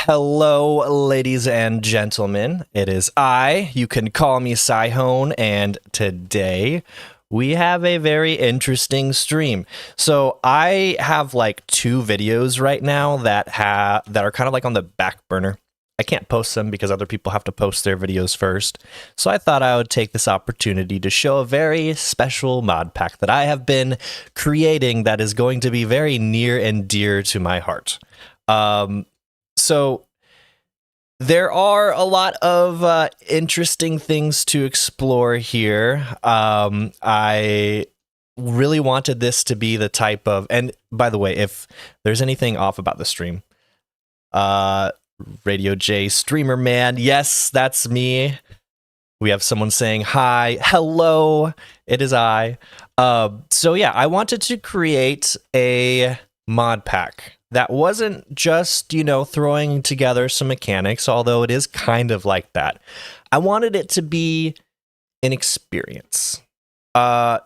Hello, ladies and gentlemen. It is I. You can call me Sihone, and today we have a very interesting stream. So I have like two videos right now that are kind of like on the back burner. I can't post them because other people have to post their videos first. So I thought I would take this opportunity to show a very special mod pack that I have been creating that is going to be very near and dear to my heart. So there are a lot of interesting things to explore here. I really wanted this to be the type of, and by the way, if there's anything off about the stream, Radio J Streamer Man, yes, that's me. We have someone saying hi, hello, it is I. So yeah, I wanted to create a mod pack that wasn't just, throwing together some mechanics, although it is kind of like that. I wanted it to be an experience. And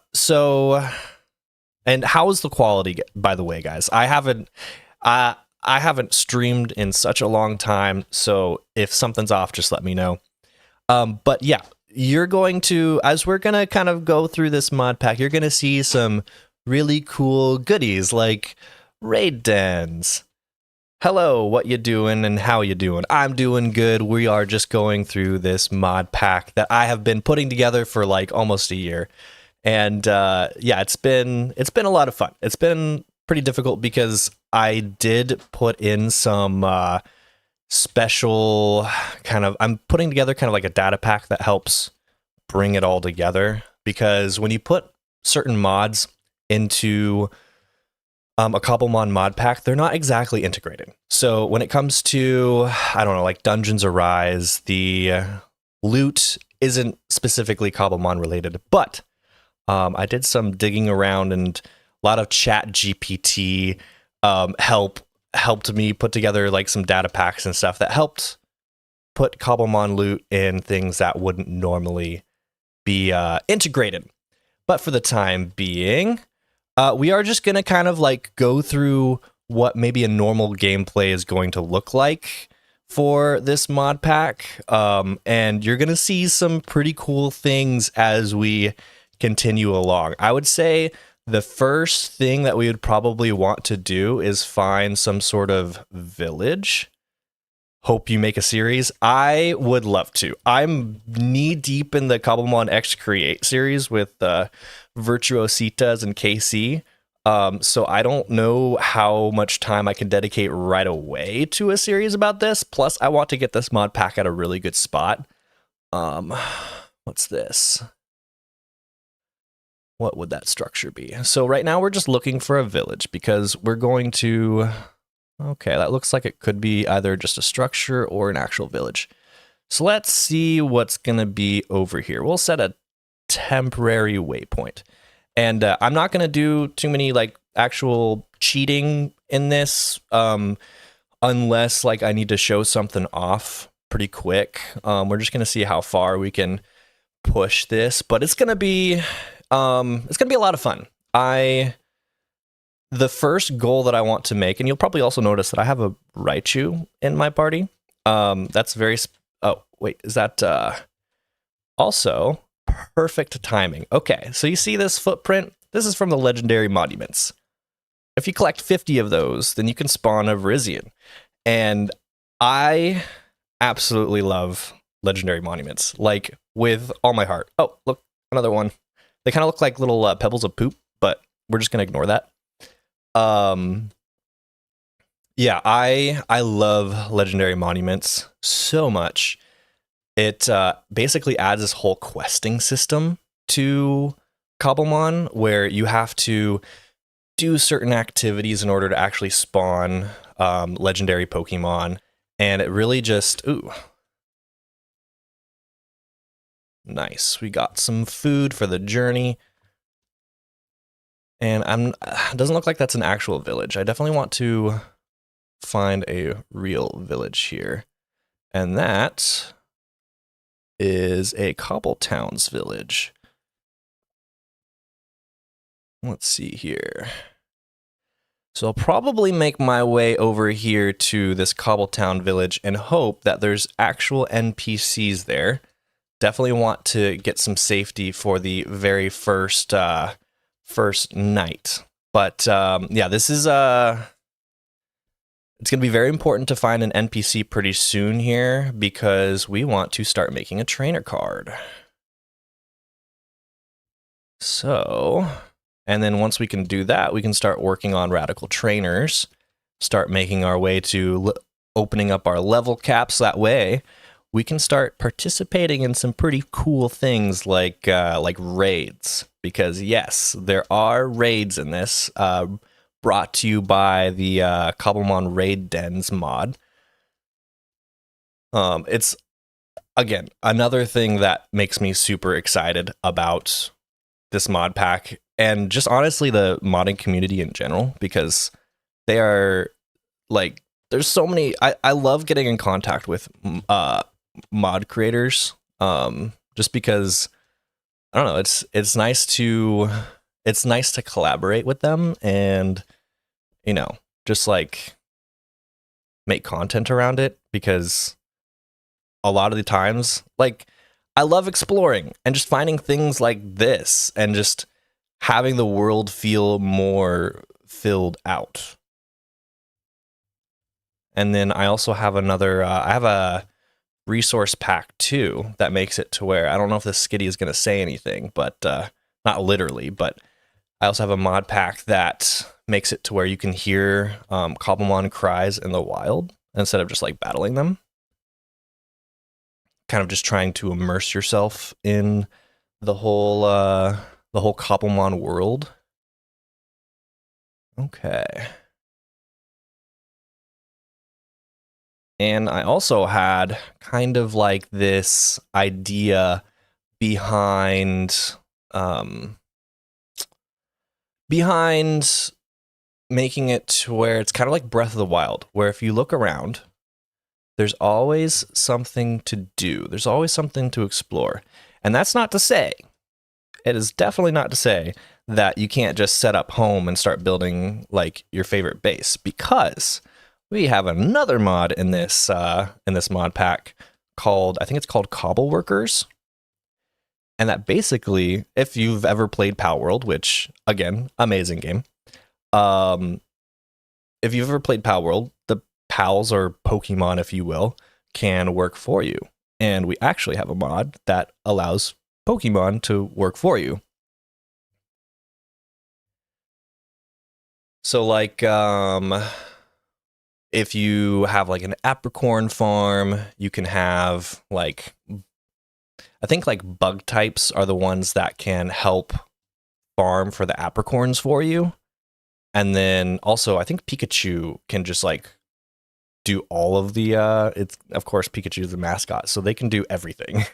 how is the quality, by the way, guys? I haven't streamed in such a long time, so if something's off, just let me know. But yeah, you're going to, as we're going to kind of go through this mod pack, you're going to see some really cool goodies like raid dens. Hello, what you doing and how you doing? I'm doing good. We are just going through this mod pack that I have been putting together for like almost a year. And yeah, it's been a lot of fun. It's been pretty difficult because I did put in some special I'm putting together kind of like a data pack that helps bring it all together, because when you put certain mods into a Cobblemon mod pack, they're not exactly integrated. So when it comes to, I don't know, like Dungeons Arise, the loot isn't specifically Cobblemon related, but I did some digging around, and a lot of chat GPT helped me put together like some data packs and stuff that helped put Cobblemon loot in things that wouldn't normally be integrated. But for the time being, we are just going to kind of like go through what maybe a normal gameplay is going to look like for this mod pack. And you're going to see some pretty cool things as we continue along. I would say the first thing that we would probably want to do is find some sort of village. Hope you make a series. I would love to. I'm knee deep in the Cobblemon X Create series with Virtuositas and KC. So I don't know how much time I can dedicate right away to a series about this. Plus, I want to get this mod pack at a really good spot. What's this? What would that structure be? So right now we're just looking for a village because we're going to... Okay, that looks like it could be either just a structure or an actual village. So let's see what's going to be over here. We'll set a temporary waypoint. And I'm not going to do too many like actual cheating in this unless like I need to show something off pretty quick. We're just going to see how far we can push this, but it's going to be a lot of fun. The first goal that I want to make, and you'll probably also notice that I have a Raichu in my party. That's very... Oh, wait, is that also perfect timing? Okay, so you see this footprint? This is from the legendary monuments. If you collect 50 of those, then you can spawn a Virizion. And I absolutely love legendary monuments, like with all my heart. Oh, look, another one. They kind of look like little pebbles of poop, but we're just going to ignore that. Yeah, I love legendary monuments so much. It basically adds this whole questing system to Cobblemon where you have to do certain activities in order to actually spawn legendary Pokemon, and it really just... Ooh. Nice. We got some food for the journey. And it doesn't look like that's an actual village. I definitely want to find a real village here. And that is a Cobbletown's village. Let's see here. So I'll probably make my way over here to this Cobbletown village and hope that there's actual NPCs there. Definitely want to get some safety for the very first night. But yeah, this is it's going to be very important to find an NPC pretty soon here because we want to start making a trainer card. So, and then once we can do that, we can start working on radical trainers, start making our way to opening up our level caps. That way, we can start participating in some pretty cool things like raids. Because yes, there are raids in this. Brought to you by the Cobblemon Raid Dens mod. It's, again, another thing that makes me super excited about this mod pack, and just honestly the modding community in general, because they are, like, there's so many, I love getting in contact with mod creators, just because, I don't know, it's nice to collaborate with them and, you know, just like make content around it, because a lot of the times, like, I love exploring and just finding things like this and just having the world feel more filled out. And then I also have another, I have a resource pack too that makes it to where, I don't know if this skitty is going to say anything, but not literally, but I also have a mod pack that makes it to where you can hear Cobblemon cries in the wild instead of just like battling them. Kind of just trying to immerse yourself in the whole Cobblemon world. Okay. And I also had kind of like this idea behind making it to where it's kind of like Breath of the Wild, where if you look around, there's always something to do. There's always something to explore. And that's not to say, it is definitely not to say that you can't just set up home and start building like your favorite base, because we have another mod in this mod pack called, I think it's called Cobbleworkers. And that basically, if you've ever played Palworld, which, again, amazing game. If you've ever played Palworld, the pals, or Pokemon, if you will, can work for you. And we actually have a mod that allows Pokemon to work for you. So, like, if you have, like, an apricorn farm, you can have, like, I think like bug types are the ones that can help farm for the apricorns for you. And then also I think Pikachu can just like do all of the it's, of course, Pikachu's the mascot, so they can do everything.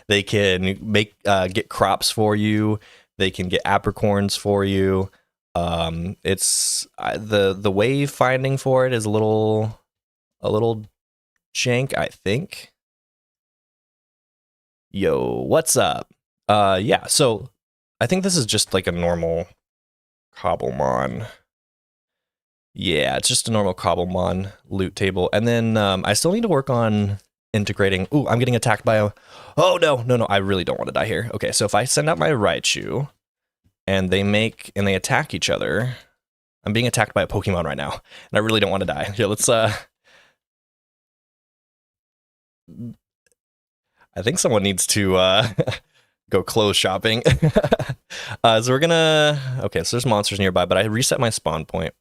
They can make get crops for you, they can get apricorns for you. It's the wave finding for it is a little jank, I think. Yo, what's up? Yeah, so I think this is just like a normal Cobblemon. Yeah, it's just a normal Cobblemon loot table. And then I still need to work on integrating. Ooh, I'm getting attacked by a... Oh, no, I really don't want to die here. Okay, so if I send out my Raichu and they attack each other, I'm being attacked by a Pokemon right now, and I really don't want to die. Yeah, let's I think someone needs to go clothes shopping. So we're gonna... Okay, so there's monsters nearby, but I reset my spawn point.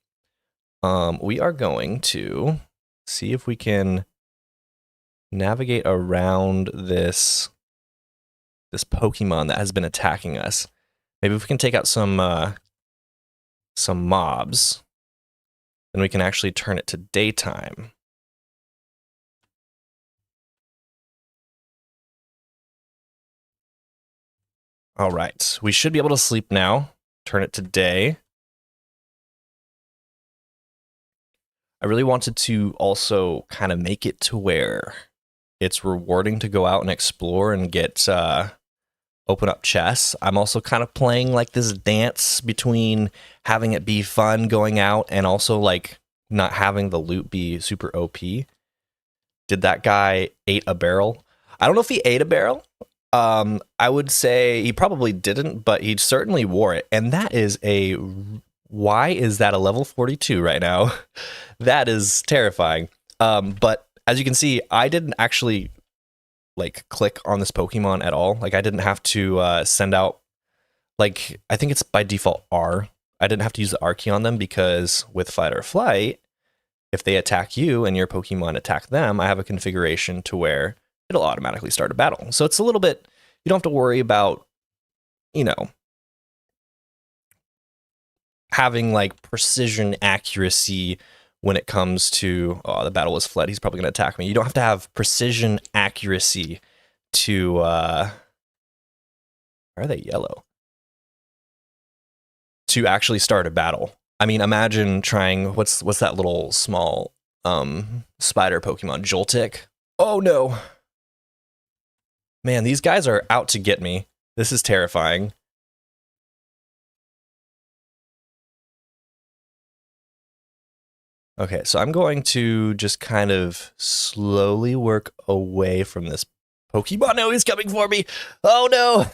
We are going to see if we can navigate around this Pokemon that has been attacking us. Maybe if we can take out some mobs, then we can actually turn it to daytime. All right, we should be able to sleep now. Turn it to day. I really wanted to also kind of make it to where it's rewarding to go out and explore and get open up chests. I'm also kind of playing like this dance between having it be fun going out and also like not having the loot be super OP. Did that guy ate a barrel? I don't know if he ate a barrel. I would say he probably didn't, but he certainly wore it. And that is a... Why is that a level 42 right now? That is terrifying. But as you can see, I didn't actually like click on this Pokemon at all. Like I didn't have to send out, like, I think it's by default R. I didn't have to use the R key on them because with Fight or Flight, if they attack you and your Pokemon attack them, I have a configuration to where it'll automatically start a battle. So it's a little bit, you don't have to worry about, you know, having like precision accuracy when it comes to, oh, the battle was fled. He's probably going to attack me. You don't have to have precision accuracy to, why are they yellow? To actually start a battle. I mean, imagine trying, what's that little small spider Pokemon, Joltik? Oh no. Man, these guys are out to get me. This is terrifying. Okay, so I'm going to just kind of slowly work away from this Pokemon. No, he's coming for me. Oh no.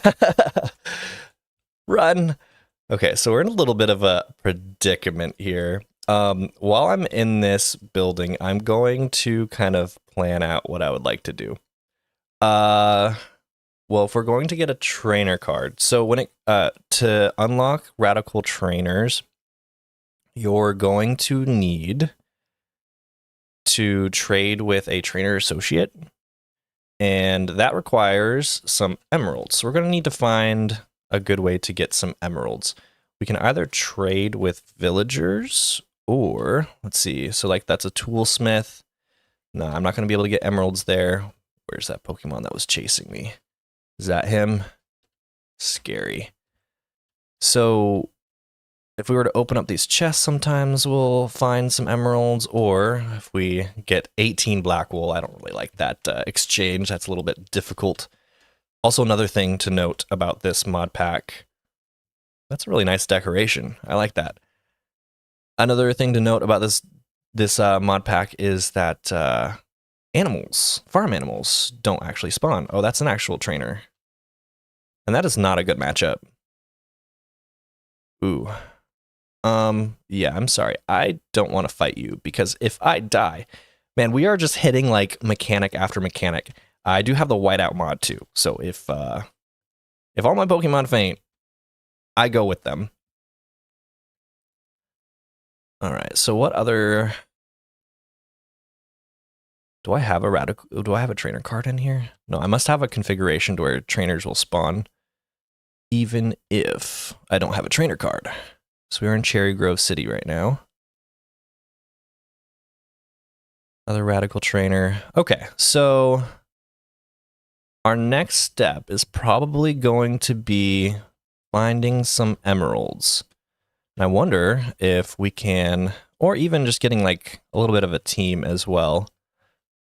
Run. Okay, so we're in a little bit of a predicament here. While I'm in this building, I'm going to kind of plan out what I would like to do. Well, if we're going to get a trainer card, so when it to unlock radical trainers, you're going to need to trade with a trainer associate, and that requires some emeralds. So we're going to need to find a good way to get some emeralds. We can either trade with villagers or, let's see, so like that's a toolsmith. No, I'm not going to be able to get emeralds there. Where's that Pokemon that was chasing me? Is that him? Scary. So if we were to open up these chests, sometimes we'll find some emeralds, or if we get 18 black wool, I don't really like that exchange. That's a little bit difficult. Also, another thing to note about this mod pack, that's a really nice decoration. I like that. Another thing to note about this mod pack is that animals, farm animals, don't actually spawn. Oh, that's an actual trainer. And that is not a good matchup. Ooh. Yeah, I'm sorry. I don't want to fight you, because if I die, man, we are just hitting like mechanic after mechanic. I do have the whiteout mod too, so if all my Pokemon faint, I go with them. All right, so what other... Do I have a trainer card in here? No, I must have a configuration to where trainers will spawn, even if I don't have a trainer card. So we're in Cherry Grove City right now. Another radical trainer. Okay, so our next step is probably going to be finding some emeralds. And I wonder if we can, or even just getting like a little bit of a team as well.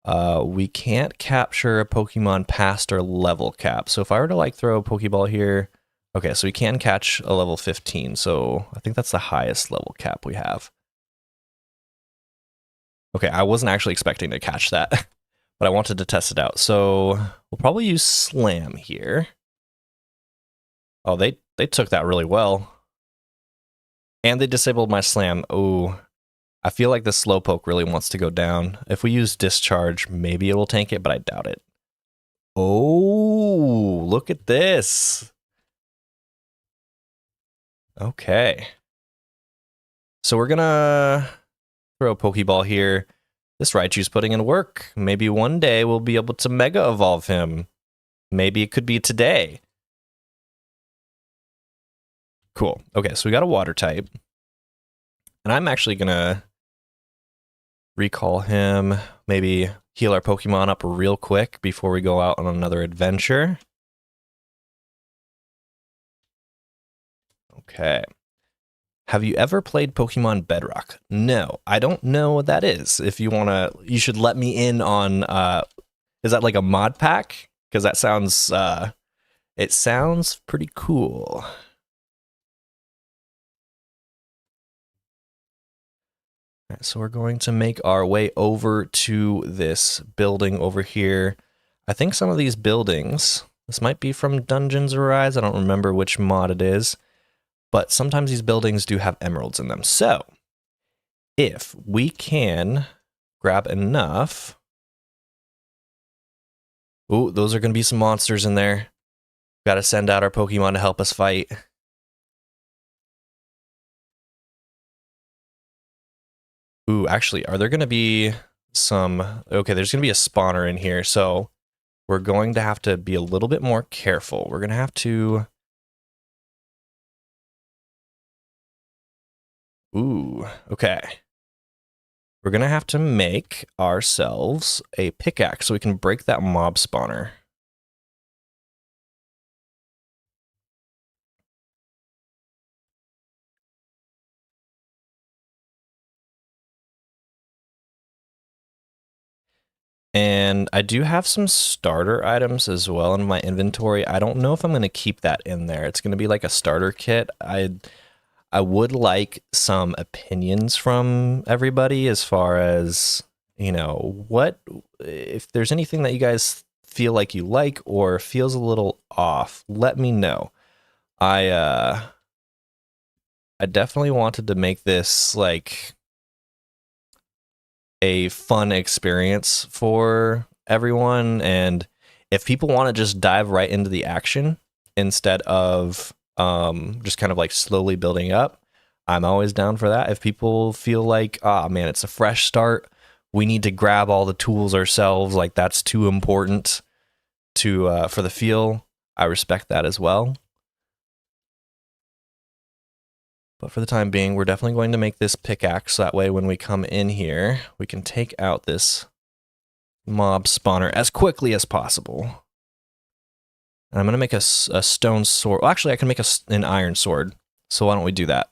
We can't capture a Pokemon past our level cap. So if I were to like throw a Pokeball here, okay, so we can catch a level 15. So I think that's the highest level cap we have. Okay, I wasn't actually expecting to catch that, but I wanted to test it out. So we'll probably use Slam here. Oh, they took that really well. And they disabled my Slam. Oh, I feel like the Slowpoke really wants to go down. If we use Discharge, maybe it will tank it, but I doubt it. Oh, look at this. Okay. So we're gonna throw a Pokeball here. This Raichu's putting in work. Maybe one day we'll be able to Mega Evolve him. Maybe it could be today. Cool. Okay, so we got a Water type. And I'm actually gonna recall him, maybe heal our Pokemon up real quick before we go out on another adventure. Okay. Have you ever played Pokemon Bedrock? No, I don't know what that is. If you want to, you should let me in on, is that like a mod pack? Because that sounds It sounds pretty cool. All right, so we're going to make our way over to this building over here. I think some of these buildings, this might be from Dungeons Arise. I don't remember which mod it is, but sometimes these buildings do have emeralds in them. So if we can grab enough. Ooh, those are going to be some monsters in there. Got to send out our Pokemon to help us fight. Ooh, actually, are there going to be some... Okay, there's going to be a spawner in here, so we're going to have to be a little bit more careful. We're going to have to... Ooh, okay. We're going to have to make ourselves a pickaxe so we can break that mob spawner. And I do have some starter items as well in my inventory. I don't know if I'm going to keep that in there. It's going to be like a starter kit. I would like some opinions from everybody as far as, you know, what if there's anything that you guys feel like you like or feels a little off, let me know. I definitely wanted to make this like a fun experience for everyone, and if people want to just dive right into the action instead of just kind of like slowly building up, I'm always down for that. If people feel like, oh man, it's a fresh start, we need to grab all the tools ourselves, like that's too important to for the feel, I respect that as well. But for the time being, we're definitely going to make this pickaxe. That way, when we come in here, we can take out this mob spawner as quickly as possible. And I'm going to make a stone sword. Well, actually, I can make an iron sword. So why don't we do that?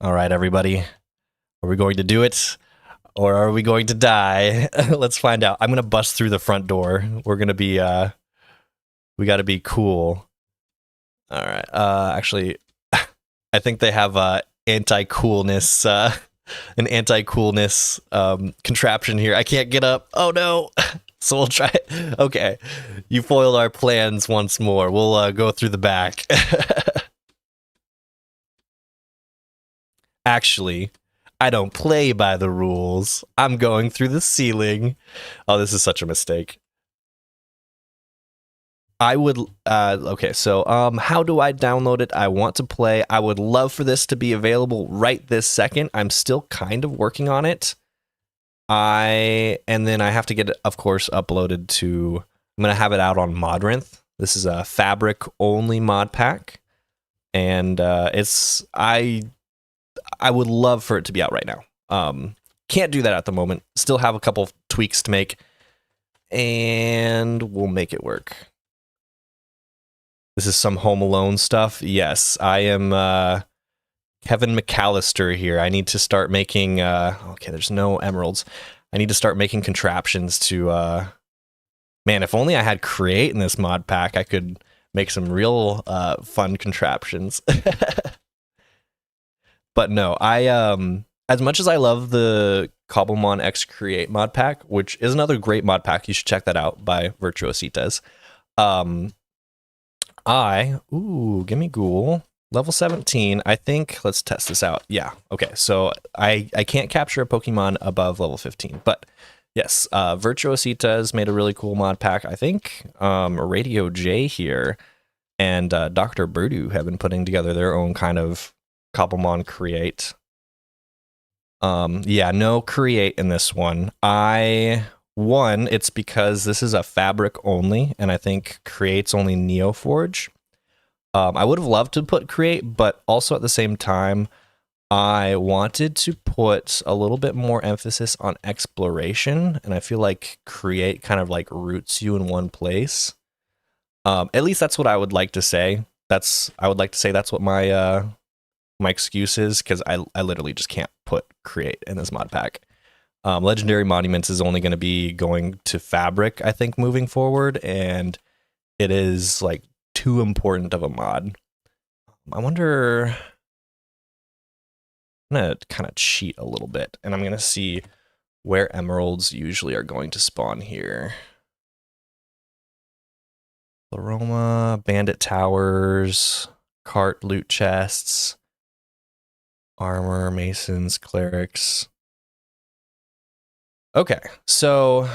All right, everybody. Are we going to do it? Or are we going to die? Let's find out. I'm going to bust through the front door. We're going to be, we got to be cool. All right. Actually, I think they have anti-coolness, an anti-coolness contraption here. I can't get up. Oh no. So we'll try it. Okay. You foiled our plans once more. We'll go through the back. Actually, I don't play by the rules. I'm going through the ceiling. Oh, this is such a mistake. I would, okay, so how do I download it? I want to play. I would love for this to be available right this second. I'm still kind of working on it. And then I have to get it, of course, uploaded to, I'm going to have it out on Modrinth. This is a fabric only mod pack. And I would love for it to be out right now. Can't do that at the moment. Still have a couple of tweaks to make, and we'll make it work. This is some Home Alone stuff. Yes, I am Kevin McAllister here. I need to start making... okay, there's no emeralds. I need to start making contraptions to... man, if only I had Create in this mod pack, I could make some real fun contraptions. But no, as much as I love the Cobblemon X Create mod pack, which is another great mod pack, you should check that out by Virtuositas. Gimme Ghoul, level 17. I think, let's test this out. Yeah, okay, so I can't capture a Pokemon above level 15, but yes, Virtuositas made a really cool mod pack. I think Radio J here and Dr. Birdu have been putting together their own kind of Cobblemon Create. Yeah, no Create in this one. It's because this is a fabric only, and I think Create's only Neoforge. I would have loved to put Create, but also at the same time, I wanted to put a little bit more emphasis on exploration, and I feel like Create kind of like roots you in one place. At least that's what I would like to say. I would like to say that's what my my excuse is because I literally just can't put create in this mod pack. Legendary monuments is only going to be going to fabric, I think, moving forward, and it is like too important of a mod. I wonder. I'm gonna kind of cheat a little bit, and I'm gonna see where emeralds usually are going to spawn here. Aroma, bandit towers, cart loot chests, armor, masons, clerics. Okay, so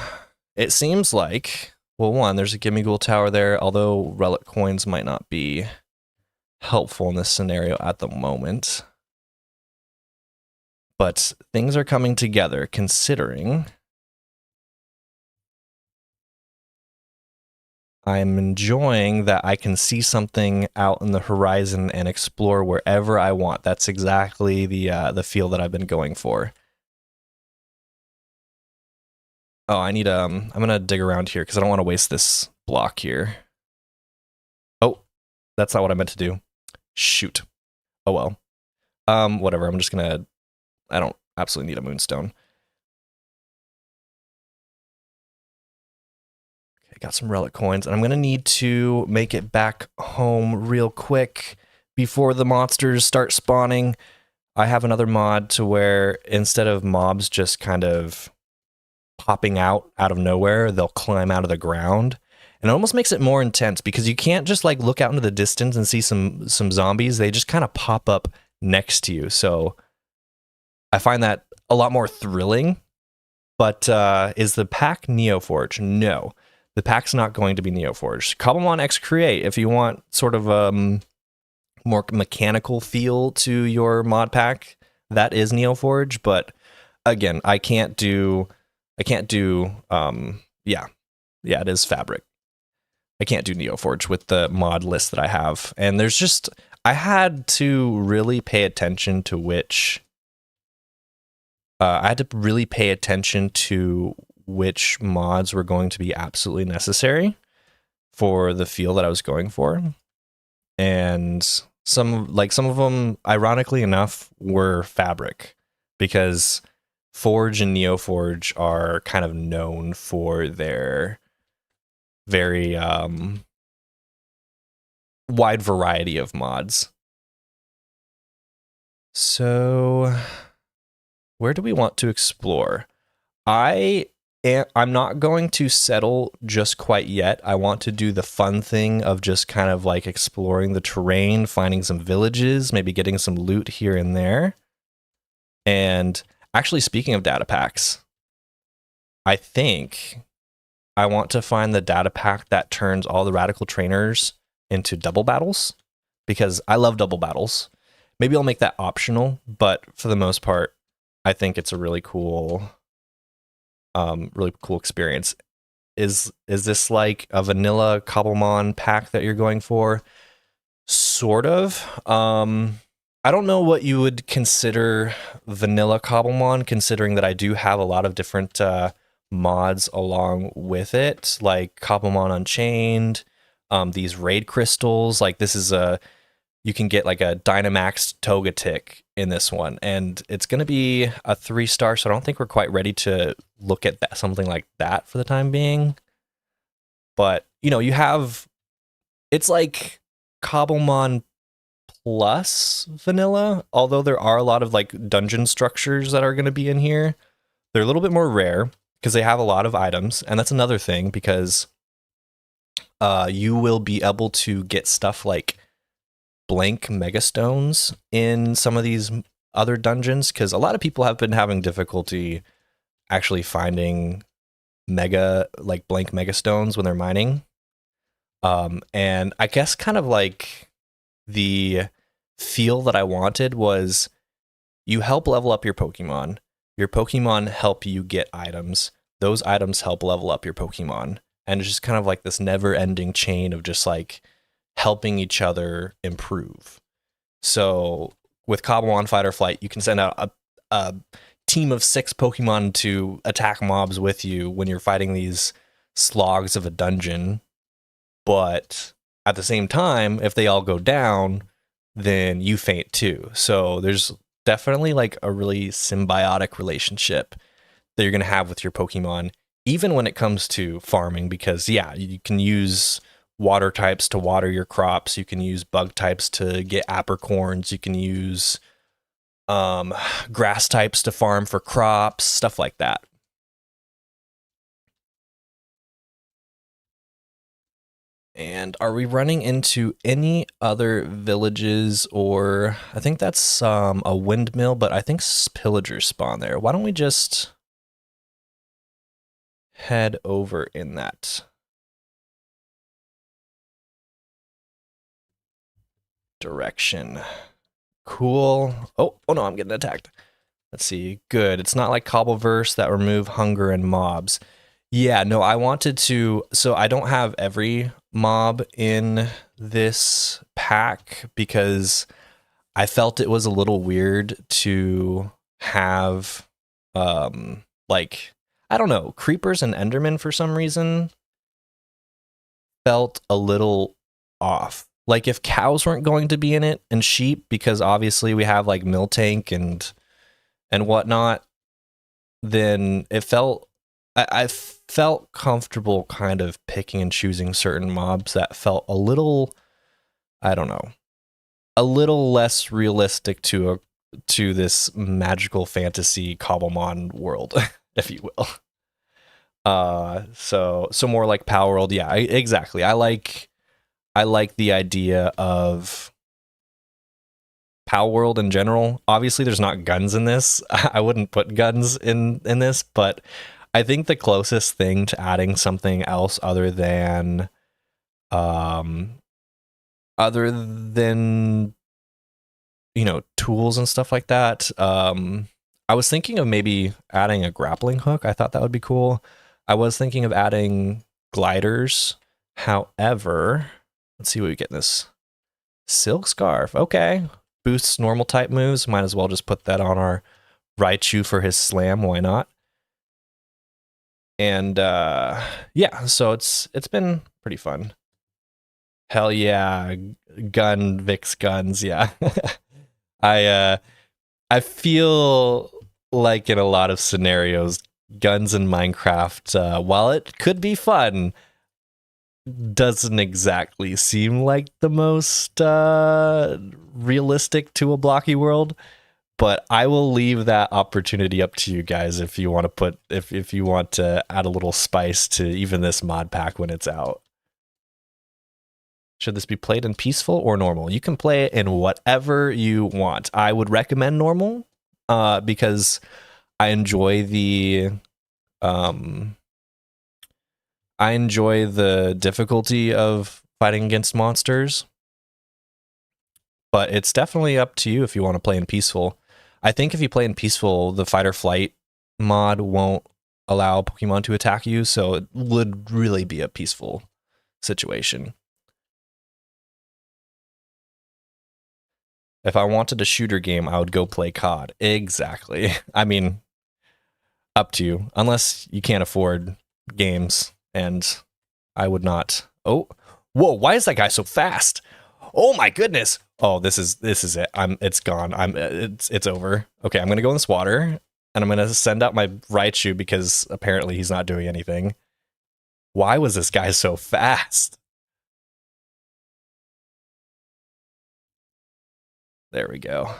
it seems like, well, one, there's a Gimme tower there, although relic coins might not be helpful in this scenario at the moment. But things are coming together, considering I'm enjoying that I can see something out in the horizon and explore wherever I want. That's exactly the feel that I've been going for. Oh, I need I'm gonna dig around here because I don't want to waste this block here. Oh, that's not what I meant to do. Shoot. Oh well. Whatever. I'm just gonna. I don't absolutely need a moonstone. Okay, got some relic coins, and I'm gonna need to make it back home real quick before the monsters start spawning. I have another mod to where instead of mobs just kind of popping out of nowhere, they'll climb out of the ground. And it almost makes it more intense because you can't just like look out into the distance and see some zombies. They just kind of pop up next to you. So I find that a lot more thrilling. But is the pack Neoforge? No. The pack's not going to be Neoforge. Cobblemon X Create, if you want sort of more mechanical feel to your mod pack, that is Neoforge. But again, I can't do yeah, it is fabric. I can't do Neoforge with the mod list that I have. And there's just, I had to really pay attention to which mods were going to be absolutely necessary for the feel that I was going for. And some of them, ironically enough, were fabric, because Forge and Neoforge are kind of known for their very wide variety of mods. So where do we want to explore? I'm not going to settle just quite yet. I want to do the fun thing of just kind of like exploring the terrain, finding some villages, maybe getting some loot here and there. And actually, speaking of data packs, I think I want to find the data pack that turns all the radical trainers into double battles, because I love double battles. Maybe I'll make that optional, but for the most part, I think it's a really cool experience. Is this like a vanilla Cobblemon pack that you're going for? Sort of. I don't know what you would consider vanilla Cobblemon, considering that I do have a lot of different mods along with it, like Cobblemon Unchained, these raid crystals. Like this is you can get like a Dynamax Togetic in this one, and it's going to be a 3-star, so I don't think we're quite ready to look at that, something like that for the time being. But, you know, you have, it's like Cobblemon plus vanilla, although there are a lot of like dungeon structures that are going to be in here. They're a little bit more rare because they have a lot of items, and that's another thing, because you will be able to get stuff like blank megastones in some of these other dungeons, because a lot of people have been having difficulty actually finding blank megastones when they're mining. And I guess kind of like the feel that I wanted was you help level up your Pokemon help you get items, those items help level up your Pokemon, and it's just kind of like this never-ending chain of just like helping each other improve. So with Cobblemon Fight or Flight, you can send out a team of 6 Pokemon to attack mobs with you when you're fighting these slogs of a dungeon. But at the same time, if they all go down, then you faint too. So there's definitely like a really symbiotic relationship that you're going to have with your Pokemon, even when it comes to farming, because yeah, you can use water types to water your crops. You can use bug types to get apricorns. You can use grass types to farm for crops, stuff like that. And are we running into any other villages? Or I think that's a windmill, but I think pillagers spawn there. Why don't we just head over in that direction? Cool. Oh no, I'm getting attacked. Let's see. Good. It's not like Cobbleverse that remove hunger and mobs. Yeah, no, I wanted to. So I don't have every mob in this pack because I felt it was a little weird to have, like, I don't know, creepers and Endermen for some reason felt a little off. Like if cows weren't going to be in it and sheep, because obviously we have like Miltank and whatnot, then it felt I felt comfortable kind of picking and choosing certain mobs that felt a little, I don't know, a little less realistic to this magical fantasy Cobblemon world, if you will. So more like Power World. Yeah, exactly. I like the idea of Power World in general. Obviously, there's not guns in this. I wouldn't put guns in this, but I think the closest thing to adding something else other than tools and stuff like that. I was thinking of maybe adding a grappling hook. I thought that would be cool. I was thinking of adding gliders. However, let's see what we get in this. Silk Scarf. Okay. Boosts normal type moves. Might as well just put that on our Raichu for his slam. Why not? And yeah, so it's been pretty fun. Hell yeah, Vix guns, yeah. I feel like in a lot of scenarios, guns in Minecraft, while it could be fun, doesn't exactly seem like the most realistic to a blocky world. But I will leave that opportunity up to you guys if you want to if you want to add a little spice to even this mod pack when it's out. Should this be played in peaceful or normal? You can play it in whatever you want. I would recommend normal because I enjoy the difficulty of fighting against monsters. But it's definitely up to you if you want to play in peaceful. I think if you play in peaceful, the fight or flight mod won't allow Pokemon to attack you, so it would really be a peaceful situation. If I wanted a shooter game, I would go play COD. Exactly. I mean, up to you. Unless you can't afford games, and I would not. Oh, whoa! Why is that guy so fast? Oh my goodness! Oh, this is it. It's gone. It's over. Okay, I'm gonna go in this water, and I'm gonna send out my Raichu because apparently he's not doing anything. Why was this guy so fast? There we go.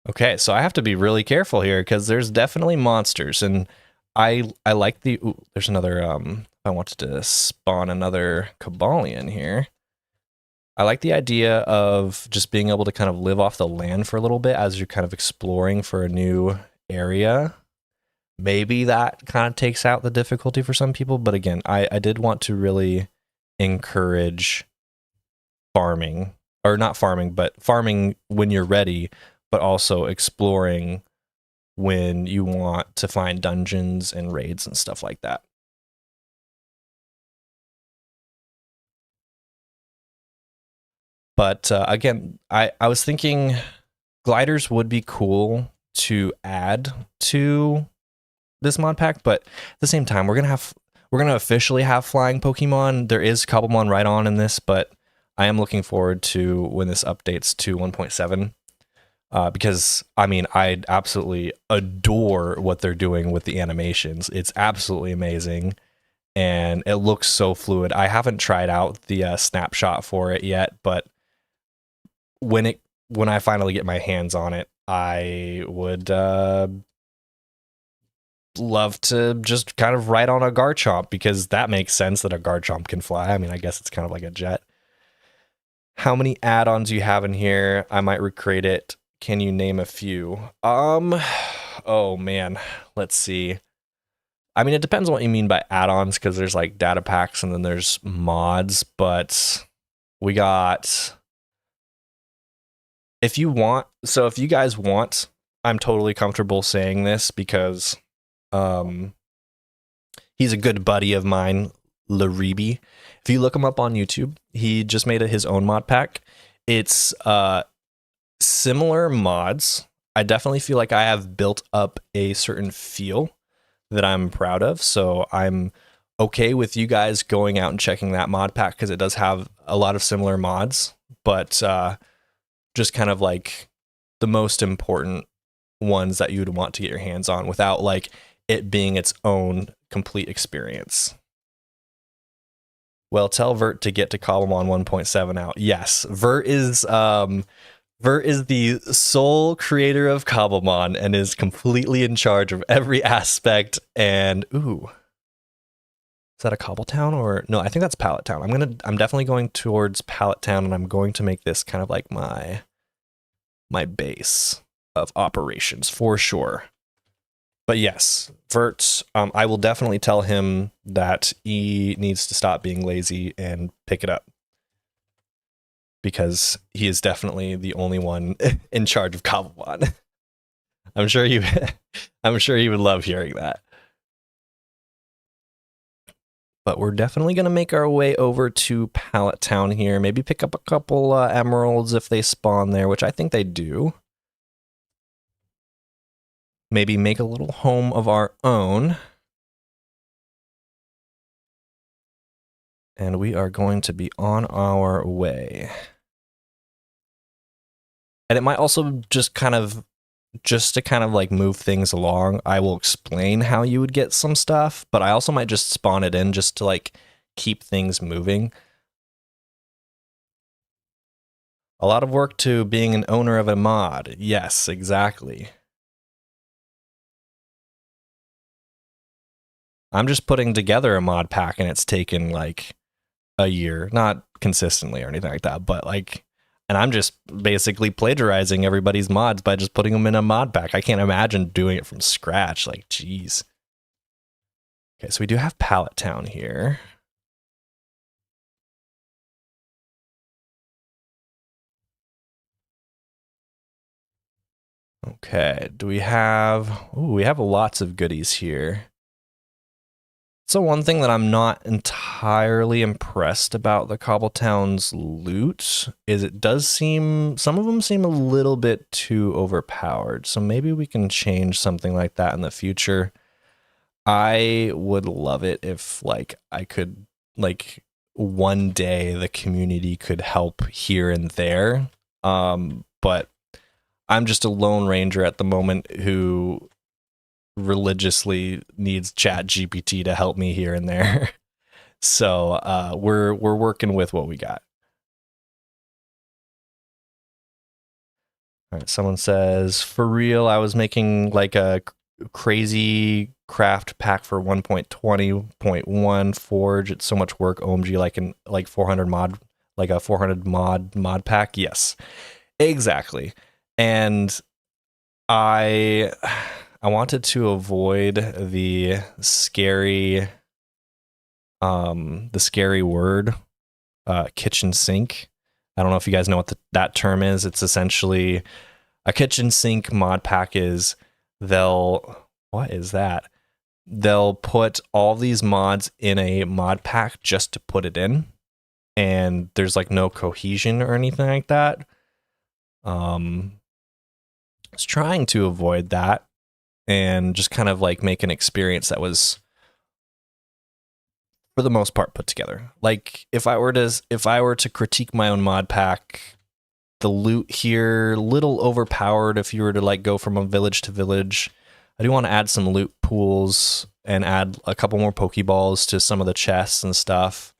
Okay, so I have to be really careful here because there's definitely monsters, and I like the. Ooh, there's another. I wanted to spawn another Cobblemon here. I like the idea of just being able to kind of live off the land for a little bit as you're kind of exploring for a new area. Maybe that kind of takes out the difficulty for some people, but again, I did want to really encourage farming, or not farming, but farming when you're ready, but also exploring when you want to find dungeons and raids and stuff like that. But again, I was thinking gliders would be cool to add to this mod pack, but at the same time, we're we're gonna officially have flying Pokemon. There is Cobblemon right on in this, but I am looking forward to when this updates to 1.7. Because I mean, I absolutely adore what they're doing with the animations. It's absolutely amazing, and it looks so fluid. I haven't tried out the snapshot for it yet, but when I finally get my hands on it, I would love to just kind of ride on a Garchomp, because that makes sense that a Garchomp can fly. I mean, I guess it's kind of like a jet. How many add-ons do you have in here? I might recreate it. Can you name a few? Oh man, let's see. I mean, it depends on what you mean by add-ons, because there's like data packs and then there's mods, but we got, if you guys want, I'm totally comfortable saying this because he's a good buddy of mine, Laribi. If you look him up on YouTube, he just made his own mod pack. It's similar mods. I definitely feel like I have built up a certain feel that I'm proud of, so I'm okay with you guys going out and checking that mod pack, because it does have a lot of similar mods, but just kind of like the most important ones that you would want to get your hands on without like it being its own complete experience. Well, tell Vert to get to Cobblemon 1.7 out. Yes, Vert is the sole creator of Cobblemon and is completely in charge of every aspect. And ooh, is that a Cobbletown or no? I think that's Pallet Town. I'm definitely going towards Pallet Town, and I'm going to make this kind of like my base of operations for sure. But yes, Vert, I will definitely tell him that he needs to stop being lazy and pick it up, because he is definitely the only one in charge of Cobblemon. I'm sure you would love hearing that. But we're definitely going to make our way over to Pallet Town here. Maybe pick up a couple emeralds if they spawn there, which I think they do. Maybe make a little home of our own. And we are going to be on our way. And it might also just to kind of like move things along, I will explain how you would get some stuff, but I also might just spawn it in just to like keep things moving. A lot of work to being an owner of a mod. Yes, exactly. I'm just putting together a mod pack and it's taken like a year, not consistently or anything like that, but like, and I'm just basically plagiarizing everybody's mods by just putting them in a mod pack. I can't imagine doing it from scratch. Like, geez. Okay, so we do have Pallet Town here. Okay, do we have... Ooh, we have lots of goodies here. So one thing that I'm not entirely impressed about the Cobbletown's loot is it does seem... Some of them seem a little bit too overpowered, so maybe we can change something like that in the future. I would love it if, like, I could, like, one day the community could help here and there. But I'm just a lone ranger at the moment who religiously needs ChatGPT to help me here and there. So we're working with what we got. All right, someone says, for real, I was making like a crazy craft pack for 1.20.1 Forge. It's so much work. OMG, like 400 mod, like a 400 mod pack. Yes, exactly. And I wanted to avoid the scary word, kitchen sink. I don't know if you guys know what that term is. It's essentially a kitchen sink mod pack is what is that? They'll put all these mods in a mod pack just to put it in, and there's like no cohesion or anything like that. I was trying to avoid that and just kind of like make an experience that was for the most part put together. Like if I were to critique my own mod pack, the loot here little overpowered if you were to like go from a village to village. I do want to add some loot pools and add a couple more Pokeballs to some of the chests and stuff.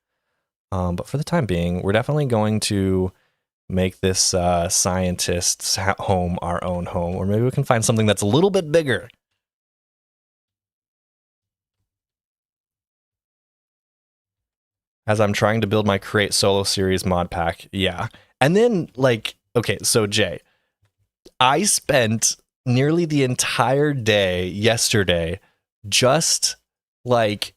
But for the time being, we're definitely going to make this scientist's home our own home, or maybe we can find something that's a little bit bigger. As I'm trying to build my Create Solo Series mod pack, yeah. And then, like, okay, so Jay, I spent nearly the entire day yesterday just, like,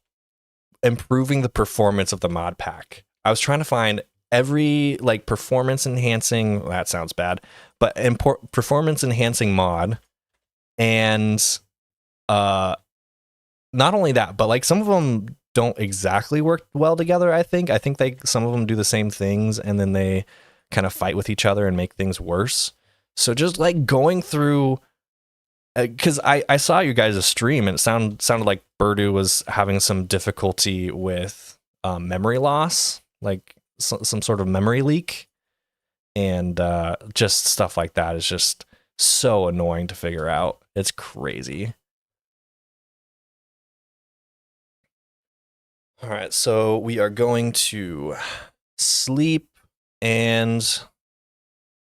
improving the performance of the mod pack. I was trying to find every, like, performance enhancing, that sounds bad, but performance enhancing mod, and not only that, but, like, some of them don't exactly work well together. I think some of them do the same things and then they kind of fight with each other and make things worse. So just like going through, because I saw you guys' stream and it sounded like Birdu was having some difficulty with memory loss, like some sort of memory leak, and just stuff like that is just so annoying to figure out. It's crazy. All right, so we are going to sleep, and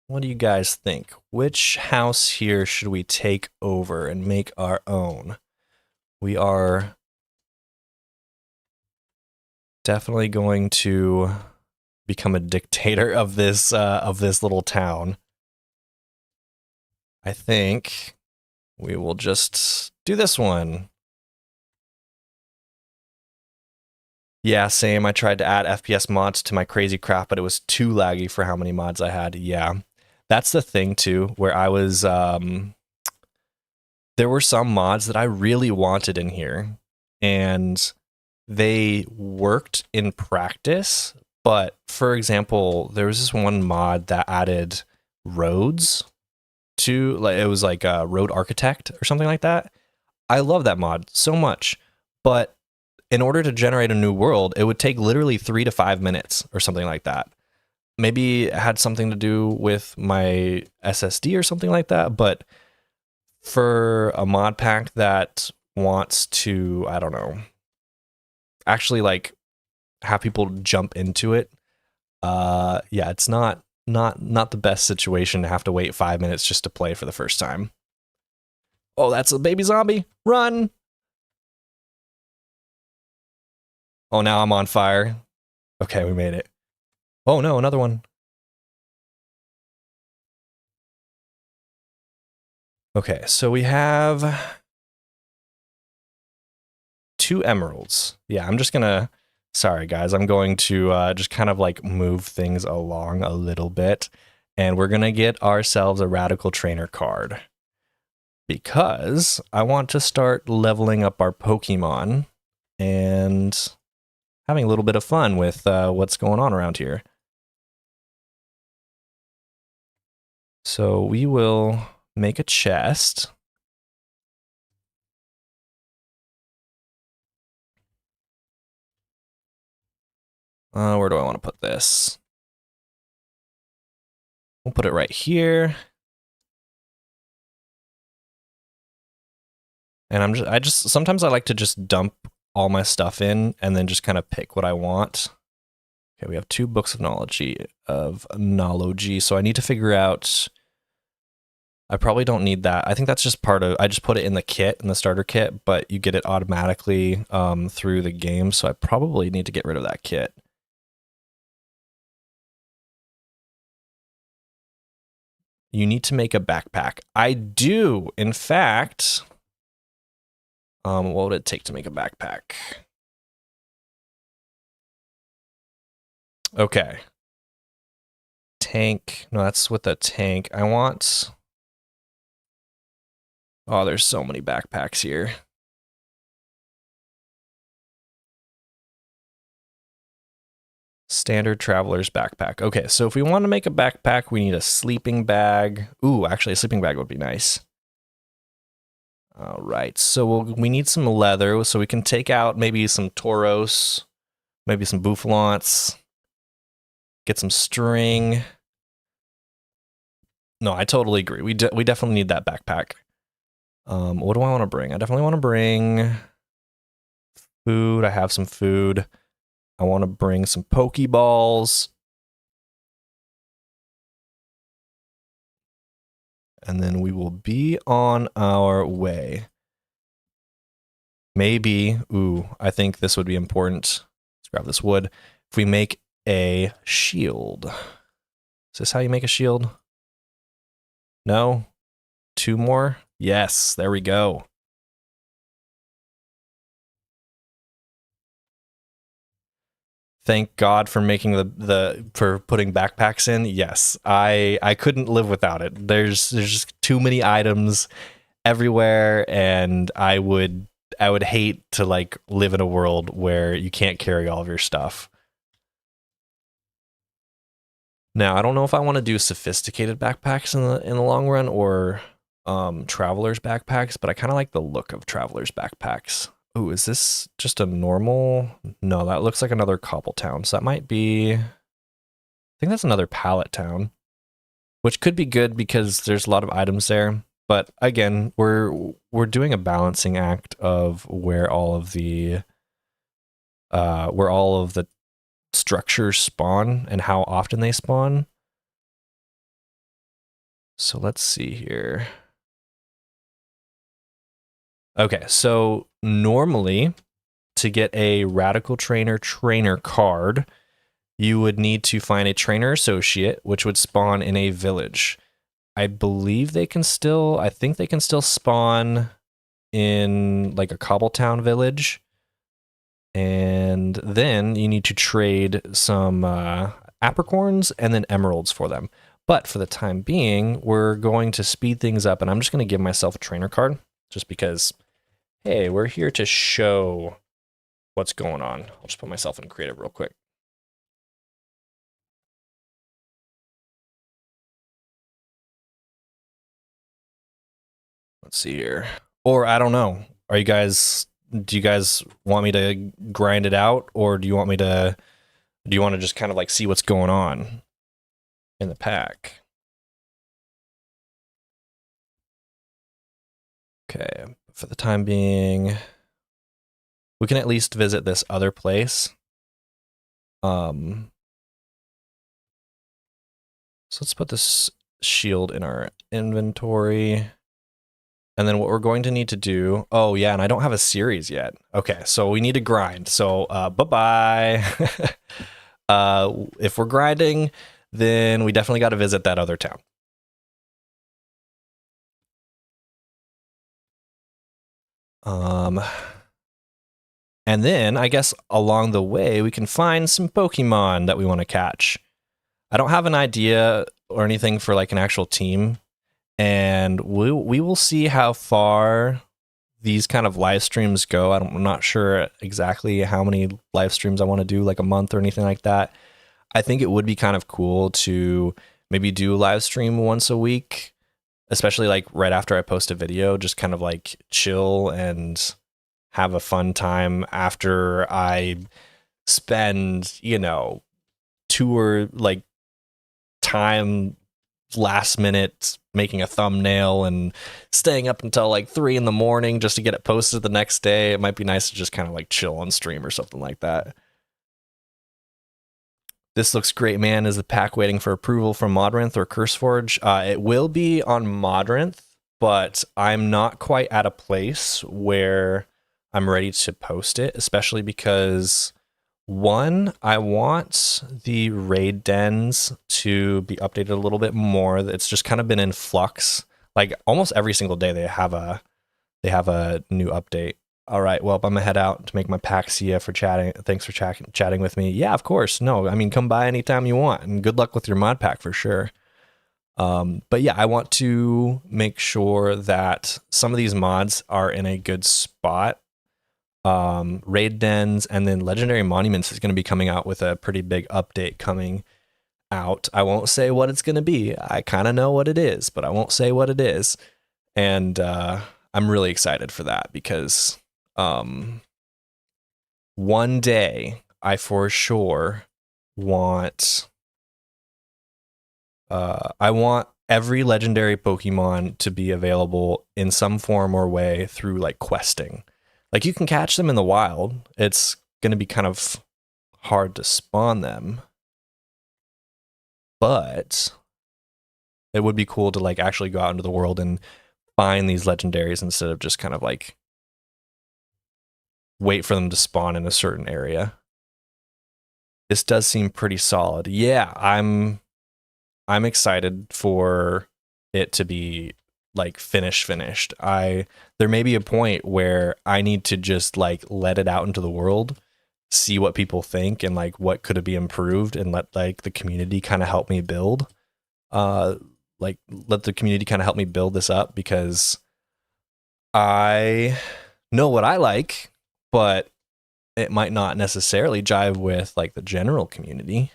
what do you guys think? Which house here should we take over and make our own? We are definitely going to become a dictator of this little town. I think we will just do this one. Yeah, same. I tried to add FPS mods to my crazy craft, but it was too laggy for how many mods I had. Yeah, that's the thing too, where I was, there were some mods that I really wanted in here, and they worked in practice. But for example, there was this one mod that added roads to, like, it was like a road architect or something like that. I love that mod so much, but in order to generate a new world, it would take literally 3 to 5 minutes or something like that. Maybe it had something to do with my SSD or something like that, but for a mod pack that wants to, I don't know, actually like have people jump into it, yeah, it's not the best situation to have to wait 5 minutes just to play for the first time. Oh, that's a baby zombie. Run! Oh, now I'm on fire. Okay, we made it. Oh no, another one. Okay, so we have 2 emeralds. Yeah, I'm just gonna, sorry guys, I'm going to just kind of like move things along a little bit, and we're gonna get ourselves a radical trainer card because I want to start leveling up our Pokemon and having a little bit of fun with what's going on around here. So we will make a chest. Where do I want to put this? We'll put it right here. And sometimes I like to just dump all my stuff in and then just kind of pick what I want. Okay, we have 2 books of knowledge, so I need to figure out, I probably don't need that. I think that's just I just put it in the kit, in the starter kit, but you get it automatically through the game, so I probably need to get rid of that kit. You need to make a backpack. I do, in fact. What would it take to make a backpack? Okay. Tank. No, that's with a tank. I want... Oh, there's so many backpacks here. Standard traveler's backpack. Okay, so if we want to make a backpack, we need a sleeping bag. Ooh, actually, a sleeping bag would be nice. All right, so we need some leather, so we can take out maybe some Tauros maybe some bouffalants, get some string. No, I totally agree. We definitely need that backpack. What do I want to bring? I definitely want to bring food. I have some food. I want to bring some Pokeballs. And then we will be on our way. Maybe, I think this would be important. Let's grab this wood. If we make a shield. Is this how you make a shield? No? 2 more? Yes, there we go. Thank God for making for putting backpacks in. Yes, I couldn't live without it. There's just too many items everywhere, and I would hate to like live in a world where you can't carry all of your stuff. Now, I don't know if I want to do sophisticated backpacks in the long run or travelers backpacks, but I kind of like the look of travelers backpacks. Ooh, is this just a normal? No, that looks like another cobble town. So that might be, I think that's another pallet town, which could be good because there's a lot of items there. But again, we're doing a balancing act of where all of the structures spawn and how often they spawn. So let's see here. Okay, so normally to get a Radical Trainer card, you would need to find a trainer associate, which would spawn in a village. I think they can still spawn in like a Cobbletown village. And then you need to trade some apricorns and then emeralds for them. But for the time being, we're going to speed things up, and I'm just going to give myself a trainer card just because, hey, we're here to show what's going on. I'll just put myself in creative real quick. Let's see here. Or I don't know. Do you guys want me to grind it out, or do you want to just kind of like see what's going on in the pack? Okay, for the time being, we can at least visit this other place. So let's put this shield in our inventory. And then what we're going to need to do, oh yeah, and I don't have a series yet. Okay, so we need to grind. So bye-bye. If we're grinding, then we definitely got to visit that other town. And then I guess along the way, we can find some Pokemon that we want to catch. I don't have an idea or anything for like an actual team, and we will see how far these kind of live streams go. I'm not sure exactly how many live streams I want to do, like a month or anything like that. I think it would be kind of cool to maybe do a live stream once a week, especially like right after I post a video, just kind of like chill and have a fun time after I spend, tour like time last minute making a thumbnail and staying up until like 3 a.m. just to get it posted the next day. It might be nice to just kind of like chill on stream or something like that. This looks great, man. Is the pack waiting for approval from Modrinth or CurseForge? It will be on Modrinth, but I'm not quite at a place where I'm ready to post it, especially because, one, I want the raid dens to be updated a little bit more. It's just kind of been in flux. Like almost every single day they have a new update. All right, well, I'm gonna head out to make my pack. See ya for chatting. Thanks for chatting with me. Yeah, of course. No, I mean, come by anytime you want, and good luck with your mod pack for sure. But yeah, I want to make sure that some of these mods are in a good spot. Raid dens and then legendary monuments is going to be coming out with a pretty big update coming out. I won't say what it's going to be. I kind of know what it is, but I won't say what it is. And I'm really excited for that because one day I for sure want I want every legendary Pokemon to be available in some form or way through like questing. Like you can catch them in the wild. It's going to be kind of hard to spawn them. But it would be cool to like actually go out into the world and find these legendaries instead of just kind of like wait for them to spawn in a certain area. This does seem pretty solid. Yeah, I'm excited for it to be like finished. There may be a point where I need to just like let it out into the world, see what people think and like what could it be improved, and let like the community kind of help me build. Let the community kind of help me build this up, because I know what I like, but it might not necessarily jive with like the general community.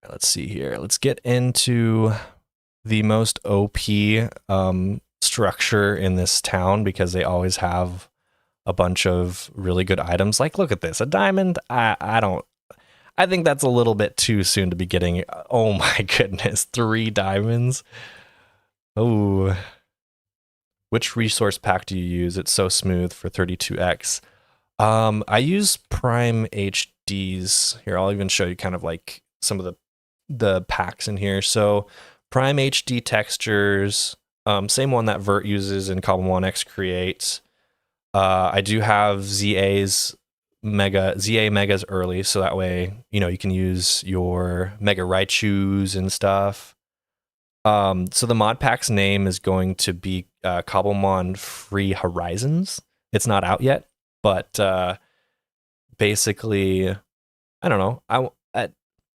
Let's see here. Let's get into the most OP structure in this town, because they always have a bunch of really good items. Like, look at this, a diamond. I think that's a little bit too soon to be getting. Oh my goodness, 3 diamonds. Oh, which resource pack do you use? It's so smooth for 32x. I use Prime HDs. Here, I'll even show you kind of like some of the packs in here. So Prime HD textures, same one that Vert uses in Cobblemon X Create. I do have ZA megas early, so that way, you know, you can use your Mega Raichus and stuff. So the mod pack's name is going to be Cobblemon Free Horizons. It's not out yet, but basically, I don't know.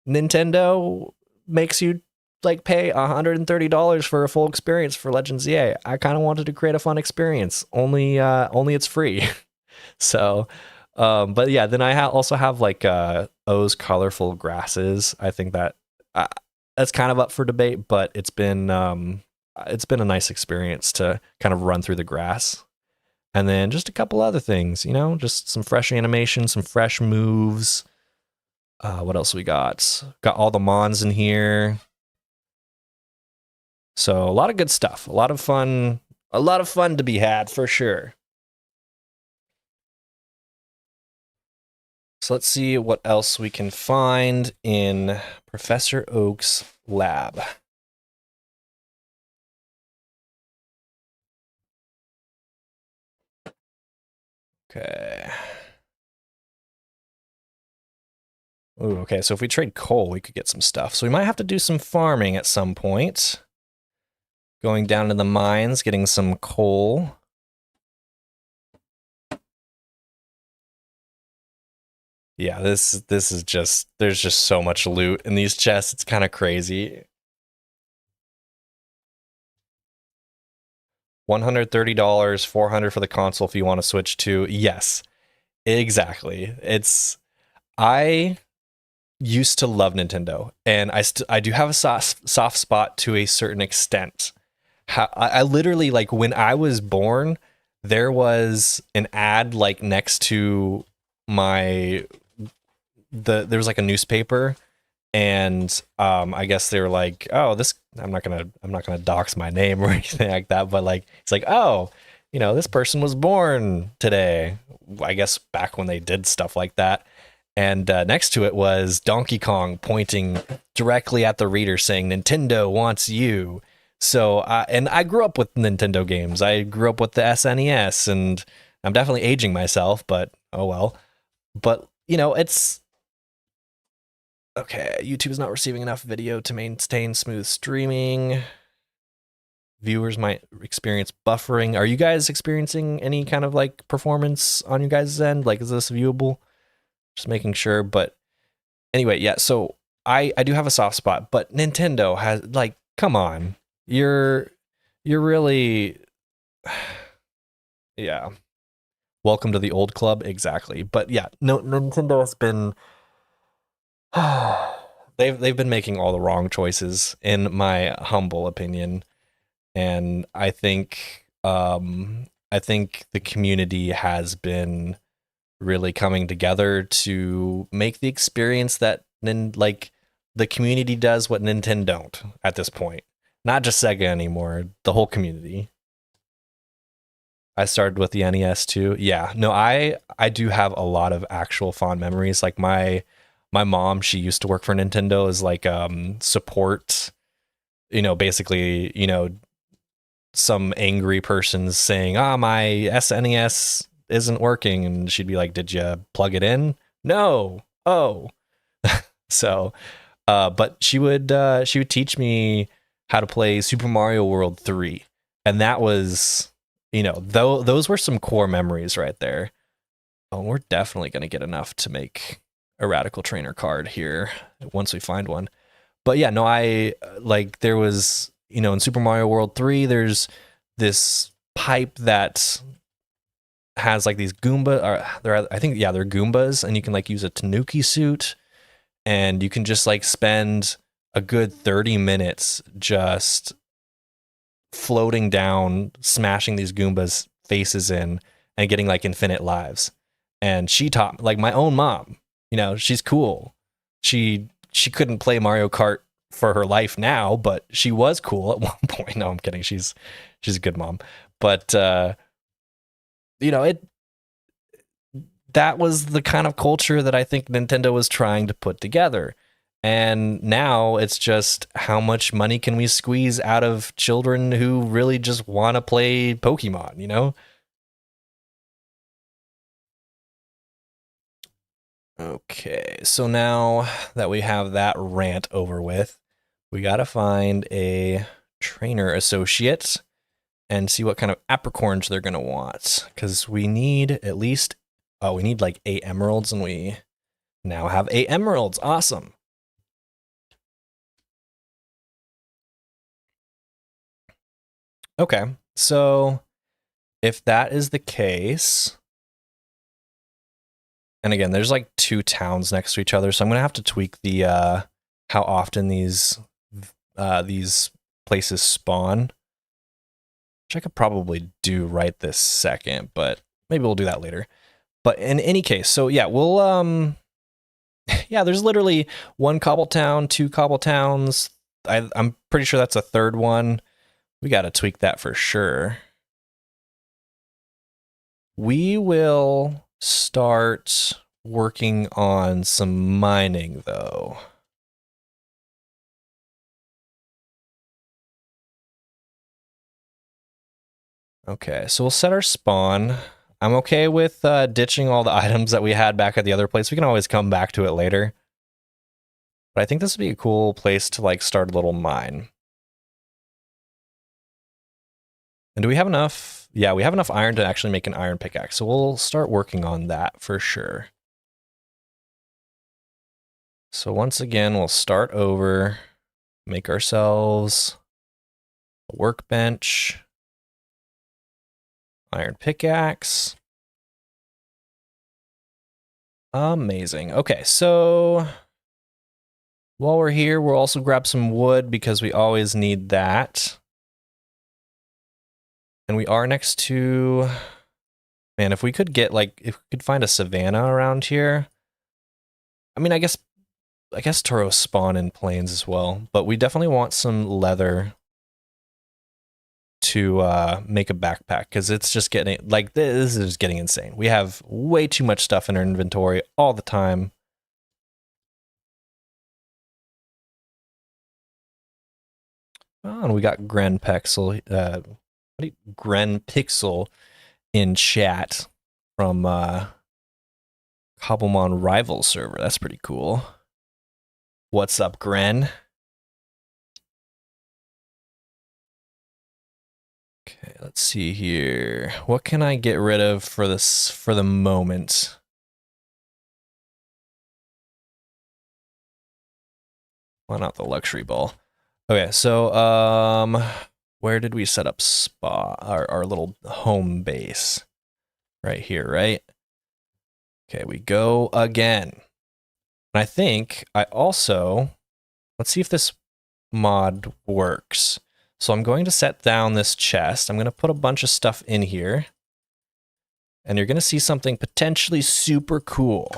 Nintendo makes you like pay $130 for a full experience for Legend ZA. I kind of wanted to create a fun experience. Only it's free. So, but yeah, then I also have like O's Colorful Grasses. I think that that's kind of up for debate, but it's been a nice experience to kind of run through the grass. And then just a couple other things, you know, just some fresh animation, some fresh moves. What else we got? Got all the Mons in here. So a lot of good stuff. A lot of fun to be had for sure. So let's see what else we can find in Professor Oak's lab. Okay. Ooh, okay, so if we trade coal, we could get some stuff. So we might have to do some farming at some point. Going down to the mines, getting some coal. Yeah, this is just, there's just so much loot in these chests. It's kind of crazy. $130, $400 for the console if you want to switch to. Yes, exactly. I used to love Nintendo, and I do have a soft spot to a certain extent. I literally, like, when I was born, there was an ad like next to there was like a newspaper, and I guess they were like, oh, this, I'm not gonna dox my name or anything like that, but like, it's like, oh, you know, this person was born today. I guess back when they did stuff like that. And next to it was Donkey Kong pointing directly at the reader saying, Nintendo wants you. So, and I grew up with Nintendo games. I grew up with the SNES, and I'm definitely aging myself, but oh well. But, you know, it's okay. YouTube is not receiving enough video to maintain smooth streaming. Viewers might experience buffering. Are you guys experiencing any kind of like performance on you guys' end? Like, is this viewable? Just making sure. But anyway, yeah, so I do have a soft spot, but Nintendo has, like, come on. You're really yeah. Welcome to the old club, exactly. But yeah, no, Nintendo has been they've been making all the wrong choices in my humble opinion. And I think I think the community has been really coming together to make the experience that like the community does what Nintendo don't at this point. Not just Sega anymore, the whole community. I started with the NES too. Yeah, no, I do have a lot of actual fond memories. Like my mom, she used to work for Nintendo as like support. Basically, some angry person's saying, "Ah, my SNES isn't working," and she'd be like, "Did you plug it in?" No. Oh. So, but she would teach me how to play Super Mario World 3, and that was, though those were some core memories right there. Oh, we're definitely gonna get enough to make a Radical Trainer card here once we find one. But yeah, no, I like there was, in Super Mario World 3, there's this pipe that has like these Goomba, or I think, yeah, they're Goombas, and you can like use a Tanuki suit, and you can just like spend a good 30 minutes just floating down, smashing these Goombas faces in and getting like infinite lives. And she taught, like, my own mom, she's cool. She couldn't play Mario Kart for her life now, but she was cool at one point. No, I'm kidding. She's a good mom. But it that was the kind of culture that I think Nintendo was trying to put together. And now it's just, how much money can we squeeze out of children who really just want to play Pokemon? Okay, so now that we have that rant over with, we got to find a trainer associate and see what kind of apricorns they're going to want. Because we need at least, we need like 8 emeralds, and we now have 8 emeralds. Awesome. Okay, so if that is the case, and again, there's like 2 towns next to each other, so I'm gonna have to tweak the how often these places spawn, which I could probably do right this second, but maybe we'll do that later. But in any case, so yeah, we'll yeah, there's literally 1 cobble town, 2 cobble towns. I'm pretty sure that's a 3rd one. We got to tweak that for sure. We will start working on some mining, though. Okay, so we'll set our spawn. I'm okay with ditching all the items that we had back at the other place. We can always come back to it later. But I think this would be a cool place to like start a little mine. And do we have enough? Yeah, we have enough iron to actually make an iron pickaxe. So we'll start working on that for sure. So once again, we'll start over, make ourselves a workbench, iron pickaxe. Amazing. Okay, so while we're here, we'll also grab some wood because we always need that. And we are next to, man, if we could get like, if we could find a savanna around here. I mean, I guess Toros spawn in plains as well, but we definitely want some leather to make a backpack, because it's just getting, like, this is getting insane. We have way too much stuff in our inventory all the time. Oh, and we got Gren Pixel, Gren Pixel in chat from Cobblemon rival server. That's pretty cool. What's up, Gren? Okay, let's see here. What can I get rid of for this for the moment? Why not the luxury ball? Okay, so where did we set up our little home base? Right here, right? Okay, we go again. And I think I also, let's see if this mod works. So I'm going to set down this chest. I'm going to put a bunch of stuff in here. And you're going to see something potentially super cool.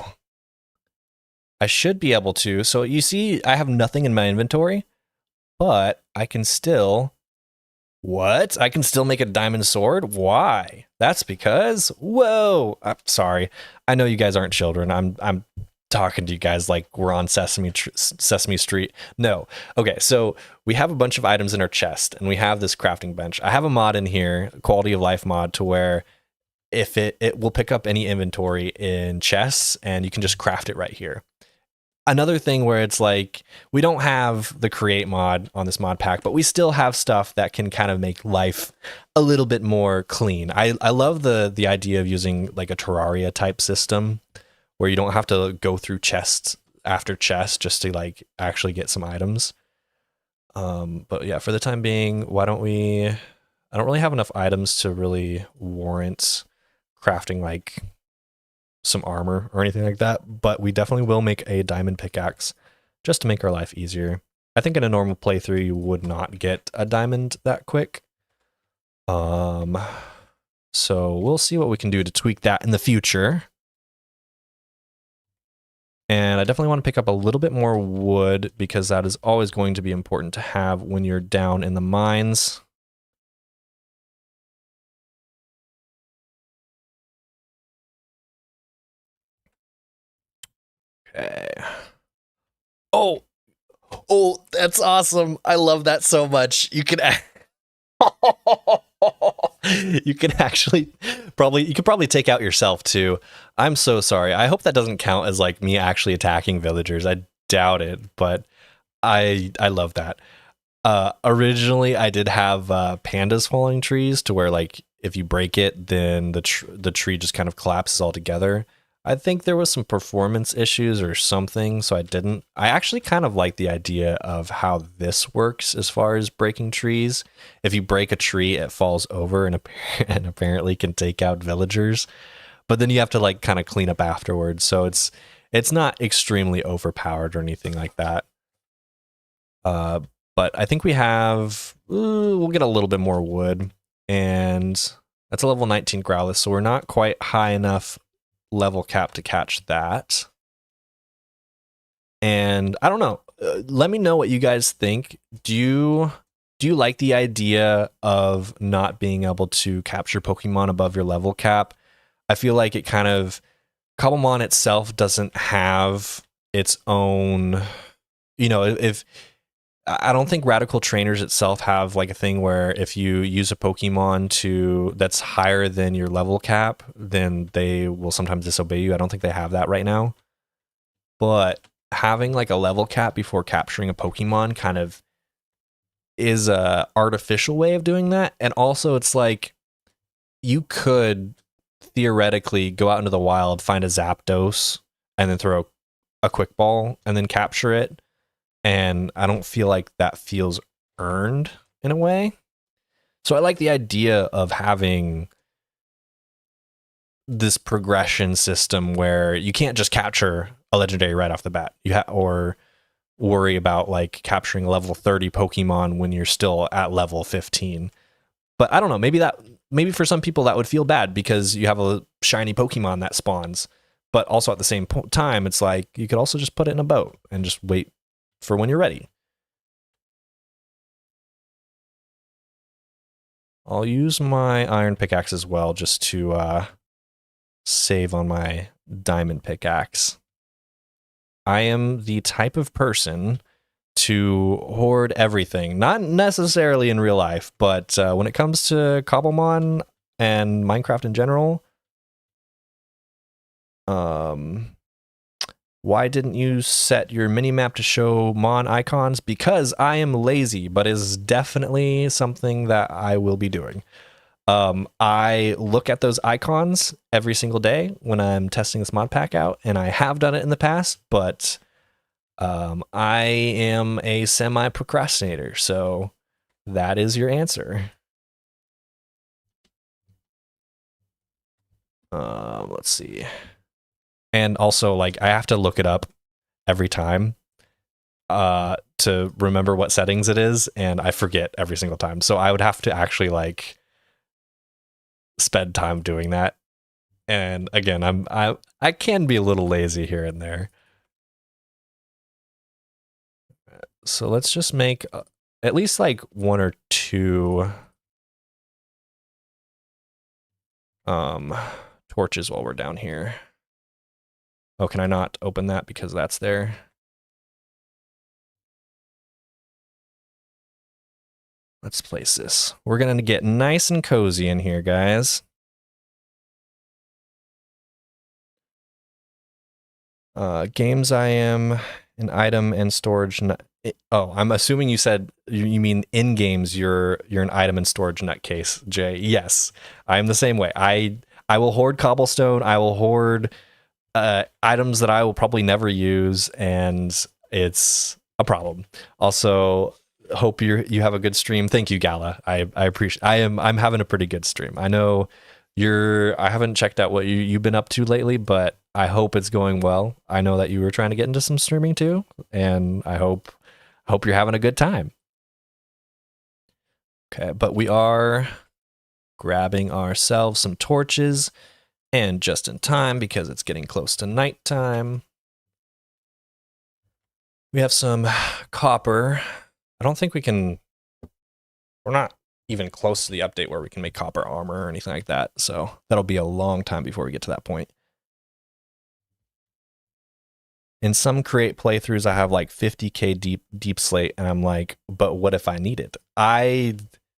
I should be able to. So you see, I have nothing in my inventory, but I can still... What? I can still make a diamond sword? Why? That's because... Whoa! I'm sorry. I know you guys aren't children. I'm talking to you guys like we're on Sesame Street. No. Okay, so we have a bunch of items in our chest, and we have this crafting bench. I have a mod in here, a quality of life mod, to where if it will pick up any inventory in chests, and you can just craft it right here. Another thing where it's like, we don't have the create mod on this mod pack, but we still have stuff that can kind of make life a little bit more clean. I love the idea of using like a Terraria type system where you don't have to go through chest after chest just to like actually get some items. But yeah, for the time being, why don't we... I don't really have enough items to really warrant crafting like some armor or anything like that, but we definitely will make a diamond pickaxe just to make our life easier. I think in a normal playthrough you would not get a diamond that quick. So we'll see what we can do to tweak that in the future. And I definitely want to pick up a little bit more wood because that is always going to be important to have when you're down in the mines. Okay. Oh, that's awesome. I love that so much. You can you can actually you could probably take out yourself too. I'm so sorry. I hope that doesn't count as like me actually attacking villagers. I doubt it, but I love that. Originally I did have pandas falling trees to where like if you break it, then the tree just kind of collapses altogether. I think there was some performance issues or something, so I didn't. I actually kind of like the idea of how this works as far as breaking trees. If you break a tree, it falls over and apparently can take out villagers. But then you have to like kind of clean up afterwards, so it's not extremely overpowered or anything like that. But I think we have... we'll get a little bit more wood, and that's a level 19 Growlithe, so we're not quite high enough level cap to catch that. And I don't know, let me know what you guys think. Do you like the idea of not being able to capture Pokemon above your level cap? I feel like it kind of... Cobblemon itself doesn't have its own, you know, if I don't think Radical Trainers itself have like a thing where if you use a Pokemon that's higher than your level cap, then they will sometimes disobey you. I don't think they have that right now. But having like a level cap before capturing a Pokemon kind of is a artificial way of doing that. And also it's like you could theoretically go out into the wild, find a Zapdos, and then throw a Quick Ball and then capture it. And I don't feel like that feels earned in a way. So I like the idea of having this progression system where you can't just capture a legendary right off the bat. Or worry about like capturing a level 30 Pokemon when you're still at level 15. But I don't know, maybe for some people that would feel bad because you have a shiny Pokemon that spawns. But also at the same time, it's like you could also just put it in a boat and just wait for when you're ready. I'll use my iron pickaxe as well just to save on my diamond pickaxe. I am the type of person to hoard everything, not necessarily in real life, but when it comes to Cobblemon and Minecraft in general, why didn't you set your minimap to show Mon icons? Because I am lazy, but is definitely something that I will be doing. I look at those icons every single day when I'm testing this mod pack out, and I have done it in the past, but I am a semi-procrastinator, so that is your answer. Let's see. And also, like, I have to look it up every time. to remember what settings it is, and I forget every single time. So I would have to actually like spend time doing that. And again, I can be a little lazy here and there. So let's just make at least like one or two torches while we're down here. Oh, can I not open that because that's there? Let's place this. We're gonna get nice and cozy in here, guys. Games I am an item and storage. Oh, I'm assuming you said you mean in games. You're an item and storage nutcase, Jay. Yes, I'm the same way. I will hoard cobblestone. I will hoard items that I will probably never use, and it's a problem. Also, hope you have a good stream. Thank you, Gala. I appreciate. I'm having a pretty good stream. I know I haven't checked out what you've been up to lately, but I hope it's going well. I know that you were trying to get into some streaming too, and I hope you're having a good time. Okay, but we are grabbing ourselves some torches, and just in time because it's getting close to nighttime. We have some copper. I don't think we're not even close to the update where we can make copper armor or anything like that. So that'll be a long time before we get to that point. In some create playthroughs, I have like 50k deep slate, and I'm like, but what if I need it?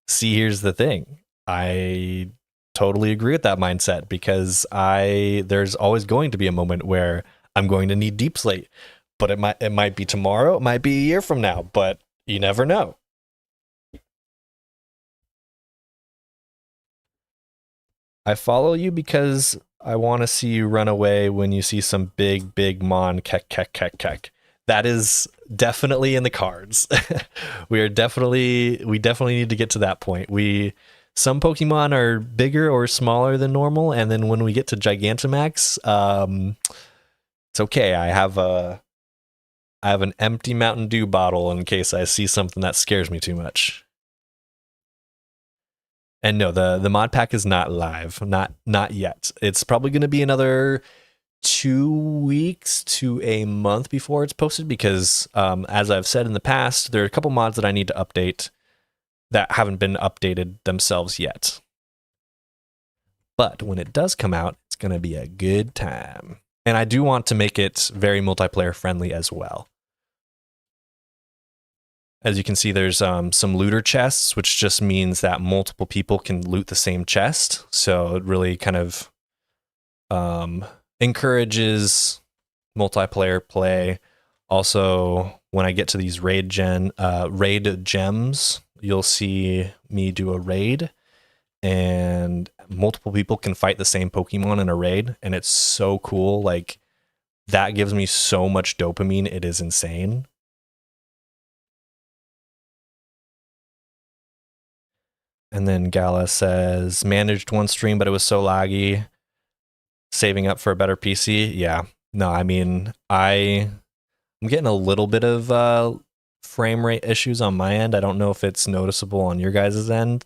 Here's the thing. I totally agree with that mindset because there's always going to be a moment where I'm going to need deep slate, but it might be tomorrow, it might be a year from now, but you never know. I follow you because I want to see you run away when you see some big mon kek. That is definitely in the cards. we definitely need to get to that point. Some Pokemon are bigger or smaller than normal, and then when we get to Gigantamax, it's okay. I have an empty Mountain Dew bottle in case I see something that scares me too much. And no, the mod pack is not live, not yet. It's probably going to be another 2 weeks to a month before it's posted because, as I've said in the past, there are a couple mods that I need to update that haven't been updated themselves yet. But when it does come out, it's going to be a good time. And I do want to make it very multiplayer friendly as well. As you can see, there's some looter chests, which just means that multiple people can loot the same chest. So it really kind of encourages multiplayer play. Also, when I get to these raid gems, you'll see me do a raid, and multiple people can fight the same Pokemon in a raid, and it's so cool. Like, that gives me so much dopamine. It is insane. And then Gala says, managed one stream, but it was so laggy. Saving up for a better PC. Yeah. No, I mean, I'm getting a little bit of frame rate issues on my end. I don't know if it's noticeable on your guys' end.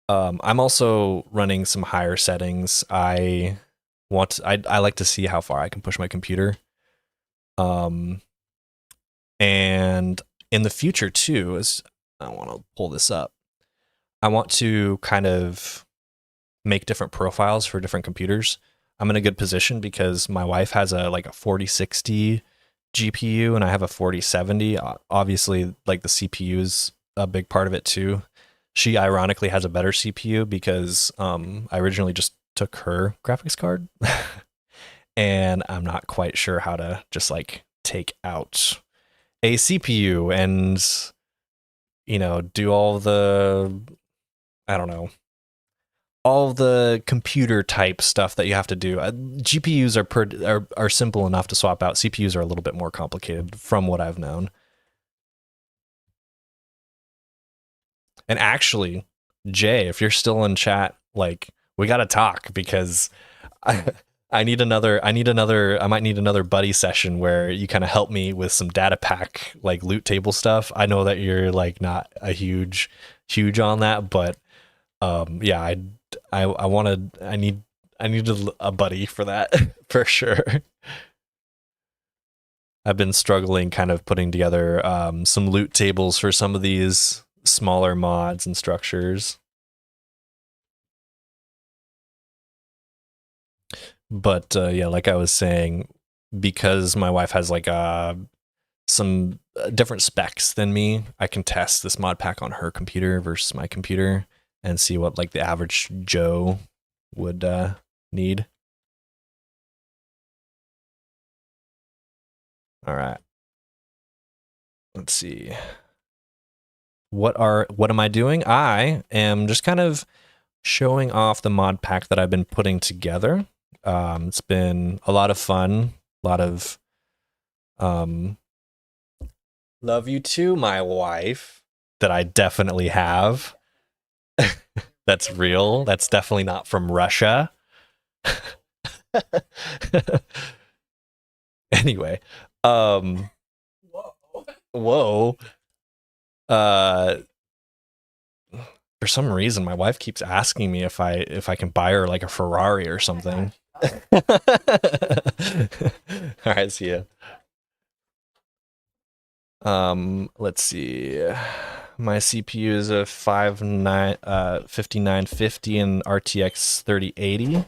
I'm also running some higher settings. I like to see how far I can push my computer. And in the future too, I want to pull this up. I want to kind of make different profiles for different computers. I'm in a good position because my wife has a 4060 GPU and I have a 4070. Obviously, like, the CPU is a big part of it too. She ironically has a better CPU because I originally just took her graphics card and I'm not quite sure how to just like take out a CPU and, you know, do all the, I don't know, all the computer type stuff that you have to do. GPUs are simple enough to swap out. CPUs are a little bit more complicated from what I've known. And actually, Jay, if you're still in chat, like, we got to talk because I might need another buddy session where you kind of help me with some data pack like loot table stuff. I know that you're like not a huge on that, but yeah, I wanted I need a buddy for that for sure. I've been struggling kind of putting together some loot tables for some of these smaller mods and structures. But yeah, like I was saying, because my wife has like some different specs than me, I can test this mod pack on her computer versus my computer and see what like the average Joe would need. All right. Let's see. What am I doing? I am just kind of showing off the mod pack that I've been putting together. It's been a lot of fun, a lot of love you too, my wife, that I definitely have. That's real. That's definitely not from Russia. Anyway, whoa. Uh for some reason my wife keeps asking me if I can buy her like a Ferrari or something. All right, see ya. Let's see. My CPU is a 5950 and RTX 3080.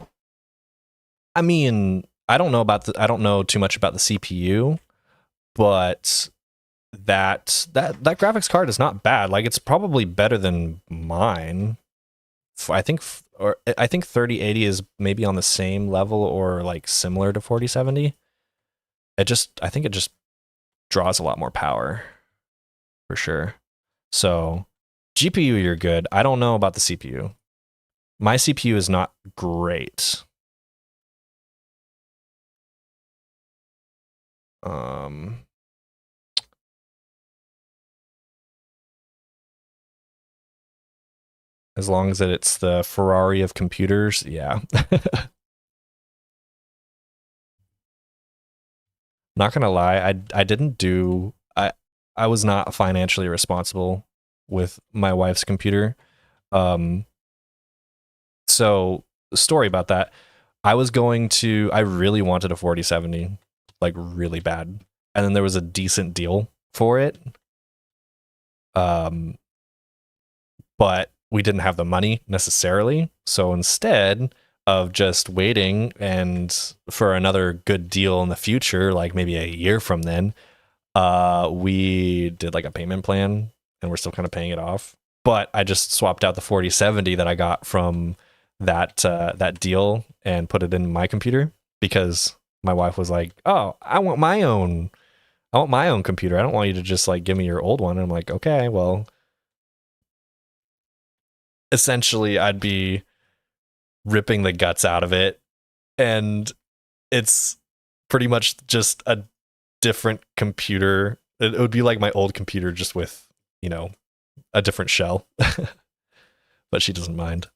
I mean, I don't know too much about the CPU, but that graphics card is not bad. Like it's probably better than mine. I think 3080 is maybe on the same level or like similar to 4070. I think it just draws a lot more power for sure. So GPU, you're good. I don't know about the CPU. My CPU is not great. As long as it's the Ferrari of computers, yeah. Not gonna lie, I didn't do I was not financially responsible with my wife's computer. So the story about that, I really wanted a 4070, like really bad. And then there was a decent deal for it. But we didn't have the money necessarily. So instead of just waiting and for another good deal in the future, like maybe a year from then, we did like a payment plan and we're still kind of paying it off. But I just swapped out the 4070 that I got from that deal and put it in my computer because my wife was like, "Oh, I want my own computer. I don't want you to just like give me your old one." And I'm like, "Okay, well." Essentially, I'd be ripping the guts out of it, and it's pretty much just a different computer. It would be like my old computer, just with, a different shell. But she doesn't mind.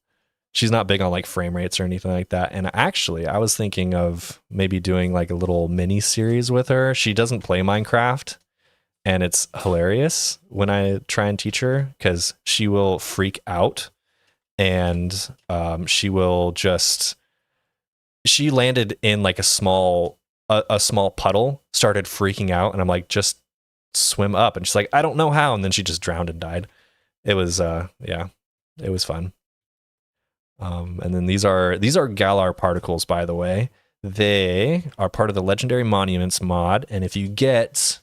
She's not big on like frame rates or anything like that. And actually, I was thinking of maybe doing like a little mini series with her. She doesn't play Minecraft, and it's hilarious when I try and teach her because she will freak out. And she landed in like a small puddle, started freaking out, and I'm like, just swim up. And she's like, I don't know how. And then she just drowned and died. It was yeah, it was fun. And then these are Galar particles, by the way. They are part of the Legendary Monuments mod, and if you get,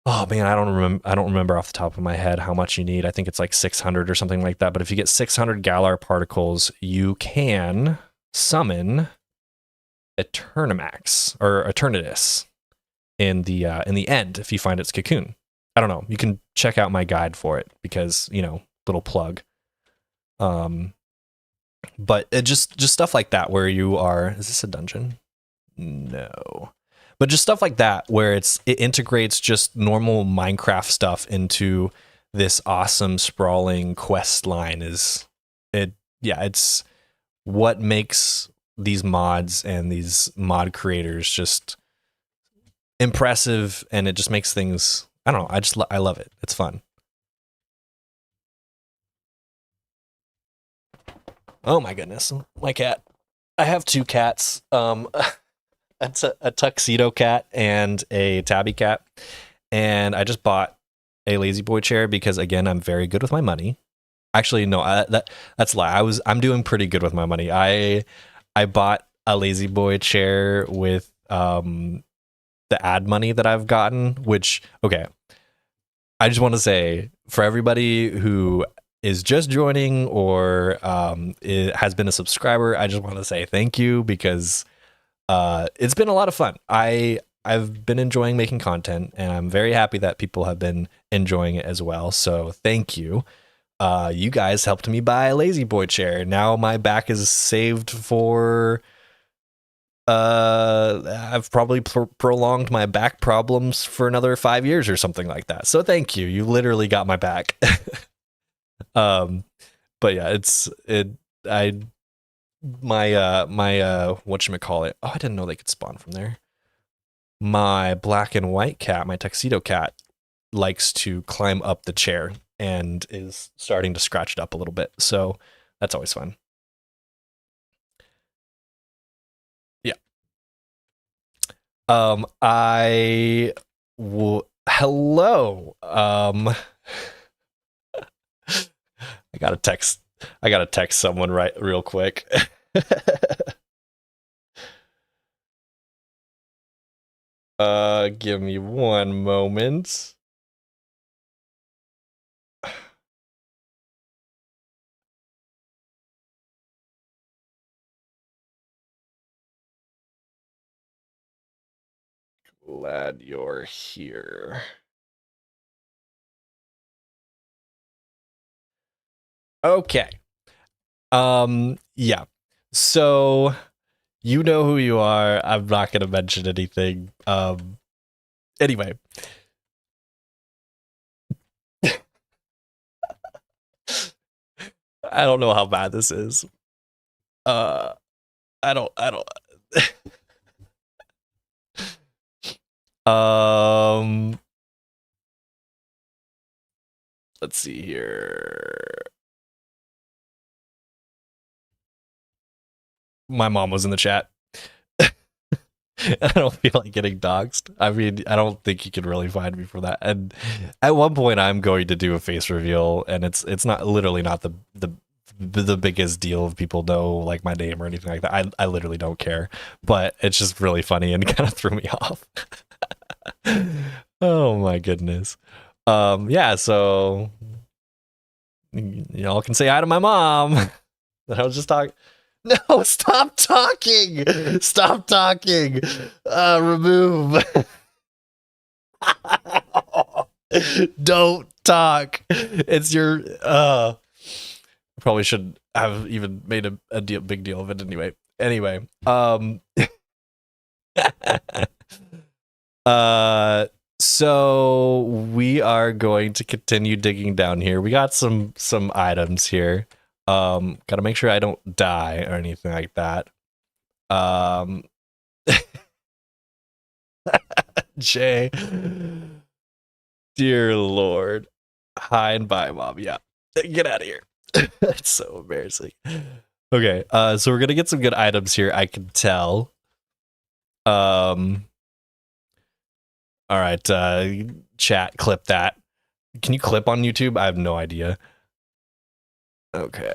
oh man, I don't remember off the top of my head how much you need. I think it's like 600 or something like that. But if you get 600 Galar particles, you can summon Eternamax or Eternatus in the end if you find its cocoon. I don't know. You can check out my guide for it because, little plug. But it just stuff like that where you are. Is this a dungeon? No. But just stuff like that where it integrates just normal Minecraft stuff into this awesome sprawling quest line it's what makes these mods and these mod creators just impressive, and it just makes things, I don't know, I love it. It's fun. Oh my goodness, my cat. I have two cats. It's a tuxedo cat and a tabby cat, and I just bought a lazy boy chair because again, I'm very good with my money. Actually, no, that's a lie. I'm doing pretty good with my money. I bought a lazy boy chair with the ad money that I've gotten, which, okay, I just want to say for everybody who is just joining or has been a subscriber, I just want to say thank you because it's been a lot of fun. I've been enjoying making content, and I'm very happy that people have been enjoying it as well. So thank you. You guys helped me buy a lazy boy chair. Now my back is saved for I've probably prolonged my back problems for another 5 years or something like that. So thank you. You literally got my back. But yeah, my whatchamacallit. Oh, I didn't know they could spawn from there. My black and white cat, my tuxedo cat, likes to climb up the chair and is starting to scratch it up a little bit. So that's always fun. Yeah. Hello. I gotta text someone real quick. Give me one moment. Glad you're here. Okay. Yeah. So you know who you are. I'm not gonna mention anything. Anyway. I don't know how bad this is. I don't let's see here. My mom was in the chat. I don't feel like getting doxxed. I mean, I don't think you can really find me for that. And at one point, I'm going to do a face reveal, and it's not literally not the biggest deal if people know like my name or anything like that. I literally don't care, but it's just really funny and kind of threw me off. Oh my goodness. Yeah. So y'all can say hi to my mom. I was just talking. No, stop talking. Stop talking. Remove. Don't talk. It's your probably should have even made a big deal of it anyway. Anyway, so we are going to continue digging down here. We got some items here. Gotta make sure I don't die or anything like that. Jay, dear Lord, hi and bye, mom. Yeah, get out of here. It's so embarrassing. Okay, so we're gonna get some good items here. I can tell. All right, chat, clip that. Can you clip on YouTube? I have no idea. Okay.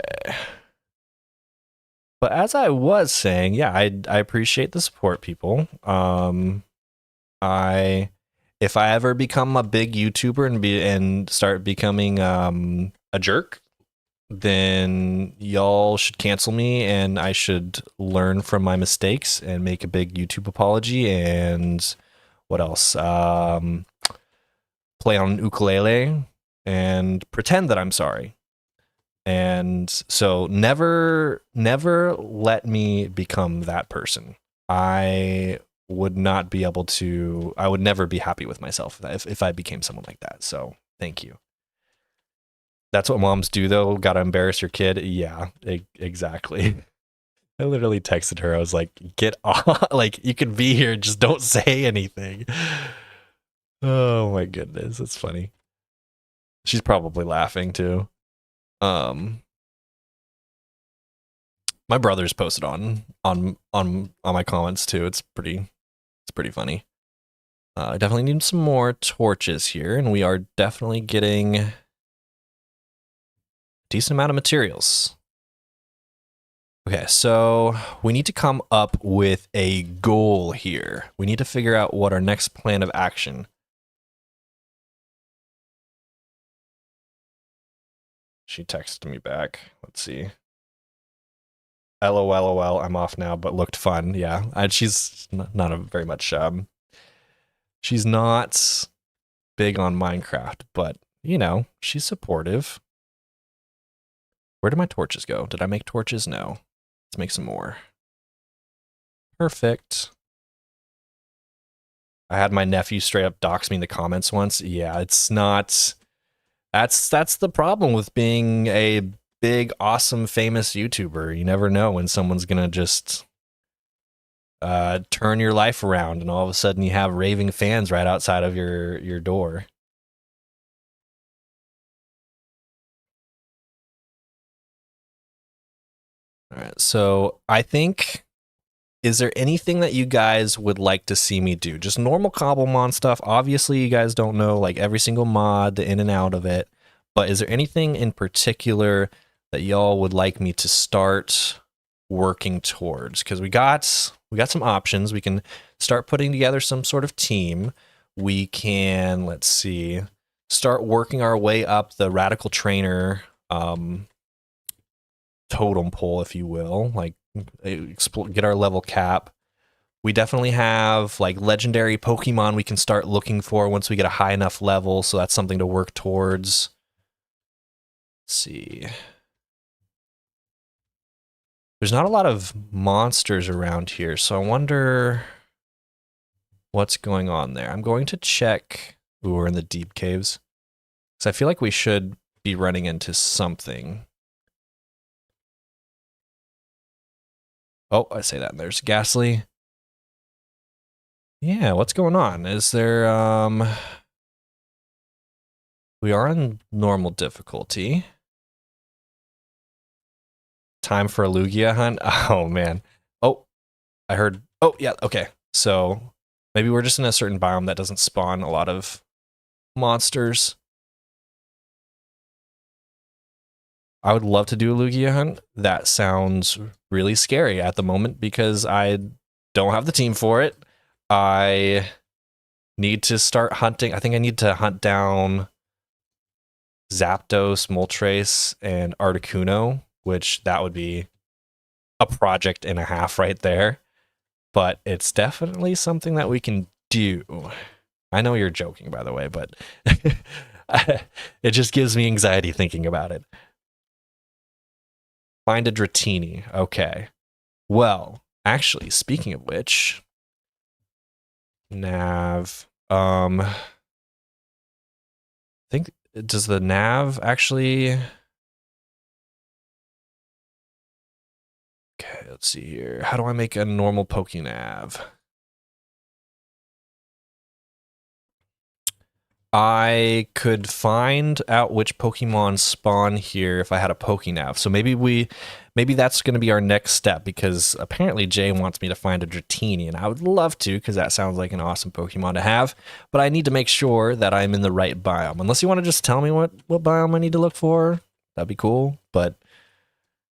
But as I was saying, yeah, I appreciate the support, people. If I ever become a big YouTuber and start becoming a jerk, then y'all should cancel me, and I should learn from my mistakes and make a big YouTube apology. And what else? Play on an ukulele and pretend that I'm sorry. And so never let me become that person. I would not be able to, I would never be happy with myself if I became someone like that. So thank you. That's what moms do though. Gotta embarrass your kid. Yeah, exactly. I literally texted her. I was like, get off. Like, you can be here. Just don't say anything. Oh my goodness. It's funny. She's probably laughing too. Um, my brother's posted on my comments too. It's pretty funny. I definitely need some more torches here, and we are definitely getting a decent amount of materials. Okay, so we need to come up with a goal here. We need to figure out what our next plan of action. She texted me back. Let's see. LOL, I'm off now, but looked fun. Yeah, she's not a very much. She's not big on Minecraft, but you know, she's supportive. Where did my torches go? Did I make torches? No. Let's make some more. Perfect. I had my nephew straight up dox me in the comments once. Yeah, it's not. That's the problem with being a big, awesome, famous YouTuber. You never know when someone's gonna just turn your life around, and all of a sudden you have raving fans right outside of your door. All right, so I think, is there anything that you guys would like to see me do? Just normal Cobblemon stuff. Obviously, you guys don't know like every single mod, the in and out of it. But is there anything in particular that y'all would like me to start working towards? Because we got some options. We can start putting together some sort of team. We can, let's see, start working our way up the radical trainer totem pole, if you will, like get our level cap. We definitely have like legendary Pokemon we can start looking for once we get a high enough level, so that's something to work towards. Let's see. There's not a lot of monsters around here, so I wonder what's going on there. I'm going to check. Ooh, we're in the deep caves. So I feel like we should be running into something. Oh, I say that, and there's Ghastly. Yeah, what's going on? Is there, we are on normal difficulty. Time for a Lugia hunt? Oh, man. Oh, I heard, oh, yeah, okay. So maybe we're just in a certain biome that doesn't spawn a lot of monsters. I would love to do a Lugia hunt. That sounds really scary at the moment because I don't have the team for it. I need to start hunting. I think I need to hunt down Zapdos, Moltres, and Articuno, which that would be a project and a half right there. But it's definitely something that we can do. I know you're joking, by the way, but it just gives me anxiety thinking about it. Find a Dratini. Okay. Well, actually, speaking of which, Nav. I think, does the Nav actually? Okay, let's see here. How do I make a normal Pokénav? I could find out which Pokemon spawn here if I had a Pokénav. So maybe that's going to be our next step, because apparently Jay wants me to find a Dratini, and I would love to, because that sounds like an awesome Pokemon to have. But I need to make sure that I'm in the right biome. Unless you want to just tell me what biome I need to look for, that'd be cool. But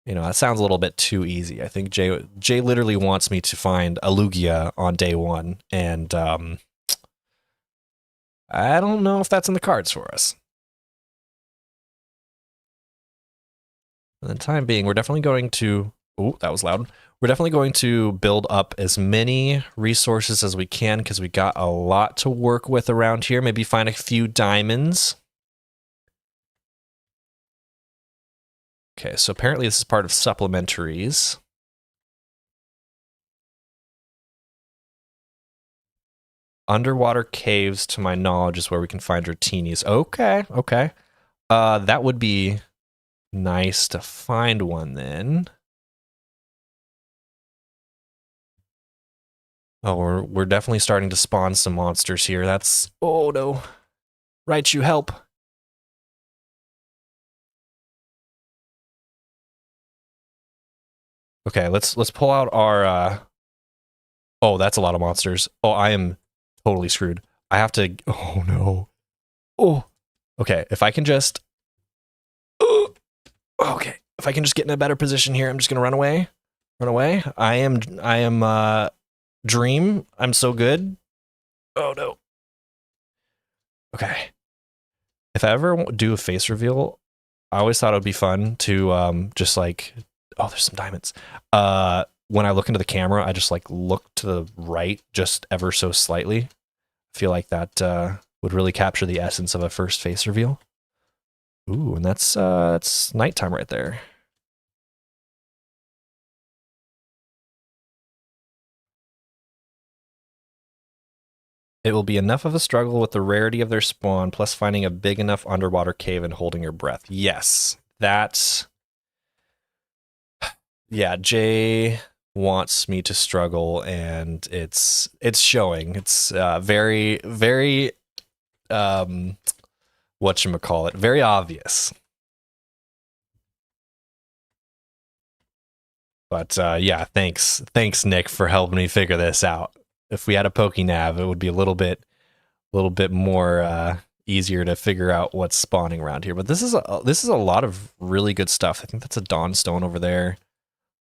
you know, that sounds a little bit too easy. I think Jay literally wants me to find a Lugia on day one, and I don't know if that's in the cards for us. For the time being, we're definitely going to... Oh, that was loud. We're definitely going to build up as many resources as we can, because we got a lot to work with around here. Maybe find a few diamonds. Okay, so apparently this is part of supplementaries. Underwater caves, to my knowledge, is where we can find Dratinis. Okay, okay. That would be nice to find one then. Oh, we're definitely starting to spawn some monsters here. That's, oh no. Right, you help. Okay, let's pull out our oh, that's a lot of monsters. Oh, I am totally screwed. I have to, oh no. Oh. Okay, if I can just okay, if I can just get in a better position here, I'm just going to run away. Run away. I am Dream. I'm so good. Oh no. Okay. If I ever do a face reveal, I always thought it would be fun to just like, oh, there's some diamonds. When I look into the camera, I just like look to the right just ever so slightly. I feel like that would really capture the essence of a first face reveal. Ooh, and that's nighttime right there. It will be enough of a struggle with the rarity of their spawn, plus finding a big enough underwater cave and holding your breath. Yes, that's... Yeah, Jay wants me to struggle, and it's showing. It's very, very, whatchamacallit, very obvious. But yeah, thanks, Nick, for helping me figure this out. If we had a Pokénav, it would be a little bit more easier to figure out what's spawning around here. But this is a lot of really good stuff. I think that's a Dawnstone over there.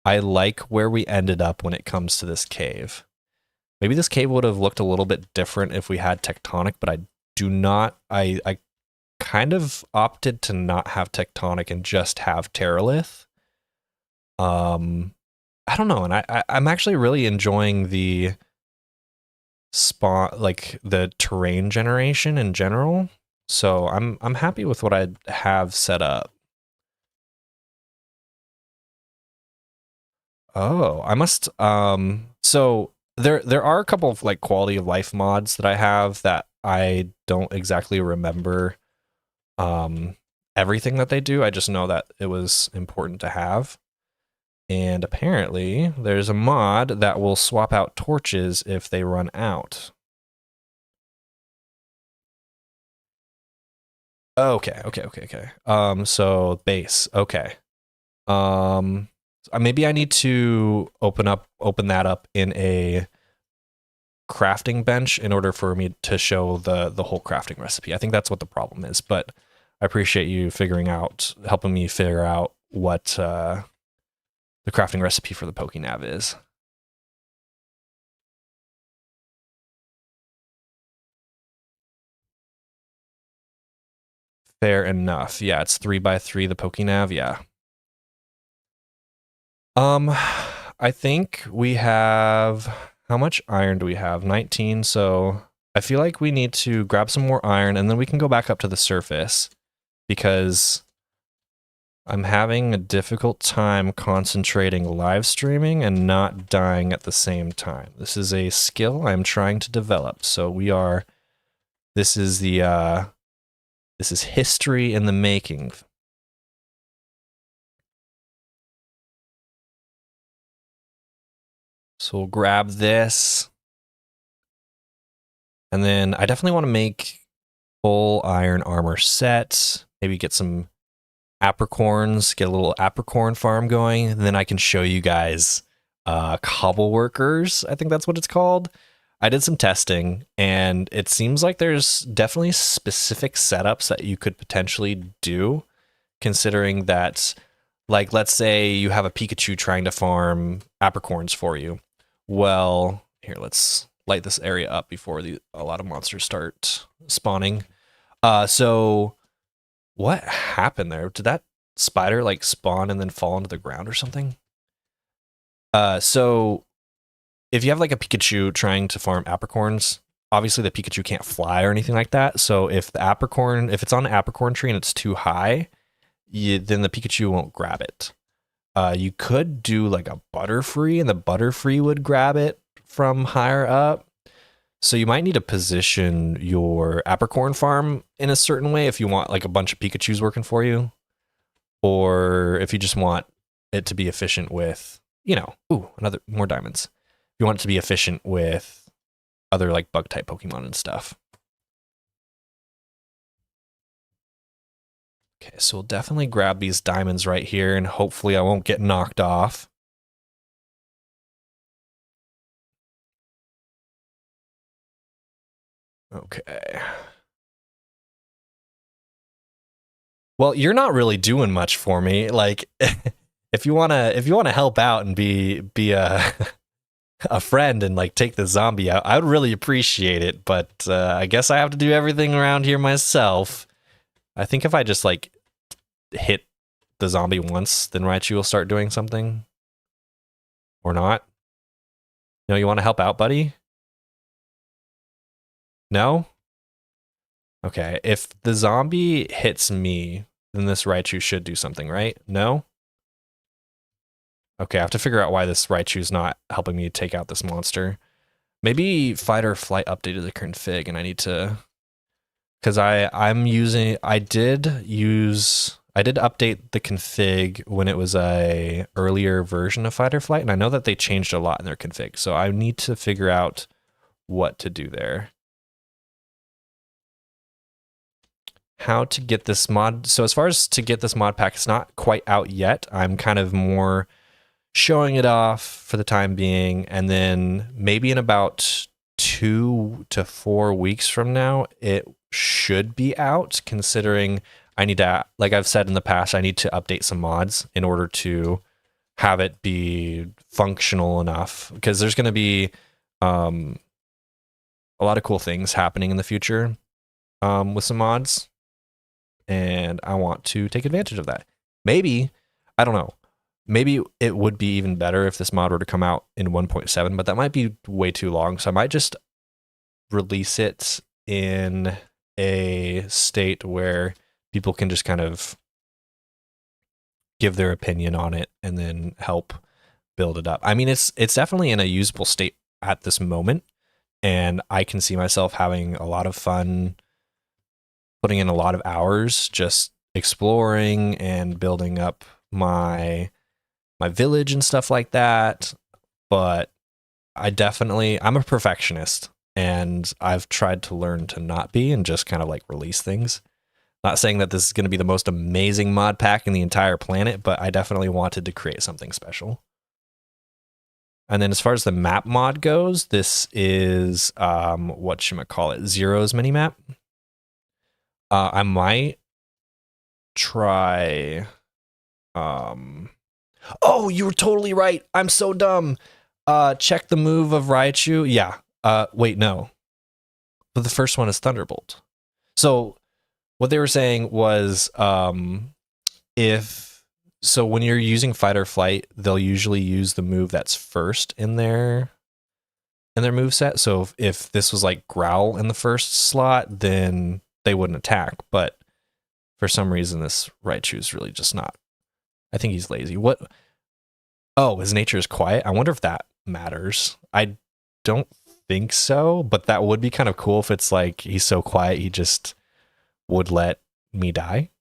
I like where we ended up when it comes to this cave. Maybe this cave would have looked a little bit different if we had Tectonic, but I do not. I kind of opted to not have Tectonic and just have Terralith. I don't know, and I'm actually really enjoying the spawn, like the terrain generation in general. So I'm happy with what I have set up. Oh, I must so there are a couple of like quality of life mods that I have that I don't exactly remember everything that they do. I just know that it was important to have. And apparently there's a mod that will swap out torches if they run out. Okay. So base. Okay. Maybe I need to open that up in a crafting bench in order for me to show the whole crafting recipe. I think that's what the problem is, but I appreciate you helping me figure out what the crafting recipe for the Pokénav is. Fair enough. Yeah, it's 3x3, the Pokénav, yeah. I think we have, how much iron do we have? 19, so I feel like we need to grab some more iron and then we can go back up to the surface because I'm having a difficult time concentrating live streaming and not dying at the same time. This is a skill I'm trying to develop. So this is history in the making. So we'll grab this. And then I definitely want to make full iron armor set. Maybe get some apricorns, get a little apricorn farm going. And then I can show you guys cobble workers. I think that's what it's called. I did some testing and it seems like there's definitely specific setups that you could potentially do, considering that, like, let's say you have a Pikachu trying to farm apricorns for you. Well, here, let's light this area up before a lot of monsters start spawning. So what happened there? Did that spider like spawn and then fall into the ground or something? So if you have like a Pikachu trying to farm apricorns, obviously the Pikachu can't fly or anything like that. So if it's on an apricorn tree and it's too high, then the Pikachu won't grab it. You could do like a Butterfree and the Butterfree would grab it from higher up. So you might need to position your apricorn farm in a certain way if you want like a bunch of Pikachus working for you. Or if you just want it to be efficient with, ooh, more diamonds. you want it to be efficient with other like bug type Pokemon and stuff. Okay, so we'll definitely grab these diamonds right here, and hopefully I won't get knocked off. Okay. Well, you're not really doing much for me. Like, if you wanna help out and be a a friend and like take the zombie out, I would really appreciate it. But I guess I have to do everything around here myself. I think if I just like hit the zombie once, then Raichu will start doing something. Or not. No, you want to help out, buddy? No? Okay, if the zombie hits me, then this Raichu should do something, right? No? Okay, I have to figure out why this Raichu's not helping me take out this monster. Maybe Fight or Flight updated the config and I need to... Because I did update the config when it was a earlier version of Fight or Flight, and I know that they changed a lot in their config, so I need to figure out what to do there. How to get this mod. So as far as to get this mod pack, it's not quite out yet. I'm kind of more showing it off for the time being, and then maybe in about 2 to 4 weeks from now, it should be out, considering I need to, like I've said in the past, I need to update some mods in order to have it be functional enough, because there's going to be a lot of cool things happening in the future with some mods, and I want to take advantage of that. Maybe, I don't know, maybe it would be even better if this mod were to come out in 1.7, but that might be way too long, so I might just release it in a state where people can just kind of give their opinion on it and then help build it up. I mean, it's definitely in a usable state at this moment, and I can see myself having a lot of fun, putting in a lot of hours just exploring and building up my village and stuff like that. But I'm a perfectionist, and I've tried to learn to not be and just kind of like release things. Not saying that this is going to be the most amazing mod pack in the entire planet, but I definitely wanted to create something special. And then as far as the map mod goes, this is whatchamacallit, Zero's minimap. I might try oh, you were totally right. I'm so dumb. Check the move of Raichu. Yeah. Wait, no. But the first one is Thunderbolt. So what they were saying was when you're using Fight or Flight, they'll usually use the move that's first in their moveset. So if this was like Growl in the first slot, then they wouldn't attack. But for some reason, this Raichu is really just not. I think he's lazy. What? Oh, his nature is quiet. I wonder if that matters. I don't think so, but that would be kind of cool if it's like he's so quiet he just would let me die.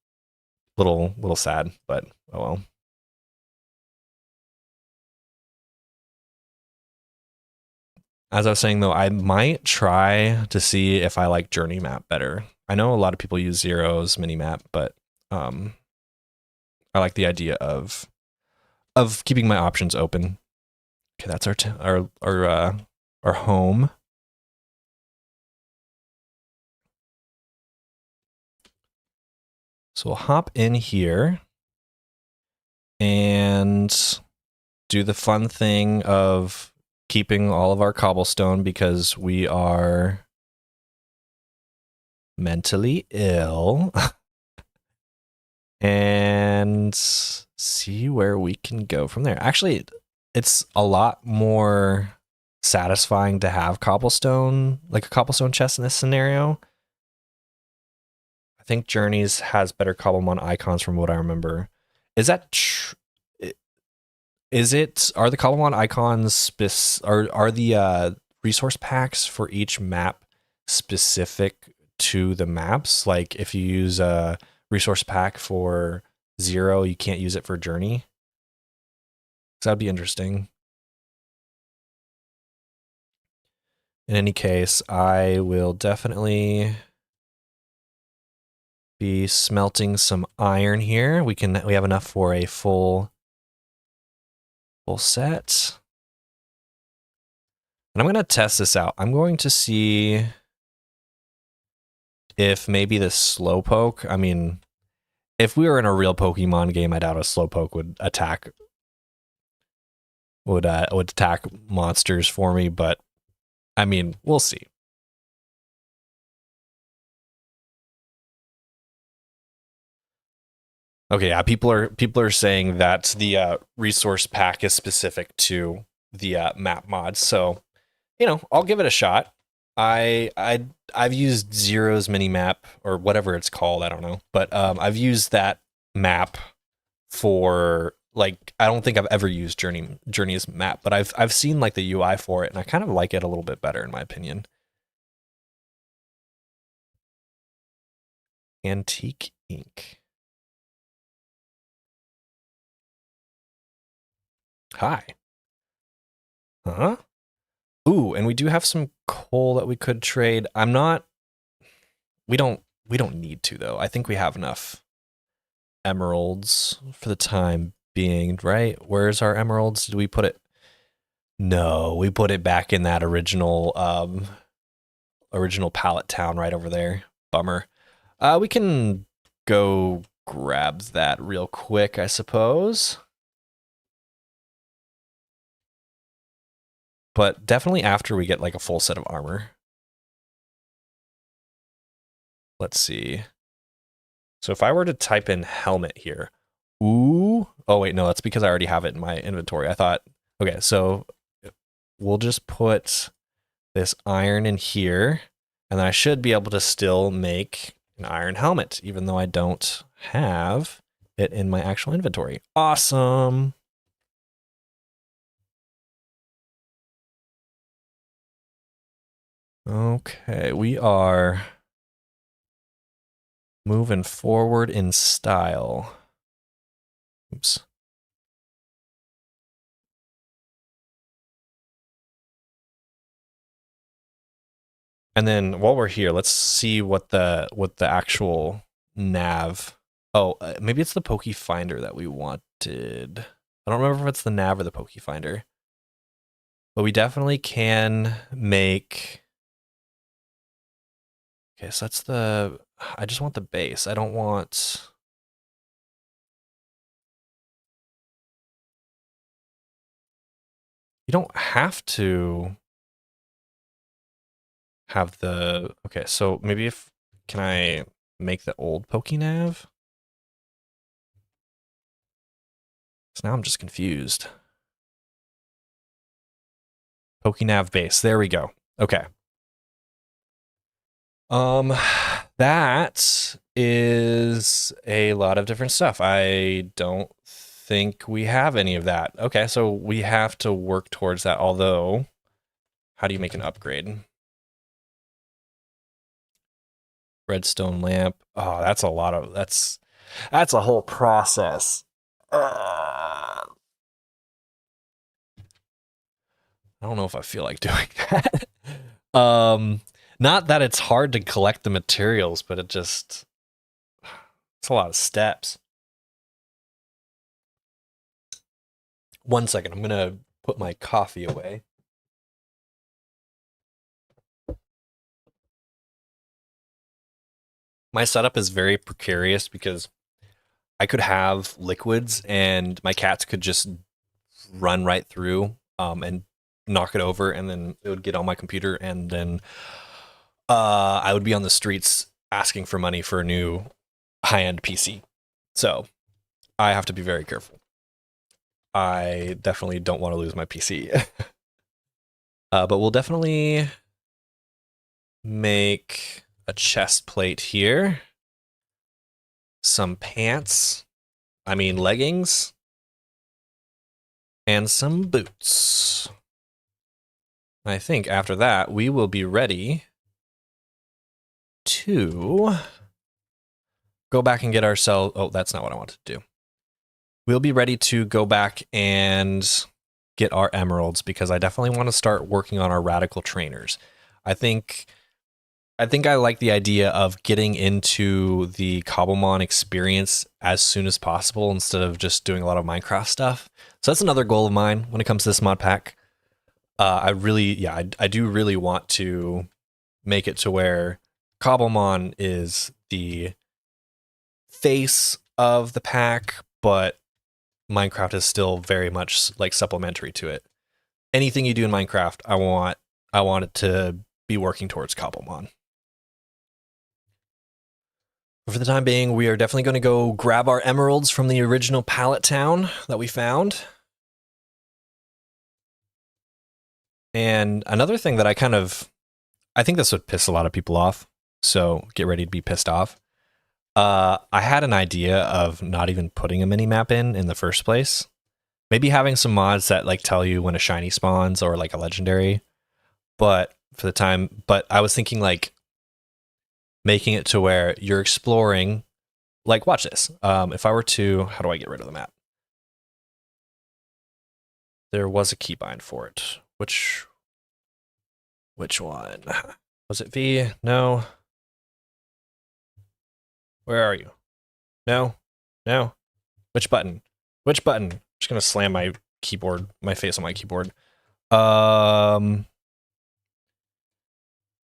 Little sad, but oh well. As I was saying though, I might try to see if I like Journey Map better. I know a lot of people use Zero's minimap, but I like the idea of keeping my options open. Okay, that's our home. So we'll hop in here and do the fun thing of keeping all of our cobblestone because we are mentally ill. And see where we can go from there. Actually, it's a lot more satisfying to have cobblestone, like a cobblestone chest in this scenario. I think Journeys has better Cobblemon icons from what I remember. Is that are the Cobblemon icons are the resource packs for each map specific to the maps? Like if you use a resource pack for Zero, you can't use it for Journey? So that'd be interesting. in any case, I will definitely be smelting some iron here. We have enough for a full set. And I'm going to test this out. I'm going to see if maybe the Slowpoke, I mean, if we were in a real Pokemon game, I doubt a Slowpoke would attack monsters for me, but I mean, we'll see. Okay, yeah, people are saying that the resource pack is specific to the map mods, so you know, I'll give it a shot. I've used Zero's mini map or whatever it's called, I don't know, but I've used that map for like I don't think I've ever used Journey's map, but I've seen like the UI for it, and I kind of like it a little bit better in my opinion. Antique ink. Hi. Huh? Ooh, and we do have some coal that we could trade. We don't need to though. I think we have enough emeralds for the time being, right? Where's our emeralds? Did we put it? No, we put it back in that original pallet town right over there. Bummer. We can go grab that real quick, I suppose. But definitely after we get like a full set of armor. Let's see. So if I were to type in helmet here, ooh, oh wait, no, that's because I already have it in my inventory. I thought, okay, so we'll just put this iron in here, and then I should be able to still make an iron helmet, even though I don't have it in my actual inventory. Awesome. Okay, we are moving forward in style. Oops. And then while we're here, let's see what the actual nav. Oh, maybe it's the Poke Finder that we wanted. I don't remember if it's the nav or the Poke Finder. But we definitely can make. Okay, so that's the. I just want the base. I don't want. You don't have to have the. Okay, so maybe if. Can I make the old Pokenav? So now I'm just confused. Pokenav base. There we go. Okay. That is a lot of different stuff. I don't think we have any of that. Okay, so we have to work towards that. Although, how do you make an upgrade? Redstone lamp. Oh, that's a lot of that's a whole process. I don't know if I feel like doing that. Not that it's hard to collect the materials, but it's a lot of steps. 1 second, I'm gonna put my coffee away. My setup is very precarious because I could have liquids and my cats could just run right through and knock it over, and then it would get on my computer, and then I would be on the streets asking for money for a new high-end PC. So I have to be very careful. I definitely don't want to lose my PC. But we'll definitely make a chest plate here. Some pants. I mean leggings. And some boots. I think after that, we will be ready to go back and get ourselves... Oh, that's not what I wanted to do. We'll be ready to go back and get our emeralds, because I definitely want to start working on our radical trainers. I think I like the idea of getting into the Cobblemon experience as soon as possible instead of just doing a lot of Minecraft stuff. So that's another goal of mine when it comes to this mod pack. I do really want to make it to where Cobblemon is the face of the pack, but Minecraft is still very much like supplementary to it. Anything you do in Minecraft, I want it to be working towards Cobblemon. For the time being, we are definitely going to go grab our emeralds from the original pallet town that we found. And another thing that I think this would piss a lot of people off, so get ready to be pissed off. I had an idea of not even putting a mini-map in the first place. Maybe having some mods that like tell you when a shiny spawns or like a legendary. But I was thinking like making it to where you're exploring, like watch this. If I were to, how do I get rid of the map? There was a keybind for it. Which one? Was it V? No. Where are you? No. Which button? I'm just gonna slam my face on my keyboard.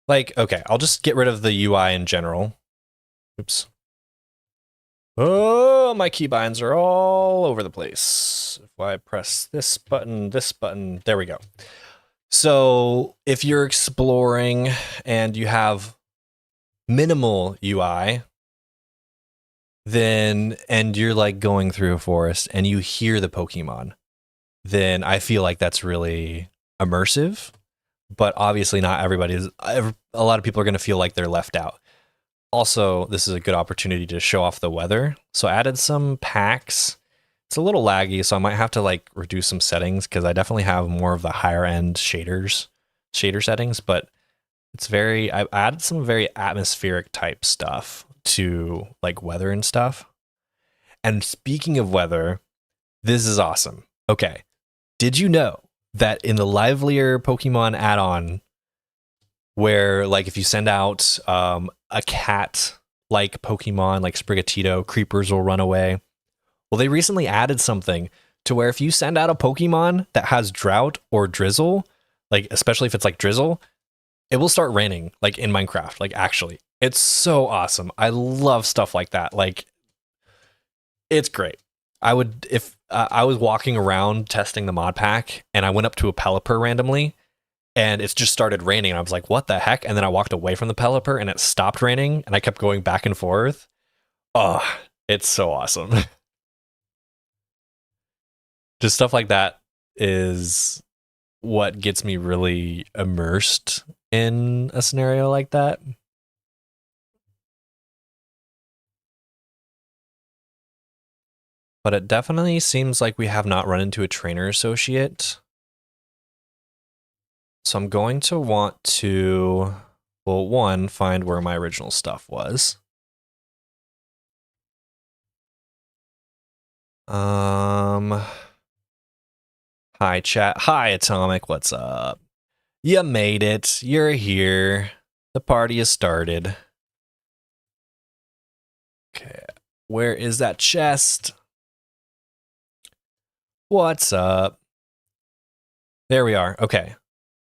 Like, okay, I'll just get rid of the UI in general. Oops. Oh, my keybinds are all over the place. If I press this button, there we go. So if you're exploring and you have minimal UI, and you're like going through a forest and you hear the Pokemon, then I feel like that's really immersive. But obviously not a lot of people are going to feel like they're left out. Also, this is a good opportunity to show off the weather. So I added some packs. It's a little laggy, so I might have to like reduce some settings because I definitely have more of the higher end shader settings, but I added some very atmospheric type stuff to like weather and stuff. And speaking of weather, this is awesome. Okay. Did you know that in the livelier Pokemon add-on, where like if you send out a cat like Pokemon like Sprigatito, creepers will run away? Well, they recently added something to where if you send out a Pokemon that has drought or drizzle, like especially if it's like drizzle, it will start raining like in Minecraft. Like actually, it's so awesome. I love stuff like that. Like it's great. If I was walking around testing the mod pack and I went up to a Pelipper randomly and it's just started raining and I was like, what the heck? And then I walked away from the Pelipper and it stopped raining and I kept going back and forth. Oh, it's so awesome. Just stuff like that is what gets me really immersed in a scenario like that. But it definitely seems like we have not run into a trainer associate. So I'm going to want to, well, one, find where my original stuff was. Hi chat. Hi Atomic, what's up? You made it. You're here. The party has started. Okay. Where is that chest? What's up? There we are. Okay.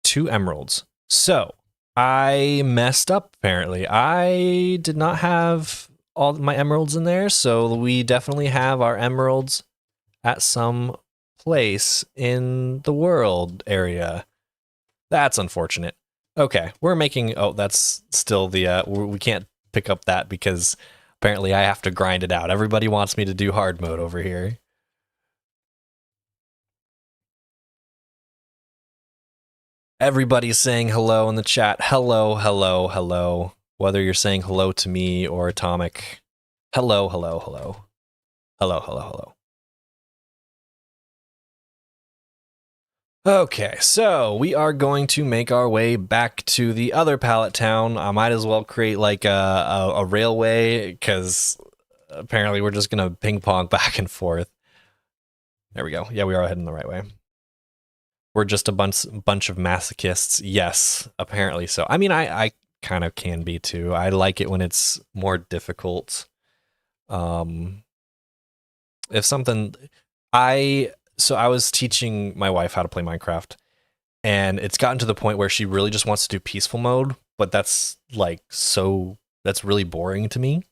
2 emeralds. So I messed up apparently. I did not have all my emeralds in there, so we definitely have our emeralds at some place in the world area. That's unfortunate. Okay, we're making, oh, that's still the, we can't pick up that because apparently I have to grind it out. Everybody wants me to do hard mode over here. Everybody's saying hello in the chat. Hello, hello, hello. Whether you're saying hello to me or Atomic. Hello, hello, hello. Hello, hello, hello. Okay, so we are going to make our way back to the other pallet town. I might as well create like a railway because apparently we're just gonna ping pong back and forth. There we go. Yeah, we are heading the right way. we're just a bunch of masochists. Yes, apparently so. I mean, I kind of can be too. I like it when it's more difficult. If something, I I was teaching my wife how to play Minecraft, and it's gotten to the point where she really just wants to do peaceful mode, but that's like that's really boring to me.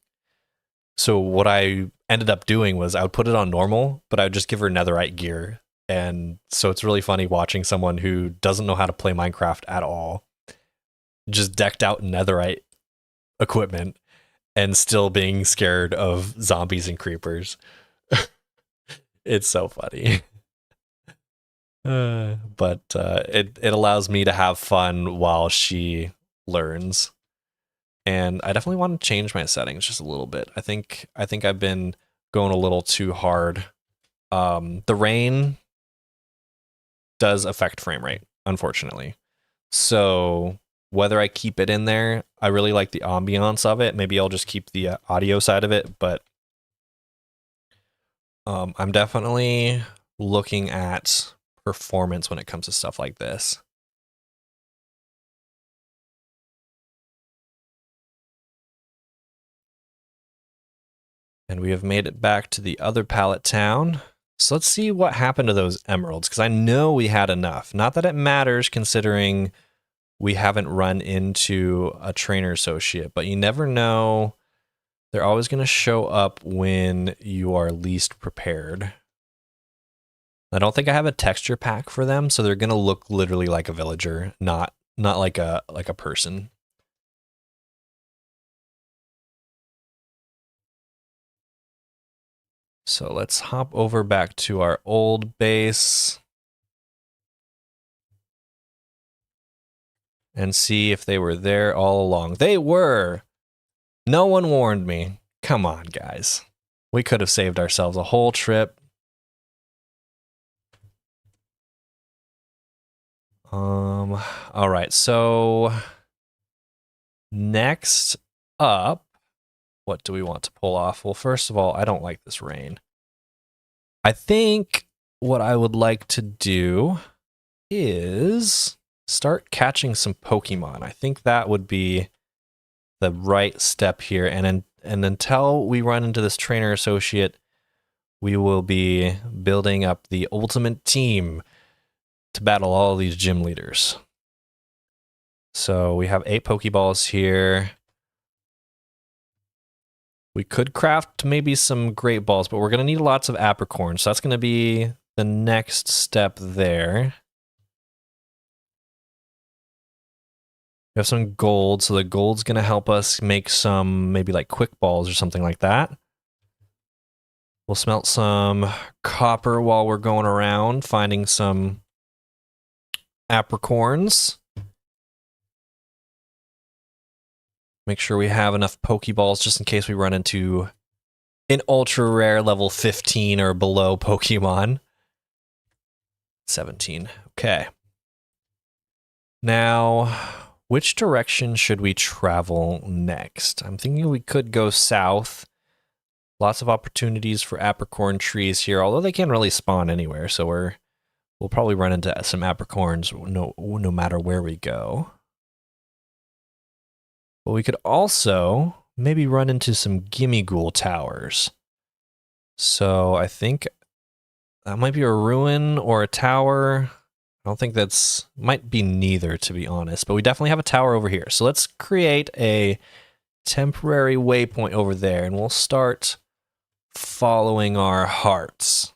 So what I ended up doing was I would put it on normal, but I would just give her netherite gear. And so it's really funny watching someone who doesn't know how to play Minecraft at all, just decked out in netherite equipment and still being scared of zombies and creepers. It's so funny. But it allows me to have fun while she learns. And I definitely want to change my settings just a little bit. I think I've been going a little too hard. The rain does affect frame rate, unfortunately. So whether I keep it in there, I really like the ambiance of it. Maybe I'll just keep the audio side of it, but I'm definitely looking at performance when it comes to stuff like this. And we have made it back to the other pallet town. So let's see what happened to those emeralds, because I know we had enough. Not that it matters considering we haven't run into a trainer associate, but you never know. They're always going to show up when you are least prepared. I don't think I have a texture pack for them, so they're going to look literally like a villager, not like a person. So let's hop over back to our old base and see if they were there all along. They were! No one warned me. Come on, guys. We could have saved ourselves a whole trip. All right, so next up, what do we want to pull off? Well, first of all, I don't like this rain. I think what I would like to do is start catching some Pokemon. I think that would be the right step here. And until we run into this trainer associate, we will be building up the ultimate team to battle all of these gym leaders. So we have 8 Pokeballs here. We could craft maybe some Great Balls, but we're going to need lots of apricorn. So that's going to be the next step there. We have some gold, so the gold's going to help us make some maybe like quick balls or something like that. We'll smelt some copper while we're going around, finding some apricorns. Make sure we have enough Pokeballs just in case we run into an ultra rare level 15 or below Pokemon. 17. Okay. Now, which direction should we travel next? I'm thinking we could go south. Lots of opportunities for apricorn trees here, although they can't really spawn anywhere, so we'll probably run into some apricorns no matter where we go. But we could also maybe run into some Gimmighoul towers. So I think that might be a ruin or a tower. I don't think might be neither, to be honest, but we definitely have a tower over here. So let's create a temporary waypoint over there, and we'll start following our hearts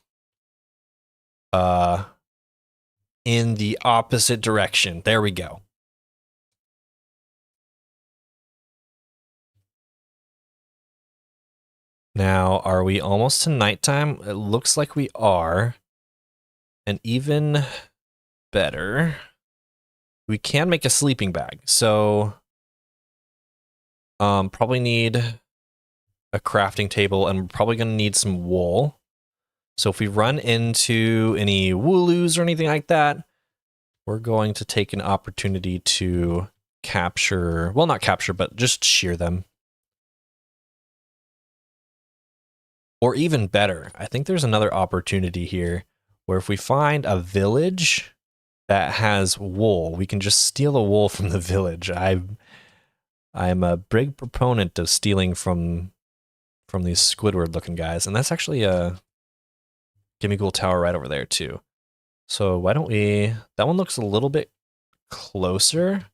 in the opposite direction. There we go. Now, are we almost to nighttime? It looks like we are. And even better, we can make a sleeping bag. So, probably need a crafting table, and we're probably going to need some wool. So if we run into any Wooloos or anything like that, we're going to take an opportunity to capture, well, not capture, but just shear them. Or even better, I think there's another opportunity here where if we find a village that has wool. We can just steal the wool from the village. I'm a big proponent of stealing from these Squidward looking guys, and that's actually a Gimmick tower right over there too. So why don't we, that one looks a little bit closer.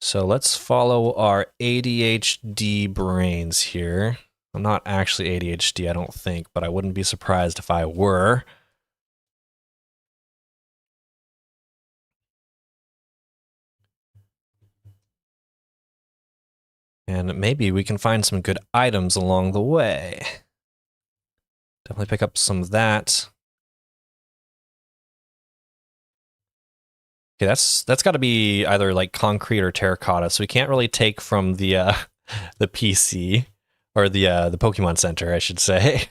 So let's follow our ADHD brains here. I'm not actually ADHD, I don't think, but I wouldn't be surprised if I were. And maybe we can find some good items along the way. Definitely pick up some of that. Okay, that's got to be either like concrete or terracotta, so we can't really take from the the PC or the Pokemon Center, I should say.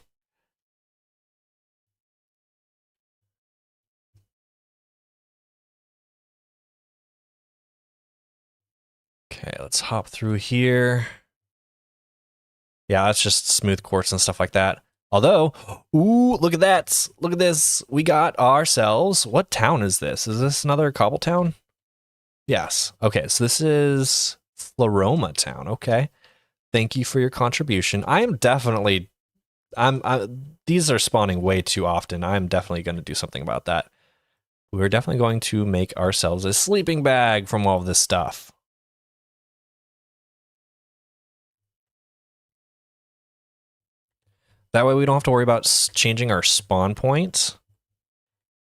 Okay, let's hop through here. Yeah, it's just smooth quartz and stuff like that. Although, ooh, look at that. Look at this. We got ourselves, what town is this? Is this another cobble town? Yes. Okay, so this is Floroma town. Okay. Thank you for your contribution. I am definitely, these are spawning way too often. I'm definitely going to do something about that. We're definitely going to make ourselves a sleeping bag from all of this stuff. That way we don't have to worry about changing our spawn point.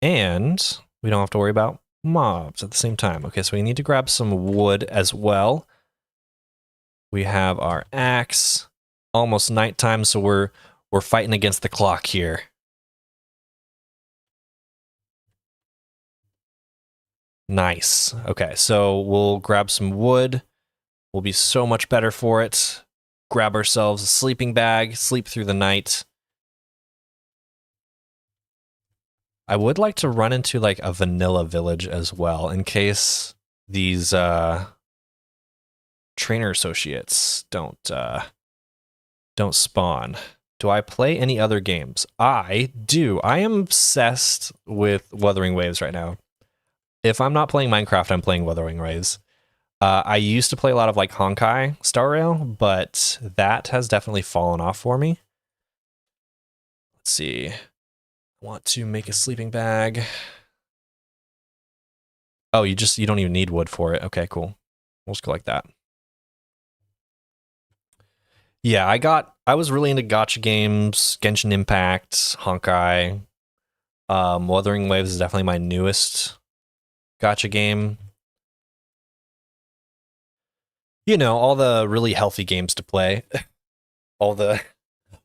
And we don't have to worry about mobs at the same time. Okay, so we need to grab some wood as well. We have our axe. Almost nighttime, so we're fighting against the clock here. Nice. Okay, so we'll grab some wood. We'll be so much better for it. Grab ourselves a sleeping bag, sleep through the night. I would like to run into like a vanilla village as well, in case these trainer associates don't spawn. Do I play any other games? I do. I am obsessed with Wuthering Waves right now. If I'm not playing Minecraft, I'm playing Wuthering Waves. I used to play a lot of like Honkai Star Rail, but that has definitely fallen off for me. Let's see. I want to make a sleeping bag. Oh, you don't even need wood for it. Okay, cool. We'll just go like that. Yeah, I was really into gacha games, Genshin Impact, Honkai. Wuthering Waves is definitely my newest gacha game. You know, all the really healthy games to play. all the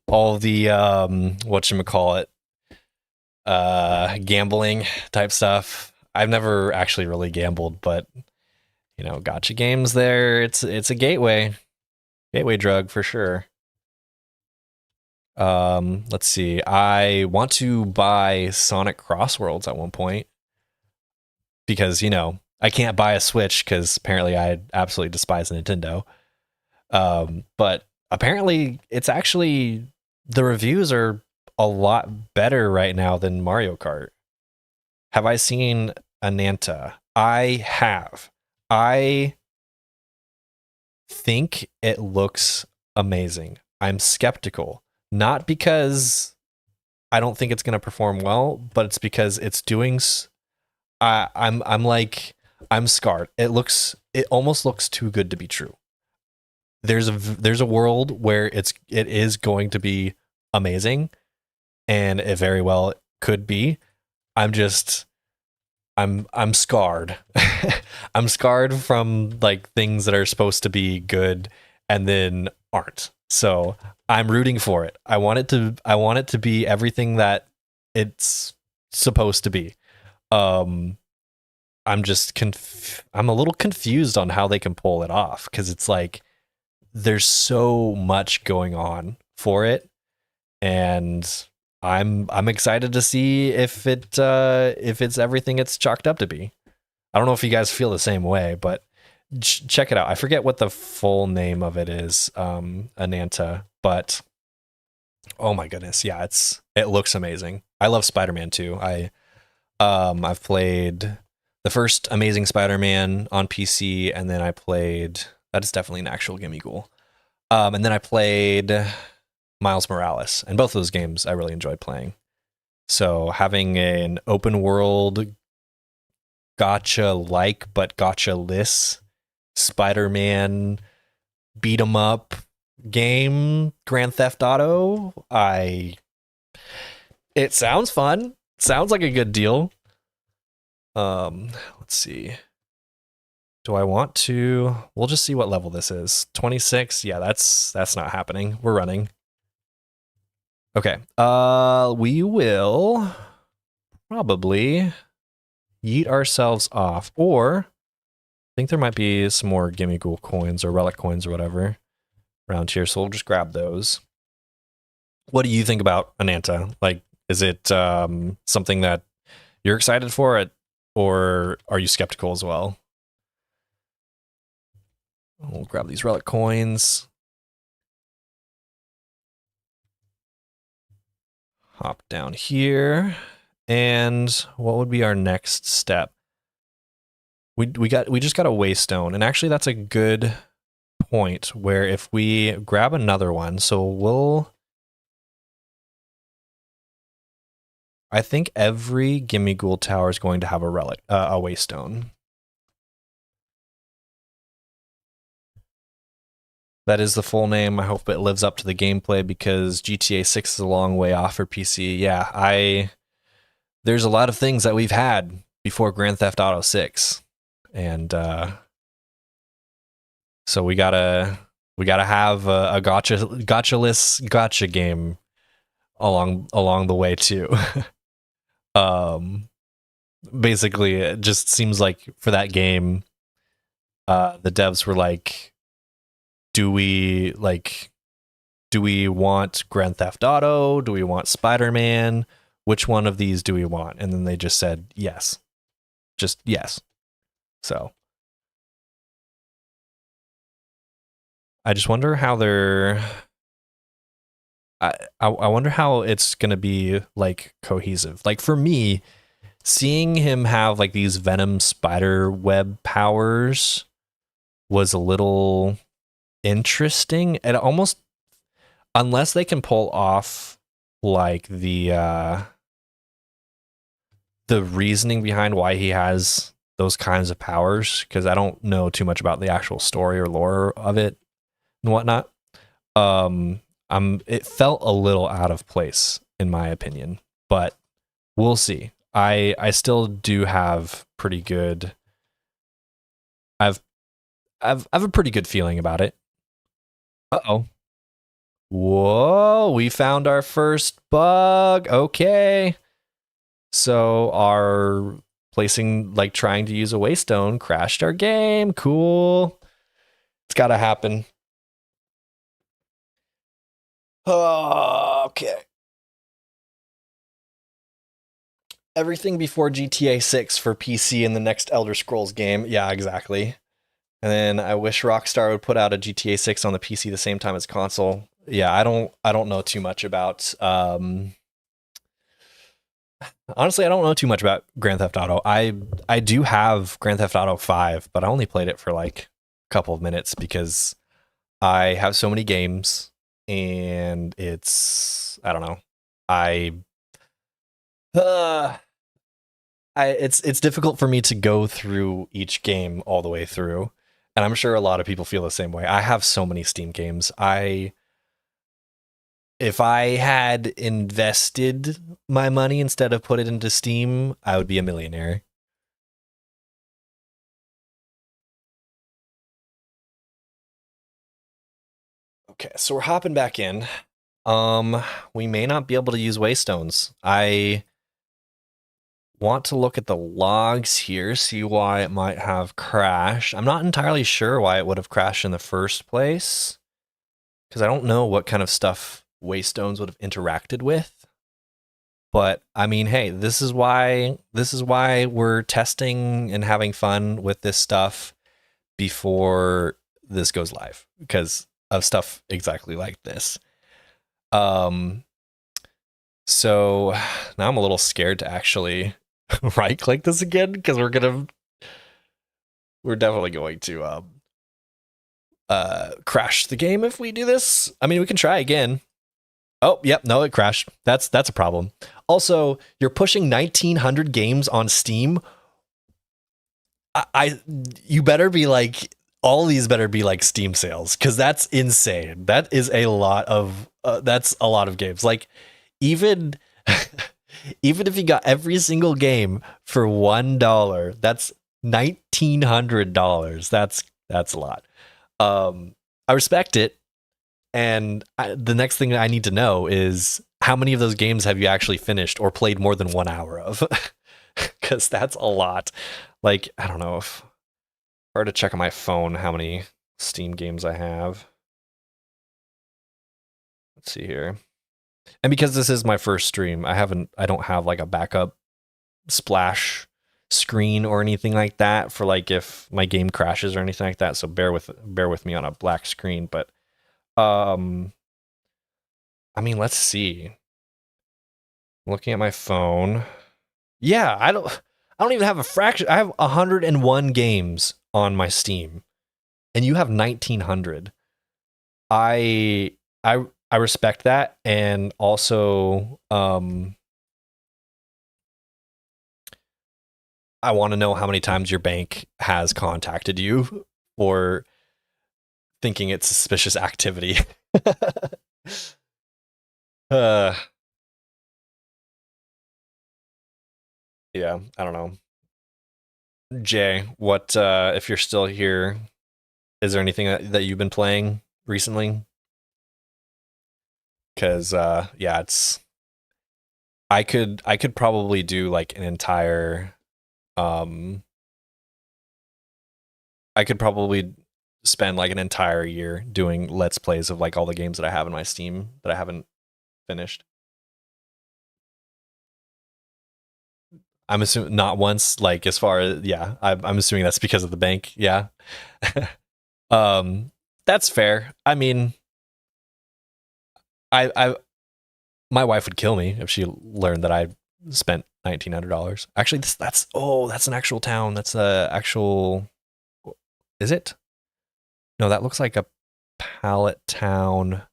whatchamacallit, gambling type stuff. I've never actually really gambled, but you know, gacha games there, it's a gateway drug for sure. Let's see. I want to buy Sonic Crossworlds at one point because, you know, I can't buy a Switch because apparently I absolutely despise Nintendo. But apparently it's actually, the reviews are a lot better right now than Mario Kart. Have I seen Ananta? I have. I think it looks amazing. I'm skeptical. Not because I don't think it's going to perform well, but it's because it's doing. I'm scarred. It almost looks too good to be true. There's a world where it is going to be amazing, and it very well could be. I'm scarred. I'm scarred from like things that are supposed to be good and then aren't. So I'm rooting for it. I want it to be everything that it's supposed to be. I'm a little confused on how they can pull it off, because it's like there's so much going on for it, and I'm excited to see if it's everything it's chalked up to be. I don't know if you guys feel the same way, but check it out. I forget what the full name of it is, Ananta, but oh my goodness, yeah, it looks amazing. I love Spider-Man too. I've played the first Amazing Spider-Man on PC, and then I played that is definitely an actual gimme ghoul. And then I played Miles Morales, and both of those games I really enjoyed playing. So having an open world gotcha like but gotcha less Spider-Man beat 'em up game, Grand Theft Auto, it sounds fun. Sounds like a good deal. Let's see. Do I want to? We'll just see what level this is. 26. Yeah, that's not happening. We're running. Okay. We will probably yeet ourselves off, or I think there might be some more gimme ghoul coins or relic coins or whatever around here, so we'll just grab those. What do you think about Ananta? Like, is it something that you're excited for it, or are you skeptical as well? We'll grab these relic coins. Hop down here. And what would be our next step? We just got a waystone, and actually that's a good point where if we grab another one, so I think every gimme ghoul tower is going to have a relic, a waystone. That is the full name. I hope it lives up to the gameplay because GTA 6 is a long way off for PC. Yeah, there's a lot of things that we've had before Grand Theft Auto 6. And so we gotta have a gotcha-less gotcha game along the way too. Basically it just seems like for that game, the devs were like, do we want Grand Theft Auto? Do we want Spider-Man? Which one of these do we want? And then they just said yes. Just yes. So I just wonder how I wonder how it's gonna be like cohesive. Like for me, seeing him have like these venom spider web powers was a little interesting. It almost, unless they can pull off like the reasoning behind why he has those kinds of powers, because I don't know too much about the actual story or lore of it and whatnot. It felt a little out of place in my opinion, but we'll see. I still do have pretty good. I've a pretty good feeling about it. Uh-oh. Whoa, we found our first bug. Okay. So our trying to use a waystone crashed our game. Cool. It's gotta happen. Oh, okay. Everything before GTA 6 for PC in the next Elder Scrolls game. Yeah, exactly. And then I wish Rockstar would put out a GTA 6 on the PC the same time as console. Yeah, I don't know too much about honestly, I don't know too much about Grand Theft Auto. I do have Grand Theft Auto 5, but I only played it for like a couple of minutes because I have so many games and I don't know. It's difficult for me to go through each game all the way through. And I'm sure a lot of people feel the same way. I have so many Steam games. If I had invested my money instead of put it into Steam, I would be a millionaire. Okay, so we're hopping back in. We may not be able to use waystones. I want to look at the logs here, see why it might have crashed. I'm not entirely sure why it would have crashed in the first place, because I don't know what kind of stuff waystones would have interacted with. But I mean, hey, this is why we're testing and having fun with this stuff before this goes live, because of stuff exactly like this. So now I'm a little scared to actually right click this again because we're definitely going to crash the game if we do this. I mean, we can try again. Oh, yep, no, it crashed. That's a problem. Also, you're pushing 1900 games on Steam. You better be like, all these better be like Steam sales, because that's insane. That is a lot of that's a lot of games. Like, even even if you got every single game for $1, that's $1,900. That's a lot. I respect it, and the next thing I need to know is how many of those games have you actually finished or played more than 1 hour of? Because that's a lot. Like, I don't know if or to check on my phone how many Steam games I have. Let's see here. And because this is my first stream, I don't have like a backup splash screen or anything like that for like if my game crashes or anything like that. So bear with me on a black screen. But I mean, let's see. Looking at my phone. Yeah, I don't even have a fraction. I have 101 games on my Steam, and you have 1900. I respect that, and also I want to know how many times your bank has contacted you for thinking it's suspicious activity. uh, yeah, I don't know. Jay, what if you're still here? Is there anything that you've been playing recently? Because yeah, it's I could probably do like an entire I could probably spend like an entire year doing let's plays of like all the games that I have in my Steam that I haven't finished. I'm assuming not once, like as far as yeah, I'm assuming that's because of the bank. Yeah. um that's fair. I mean, I my wife would kill me if she learned that I spent $1,900. Actually, that's an actual town. That's a actual. Is it? No, that looks like a pallet town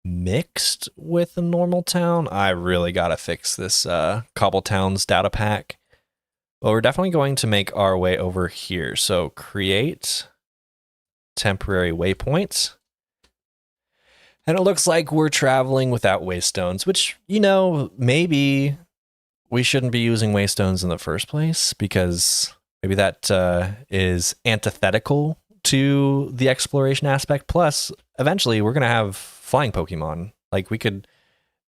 mixed with a normal town. I really gotta fix this Cobbletown's data pack. Well, we're definitely going to make our way over here. So create temporary waypoints. And it looks like we're traveling without waystones, which, maybe we shouldn't be using waystones in the first place because maybe that is antithetical to the exploration aspect. Plus, eventually, we're going to have flying Pokemon. Like, we could,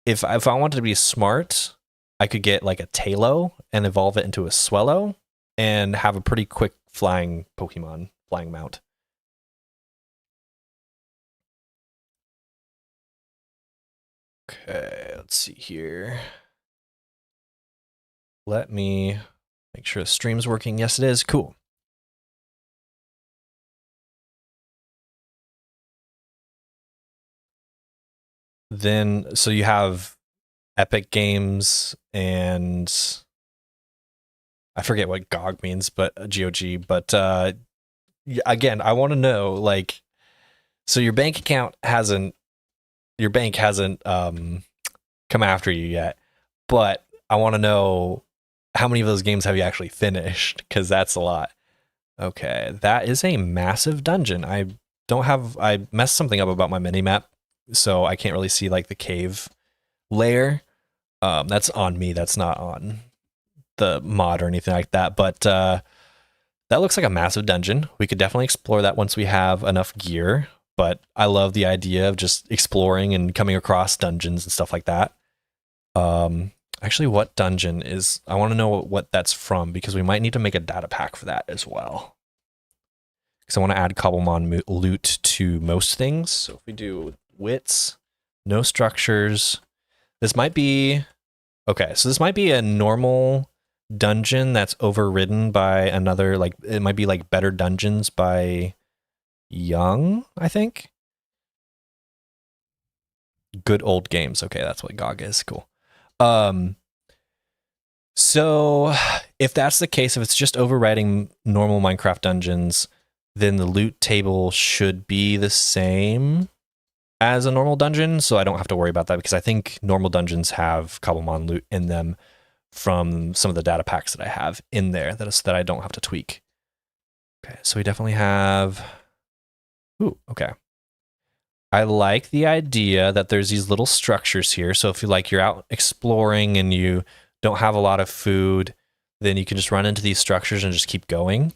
if I wanted to be smart, I could get like a Talo and evolve it into a Swellow and have a pretty quick flying Pokemon, flying mount. Okay, let's see here. Let me make sure the stream's working. Yes, it is. Cool. Then, so you have Epic Games and I forget what GOG means, but GOG. But again, I want to know, like, so your bank hasn't come after you yet, but I want to know how many of those games have you actually finished? Because that's a lot. Okay, that is a massive dungeon. I messed something up about my minimap, so I can't really see like the cave layer. That's on me. That's not on the mod or anything like that. But that looks like a massive dungeon. We could definitely explore that once we have enough gear. But I love the idea of just exploring and coming across dungeons and stuff like that. Actually, what dungeon is? I want to know what that's from because we might need to make a data pack for that as well. Because I want to add Cobblemon loot to most things. So if we do wits, no structures, this might be okay. So this might be a normal dungeon that's overridden by another. Like it might be like Better Dungeons by Young, I think. Good old games. Okay, that's what GOG is. Cool. So, if that's the case, if it's just overwriting normal Minecraft dungeons, then the loot table should be the same as a normal dungeon. So I don't have to worry about that because I think normal dungeons have Cobblemon loot in them from some of the data packs that I have in there that I don't have to tweak. Okay, so we definitely have. Ooh, okay. I like the idea that there's these little structures here. So if you're out exploring and you don't have a lot of food, then you can just run into these structures and just keep going.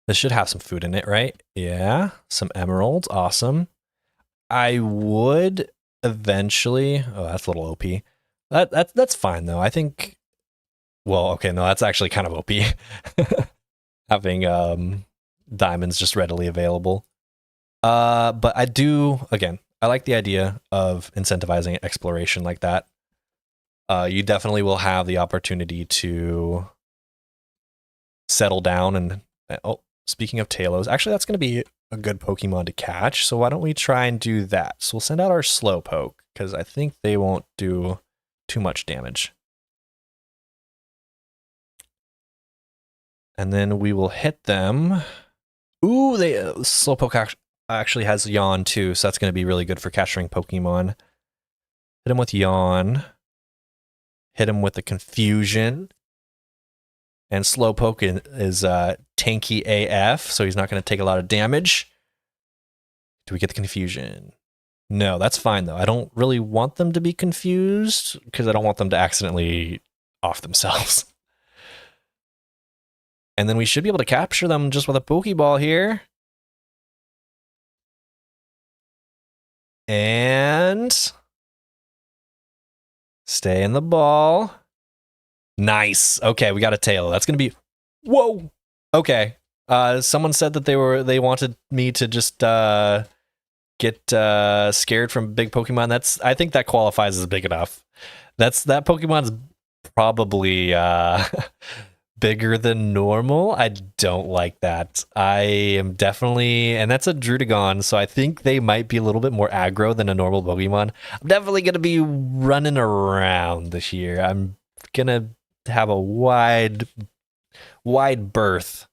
This should have some food in it, right? Yeah, some emeralds, awesome. I would eventually. Oh, that's a little OP. That's fine though. I think. Well, okay, no, that's actually kind of OP. Having diamonds just readily available. But I do, again, I like the idea of incentivizing exploration like that. You definitely will have the opportunity to settle down and oh, speaking of Talos, actually that's going to be a good Pokemon to catch. So why don't we try and do that? So we'll send out our Slowpoke because I think they won't do too much damage. And then we will hit them. Ooh, Slowpoke actually has Yawn too, so that's going to be really good for capturing Pokemon. Hit him with Yawn. Hit him with the Confusion. And Slowpoke is tanky AF, so he's not going to take a lot of damage. Do we get the Confusion? No, that's fine though. I don't really want them to be confused because I don't want them to accidentally off themselves. And then we should be able to capture them just with a Pokeball here. And stay in the ball. Nice. Okay, we got a tail. That's going to be... Whoa! Okay. Someone said that they wanted me to just get scared from big Pokemon. I think that qualifies as big enough. That Pokemon's probably bigger than normal. I don't like that. I am definitely, and that's a Drudagon, so I think they might be a little bit more aggro than a normal Pokemon. I'm definitely going to be running around this year. I'm going to have a wide berth.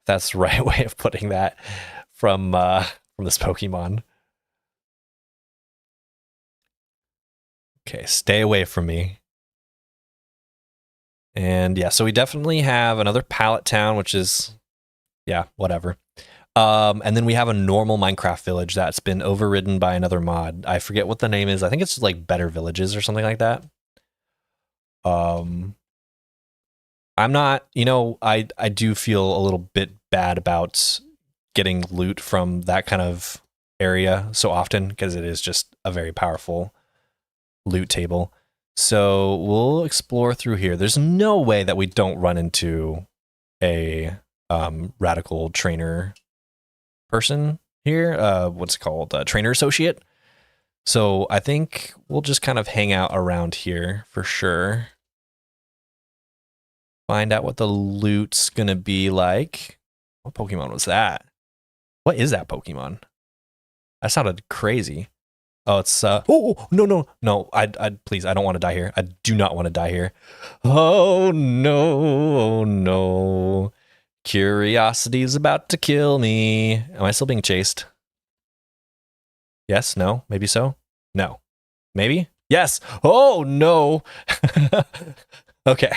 That's the right way of putting that from this Pokemon. Okay, stay away from me. And yeah, so we definitely have another pallet town, which is, yeah, whatever. And then we have a normal Minecraft village that's been overridden by another mod. I forget what the name is. I think it's like Better Villages or something like that. I'm not, I do feel a little bit bad about getting loot from that kind of area so often because it is just a very powerful loot table. So we'll explore through here. There's no way that we don't run into a radical trainer person here. What's it called? Trainer associate. So I think we'll just kind of hang out around here for sure. Find out what the loot's going to be like. What Pokemon was that? What is that Pokemon? That sounded crazy. Oh, it's no. I please, I don't want to die here. I do not want to die here. Oh no. Curiosity is about to kill me. Am I still being chased? Yes, no, maybe so. No. Maybe? Yes. Oh no. Okay,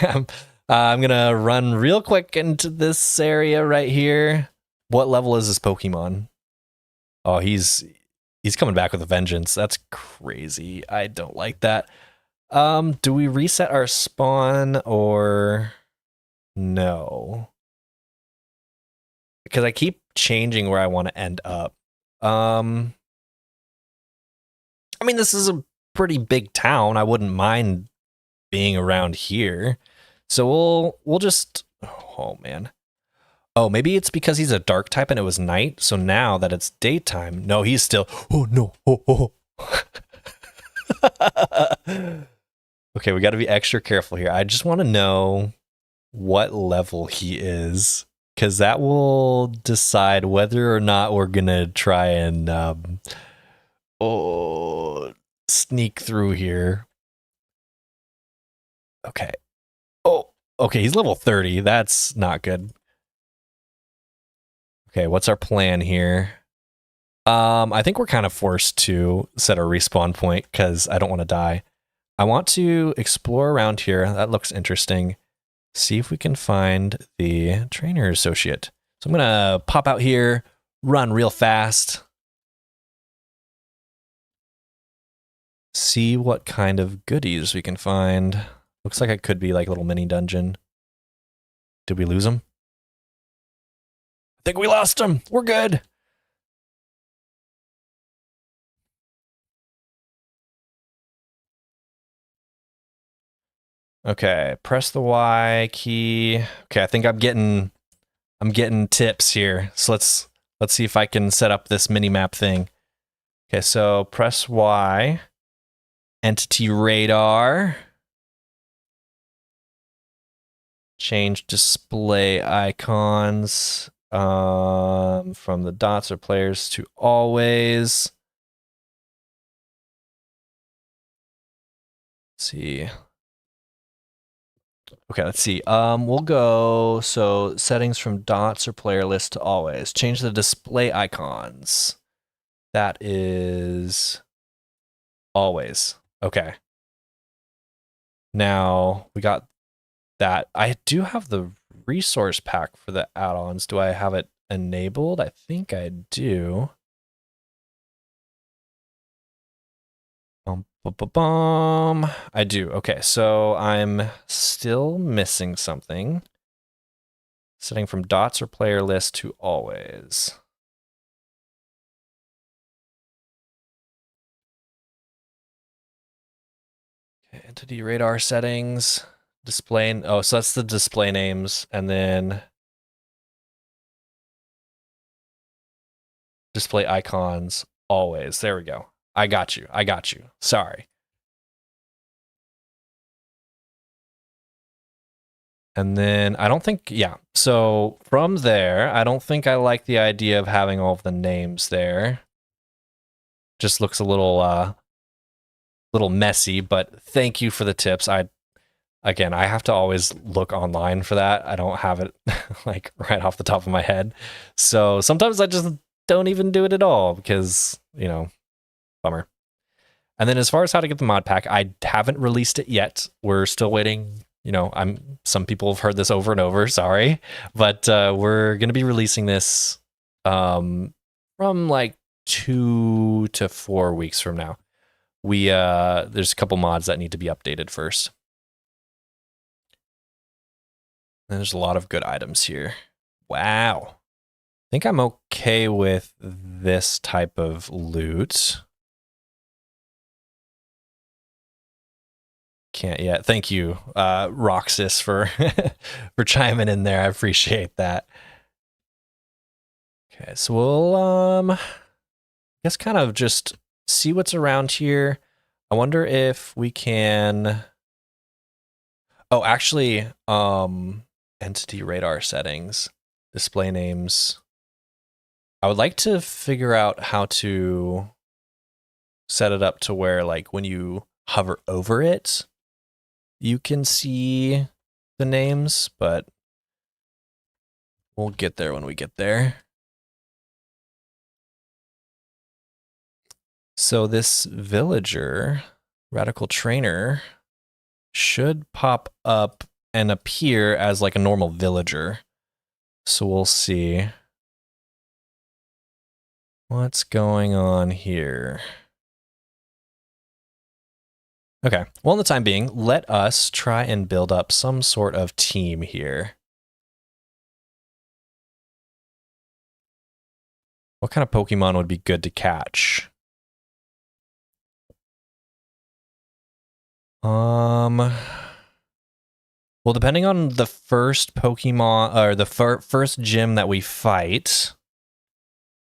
I'm going to run real quick into this area right here. What level is this Pokemon? Oh, he's coming back with a vengeance. That's crazy. I don't like that. Do we reset our spawn or no? Because I keep changing where I want to end up. I mean, this is a pretty big town. I wouldn't mind being around here. So we'll just, oh man. Oh, maybe it's because he's a dark type and it was night. So now that it's daytime, no, he's still, oh no, oh. Okay, we got to be extra careful here. I just want to know what level he is, because that will decide whether or not we're going to try and, sneak through here. Okay. Oh, okay. He's level 30. That's not good. Okay, what's our plan here? I think we're kind of forced to set a respawn point because I don't want to die. I want to explore around here. That looks interesting. See if we can find the trainer associate. So I'm gonna pop out here, run real fast. See what kind of goodies we can find. Looks like it could be like a little mini dungeon. Did we lose him? I think we lost him. We're good. Okay, press the Y key. Okay, I think I'm getting tips here. So let's see if I can set up this mini map thing. Okay, so press Y. Entity radar. Change display icons from the dots or players to always. Let's see. Okay, let's see. We'll go, so settings from dots or player list to always. Change the display icons. That is always. Okay. Now we got that. I do have the resource pack for the add-ons. Do I have it enabled? I think I do. I do. Okay, so I'm still missing something. Setting from dots or player list to always. Okay, entity radar settings. Display. Oh, so that's the display names, and then display icons always. There we go. I got you. I got you. Sorry. And then I don't think, yeah. So from there, I don't think I like the idea of having all of the names there. Just looks a little messy, but thank you for the tips. I have to always look online for that. I don't have it like right off the top of my head. So sometimes I just don't even do it at all because, you know, bummer. And then as far as how to get the mod pack, I haven't released it yet. We're still waiting. You know, some people have heard this over and over, sorry, but we're going to be releasing this from like 2 to 4 weeks from now. There's a couple mods that need to be updated first. And there's a lot of good items here. Wow. I think I'm okay with this type of loot. Can't yet. Thank you, Roxas, for for chiming in there. I appreciate that. Okay, so we'll I guess kind of just see what's around here. I wonder if we can. Oh, actually, entity radar settings, display names. I would like to figure out how to set it up to where, like, when you hover over it, you can see the names, but we'll get there when we get there. So this villager, radical trainer, should pop up and appear as like a normal villager. So we'll see what's going on here. Okay, well, in the time being, let us try and build up some sort of team here. What kind of Pokemon would be good to catch? Well, depending on the first Pokemon, or the first gym that we fight,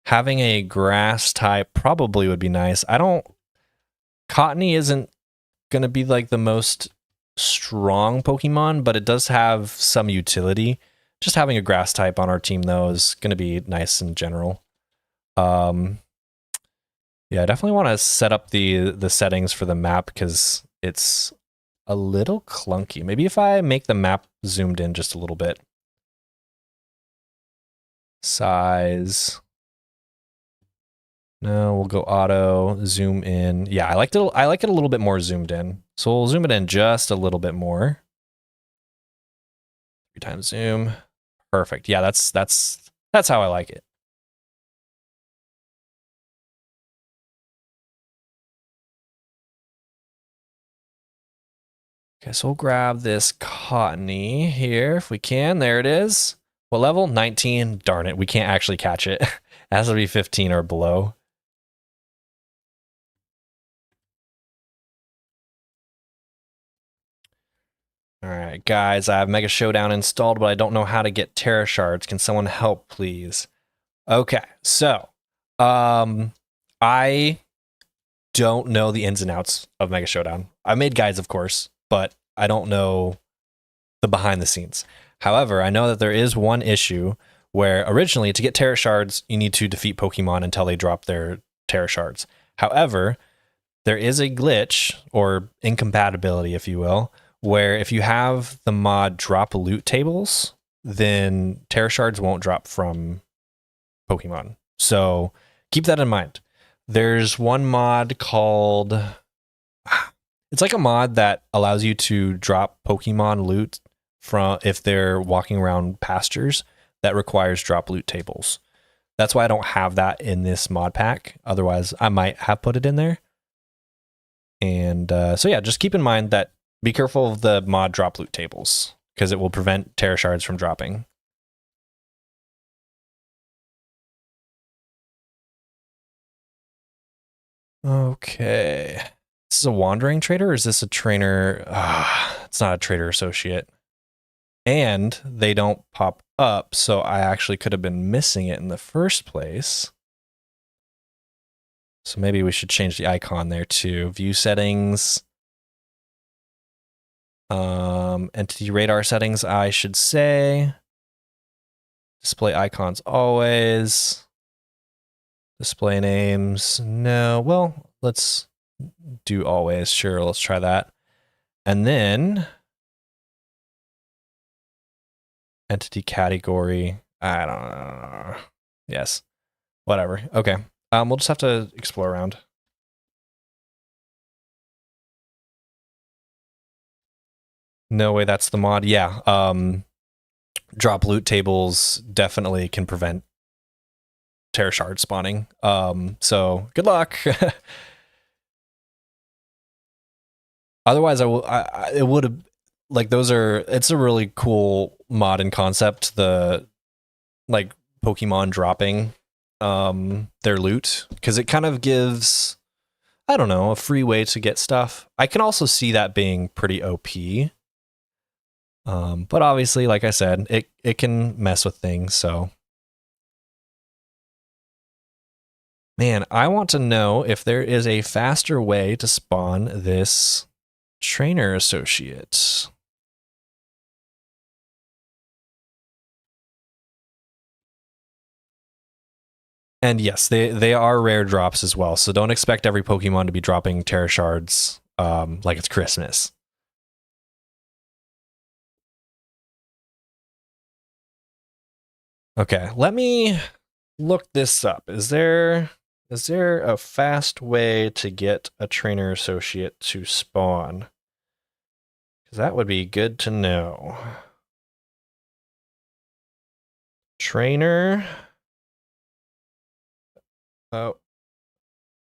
having a grass type probably would be nice. Cottony isn't going to be like the most strong Pokemon, but it does have some utility. Just having a grass type on our team, though, is going to be nice in general. Yeah, I definitely want to set up the settings for the map because it's a little clunky. Maybe if I make the map zoomed in just a little bit. Size. No, we'll go auto, zoom in. Yeah, I like it a little bit more zoomed in. So we'll zoom it in just a little bit more. 3x zoom. Perfect. Yeah, that's how I like it. Okay, so we'll grab this cottony here if we can. There it is. What level? 19. Darn it, we can't actually catch it. It has to be 15 or below. All right, guys, I have Mega Showdown installed, but I don't know how to get Terra shards. Can someone help, please? Okay, so I don't know the ins and outs of Mega Showdown. I made guides, of course, but I don't know the behind the scenes. However, I know that there is one issue where originally to get Terra shards, you need to defeat Pokemon until they drop their Terra shards. However, there is a glitch or incompatibility, if you will, where if you have the mod drop loot tables, then Terra shards won't drop from Pokemon. So keep that in mind. There's one mod called, it's like a mod that allows you to drop Pokemon loot from if they're walking around pastures that requires drop loot tables. That's why I don't have that in this mod pack. Otherwise, I might have put it in there. And so yeah, just keep in mind that be careful of the mod drop loot tables because it will prevent Terra shards from dropping. Okay. This is a wandering trader or is this a trainer? It's not a trader associate. And they don't pop up, so I actually could have been missing it in the first place. So maybe we should change the icon there to view settings. Entity radar settings, I should say. Display icons always. Display names, no. Well, let's do always. Sure, let's try that. And then entity category. I don't know. Yes. Whatever. Okay. We'll just have to explore around. No way that's the mod. Yeah. Drop loot tables definitely can prevent Terra shard spawning. So good luck. Otherwise, it would have, like, it's a really cool mod and concept. The, like, Pokemon dropping their loot, because it kind of gives, I don't know, a free way to get stuff. I can also see that being pretty OP. But obviously, like I said, it can mess with things, so. Man, I want to know if there is a faster way to spawn this trainer associate. And yes, they are rare drops as well, so don't expect every Pokemon to be dropping Terra shards like it's Christmas. Okay, let me look this up. Is there a fast way to get a trainer associate to spawn? Because that would be good to know. Trainer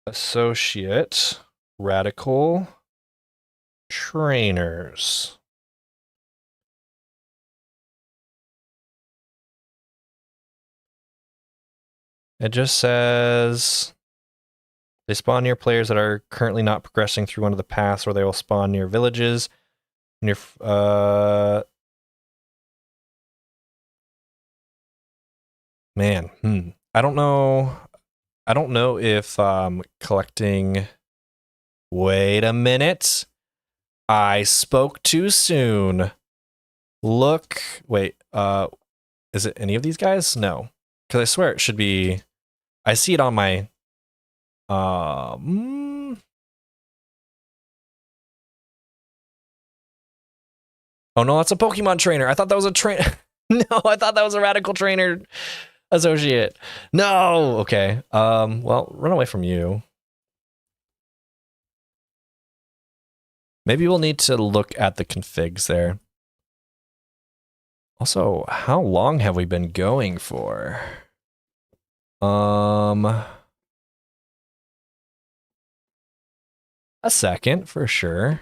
associate radical trainers. It just says they spawn near players that are currently not progressing through one of the paths, or they will spawn near villages. Near man, I don't know. I don't know if collecting. Wait a minute. I spoke too soon. Look, wait, is it any of these guys? No. Because I swear it should be, I see it on my Oh no, that's a Pokemon trainer. I thought that was a trainer. No, I thought that was a radical trainer associate. No. Okay. Well, run away from you. Maybe we'll need to look at the configs there. Also, how long have we been going for? A second for sure.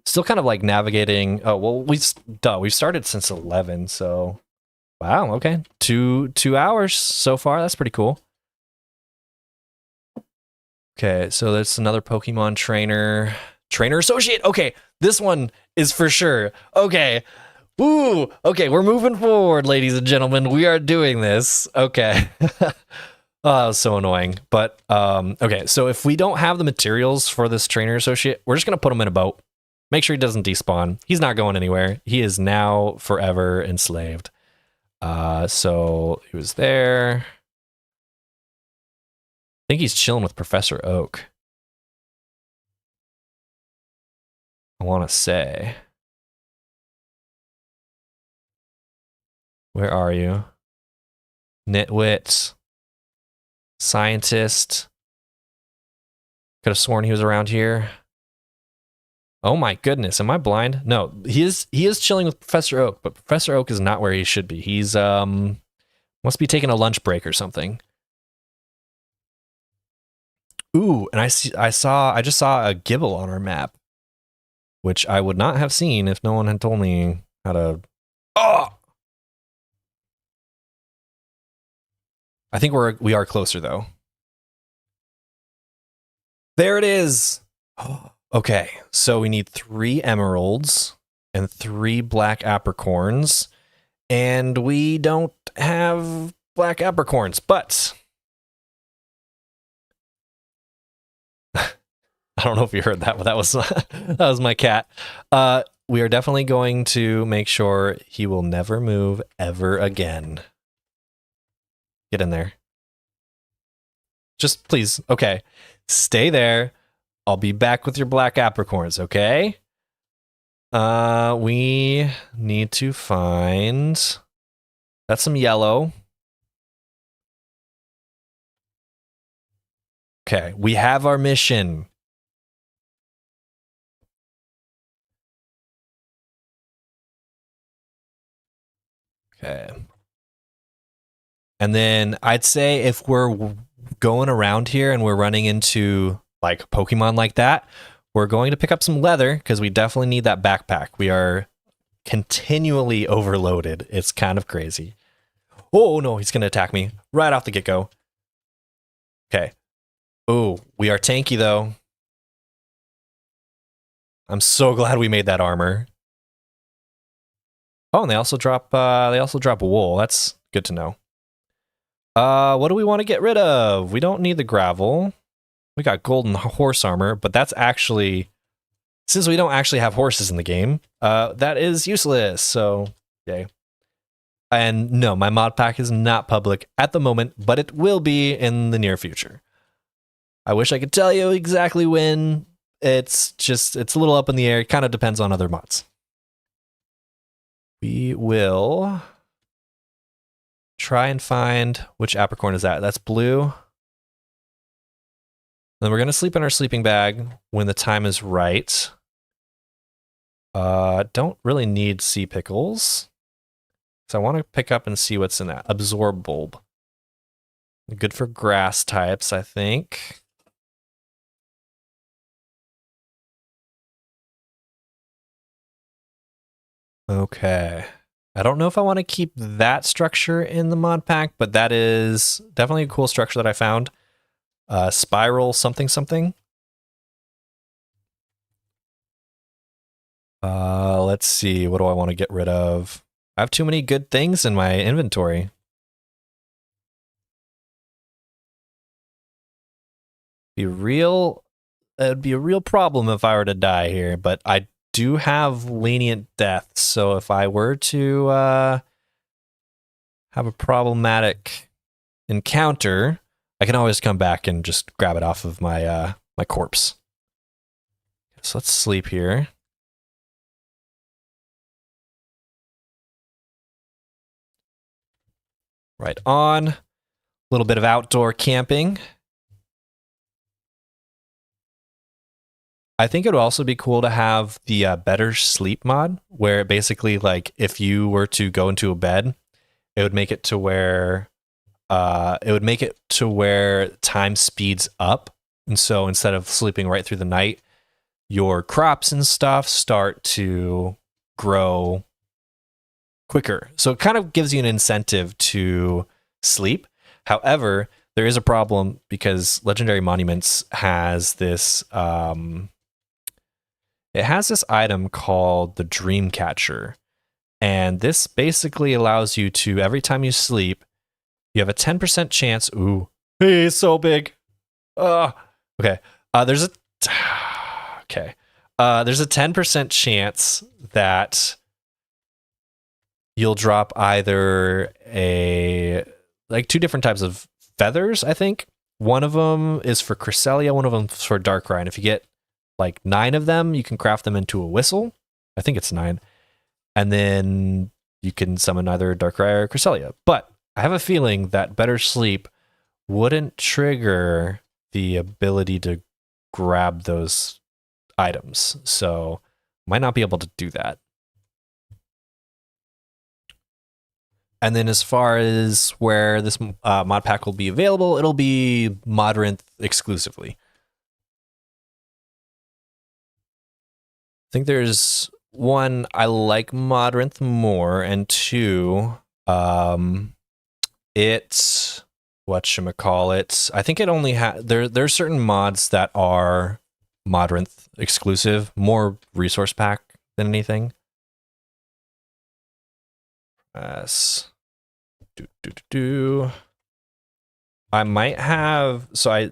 Still kind of like navigating. Oh, well, we've started since 11, so wow, okay. 2 hours so far. That's pretty cool. Okay, so there's another Pokemon trainer associate. Okay, this one is for sure. Okay. Woo! Okay, we're moving forward, ladies and gentlemen. We are doing this. Okay. Oh, that was so annoying. But okay, so if we don't have the materials for this trainer associate, we're just gonna put him in a boat. Make sure he doesn't despawn. He's not going anywhere. He is now forever enslaved. So he was there. I think he's chilling with Professor Oak. I want to say. Where are you? Nitwit. Scientist. Could have sworn he was around here. Oh my goodness, am I blind? No, he is chilling with Professor Oak, but Professor Oak is not where he should be. He's must be taking a lunch break or something. Ooh, and I just saw a Gibble on our map, which I would not have seen if no one had told me how to. Oh! I think we are closer though. There it is. Okay, so we need 3 emeralds and 3 black apricorns, and we don't have black apricorns, but I don't know if you heard that, but that was that was my cat. We are definitely going to make sure he will never move ever again. Get in there. Just please, okay. Stay there. I'll be back with your black apricorns, okay? We need to find... That's some yellow. Okay, we have our mission. Okay. And then I'd say if we're going around here and we're running into like Pokemon like that, we're going to pick up some leather because we definitely need that backpack. We are continually overloaded. It's kind of crazy. Oh no, he's going to attack me right off the get-go. Okay. Oh, we are tanky though. I'm so glad we made that armor. Oh, and they also drop wool. That's good to know. What do we want to get rid of? We don't need the gravel. We got golden horse armor, but that's actually, since we don't actually have horses in the game, that is useless. So, yay. And no, my mod pack is not public at the moment, but it will be in the near future. I wish I could tell you exactly when. It's a little up in the air. It kind of depends on other mods. We will try and find which apricorn is that. That's blue. Then we're going to sleep in our sleeping bag when the time is right. Don't really need sea pickles. So I want to pick up and see what's in that. Absorb bulb. Good for grass types, I think. Okay. I don't know if I want to keep that structure in the mod pack, but that is definitely a cool structure that I found. Spiral something something. Let's see. What do I want to get rid of? I have too many good things in my inventory. It'd be a real problem if I were to die here, but I do have lenient death, so if I were to have a problematic encounter, I can always come back and just grab it off of my my corpse. So let's sleep here. Right on. A little bit of outdoor camping. I think it would also be cool to have the better sleep mod, where basically, like, if you were to go into a bed, it would make it to where time speeds up, and so instead of sleeping right through the night, your crops and stuff start to grow quicker. So it kind of gives you an incentive to sleep. However, there is a problem because Legendary Monuments has this it has this item called the Dream Catcher. And this basically allows you to, every time you sleep, you have a 10% chance. Ooh, hey, it's so big. Okay. There's a 10% chance that you'll drop either two different types of feathers, I think. One of them is for Cresselia, one of them is for Darkrai. And if you get like 9 of them, you can craft them into a whistle. I think it's 9. And then you can summon either Darkrai or Cresselia. But I have a feeling that better sleep wouldn't trigger the ability to grab those items. So might not be able to do that. And then as far as where this mod pack will be available, it'll be Modrinth exclusively. I think there's one, I like Modrinth more, and 2, it's whatchamacallit. I think it only has there's certain mods that are Modrinth exclusive, more resource pack than anything. Yes. I might have, so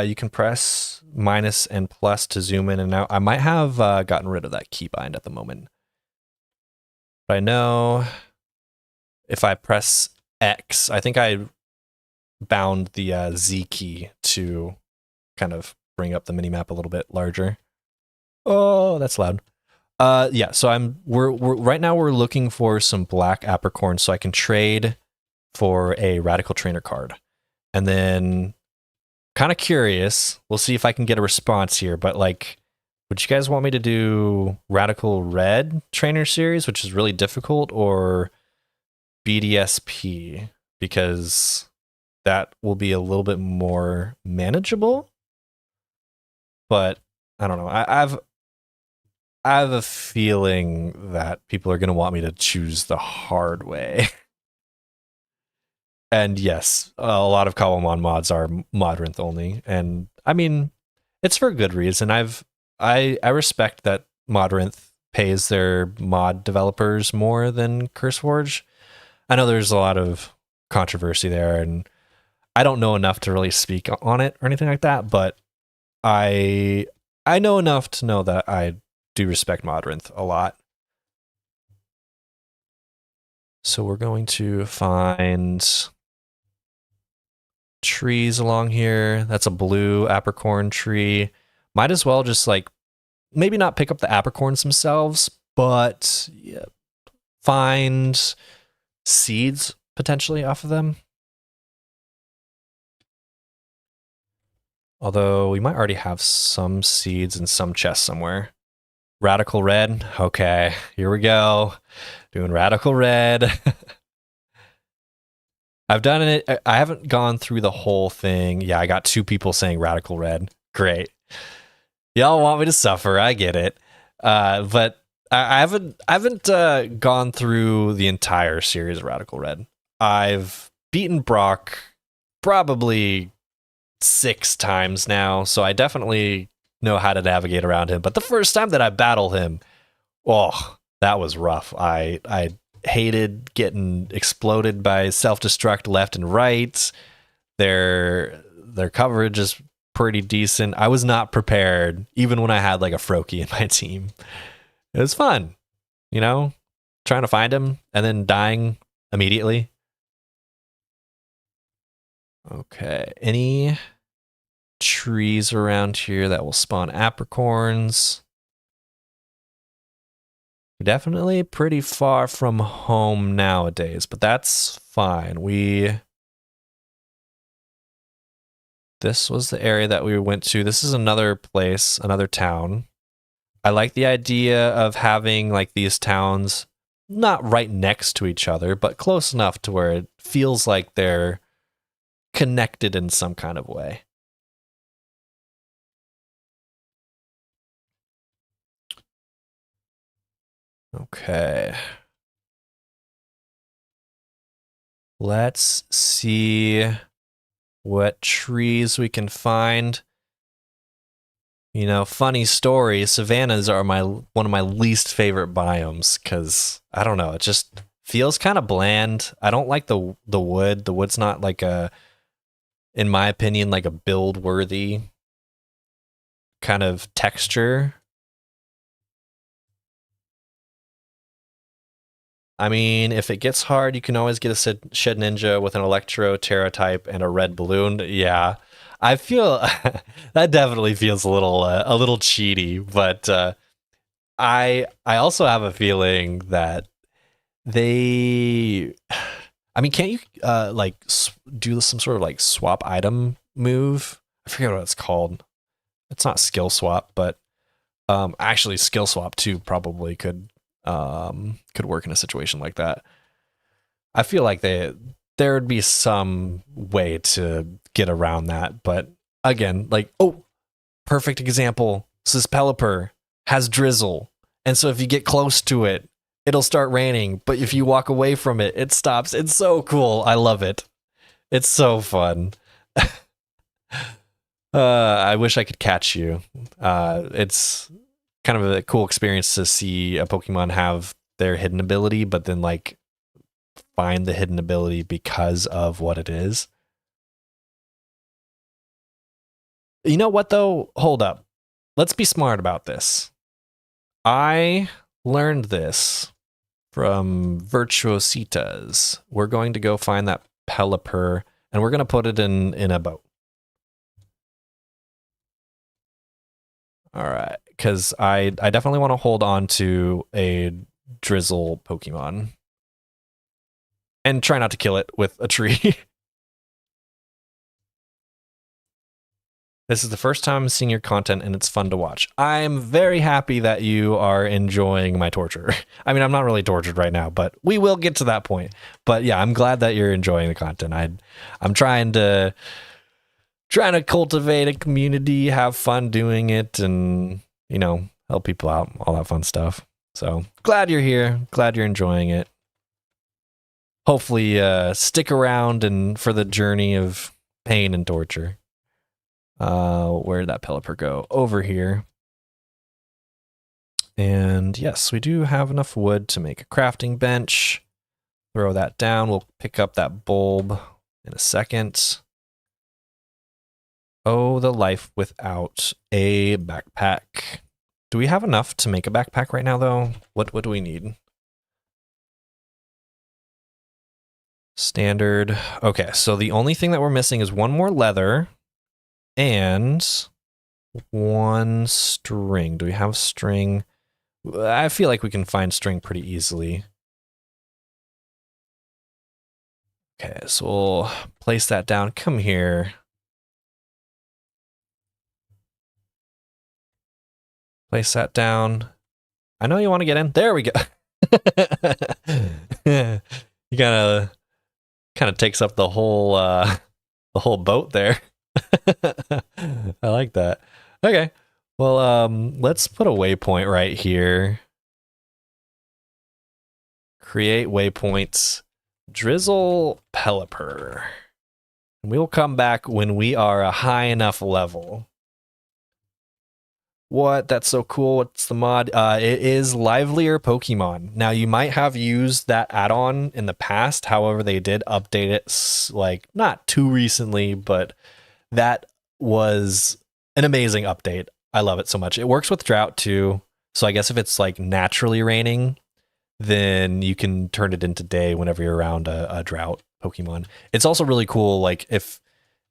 you can press minus and plus to zoom in and out. I might have gotten rid of that keybind at the moment. But I know if I press X, I think I bound the Z key to kind of bring up the minimap a little bit larger. Oh, that's loud. Yeah, so we're right now we're looking for some black apricorn so I can trade for a radical trainer card. And then kind of curious, we'll see if I can get a response here, but like, would you guys want me to do Radical Red Trainer Series, which is really difficult, or BDSP? Because that will be a little bit more manageable. But I don't know. I have a feeling that people are going to want me to choose the hard way. And yes, a lot of Cobblemon mods are Modrinth only, and I mean, it's for a good reason. I respect that Modrinth pays their mod developers more than CurseForge. I know there's a lot of controversy there, and I don't know enough to really speak on it or anything like that, but I know enough to know that I do respect Modrinth a lot. So we're going to find trees along here. That's a blue apricorn tree. Might as well just like maybe not pick up the apricorns themselves, but yeah, find seeds potentially off of them. Although we might already have some seeds in some chest somewhere. Radical Red. Okay, here we go. Doing Radical Red. I've done it. I haven't gone through the whole thing. Yeah, I got 2 people saying Radical Red. Great. Y'all want me to suffer. I get it. But I haven't gone through the entire series of Radical Red. I've beaten Brock probably 6 times now, so I definitely know how to navigate around him. But the first time that I battle him, oh, that was rough. I hated getting exploded by self-destruct left and right. Their coverage is pretty decent. I was not prepared, even when I had like a Froakie in my team. It was fun, you know, trying to find him and then dying immediately. Okay. Any trees around here that will spawn apricorns? Definitely pretty far from home nowadays, but that's fine. This was the area that we went to. This is another place, another town. I like the idea of having like these towns not right next to each other, but close enough to where it feels like they're connected in some kind of way. Okay. Let's see what trees we can find. You know, funny story, savannas are one of my least favorite biomes because I don't know, it just feels kind of bland. I don't like the wood. The wood's not like in my opinion, like a build worthy kind of texture. I mean, if it gets hard, you can always get a Shed Ninja with an Electro, Terra type, and a red balloon. Yeah, I feel that definitely feels a little cheaty, but I also have a feeling that they. I mean, can't you like do some sort of like swap item move? I forget what it's called. It's not skill swap, but actually skill swap too probably could work in a situation like that. I feel like there would be some way to get around that, but again, like perfect example. So this Pelipper has drizzle, and so if you get close to it, it'll start raining. But if you walk away from it, it stops. It's so cool. I love it. It's so fun. I wish I could catch you. It's kind of a cool experience to see a Pokemon have their hidden ability, but then like find the hidden ability because of what it is. You know what though? Hold up. Let's be smart about this. I learned this from Virtuositas. We're going to go find that Pelipper and we're going to put it in a boat. All right, because I definitely want to hold on to a drizzle Pokemon and try not to kill it with a tree. This is the first time I'm seeing your content and it's fun to watch. I'm very happy that you are enjoying my torture. I mean, I'm not really tortured right now, but we will get to that point. But yeah, I'm glad that you're enjoying the content. I'm trying to cultivate a community, have fun doing it, and, you know, help people out, all that fun stuff. So glad you're here. Glad you're enjoying it. Hopefully stick around and for the journey of pain and torture. Where did that Pelipper go? Over here. And yes, we do have enough wood to make a crafting bench. Throw that down. We'll pick up that bulb in a second. Oh, the life without a backpack. Do we have enough to make a backpack right now, though? What do we need? Standard. Okay, so the only thing that we're missing is one more leather and one string. Do we have string? I feel like we can find string pretty easily. Okay, so we'll place that down. Come here. Place that down. I know you want to get in. There we go. You kind of takes up the whole boat there. I like that. Okay. Well, let's put a waypoint right here. Create waypoints. Drizzle Pelipper. And we will come back when we are a high enough level. What? That's so cool. What's the mod? It is Livelier Pokemon. Now, you might have used that add-on in the past. However, they did update it, like, not too recently, but that was an amazing update. I love it so much. It works with drought, too. So I guess if it's, like, naturally raining, then you can turn it into day whenever you're around a drought Pokemon. It's also really cool, like, if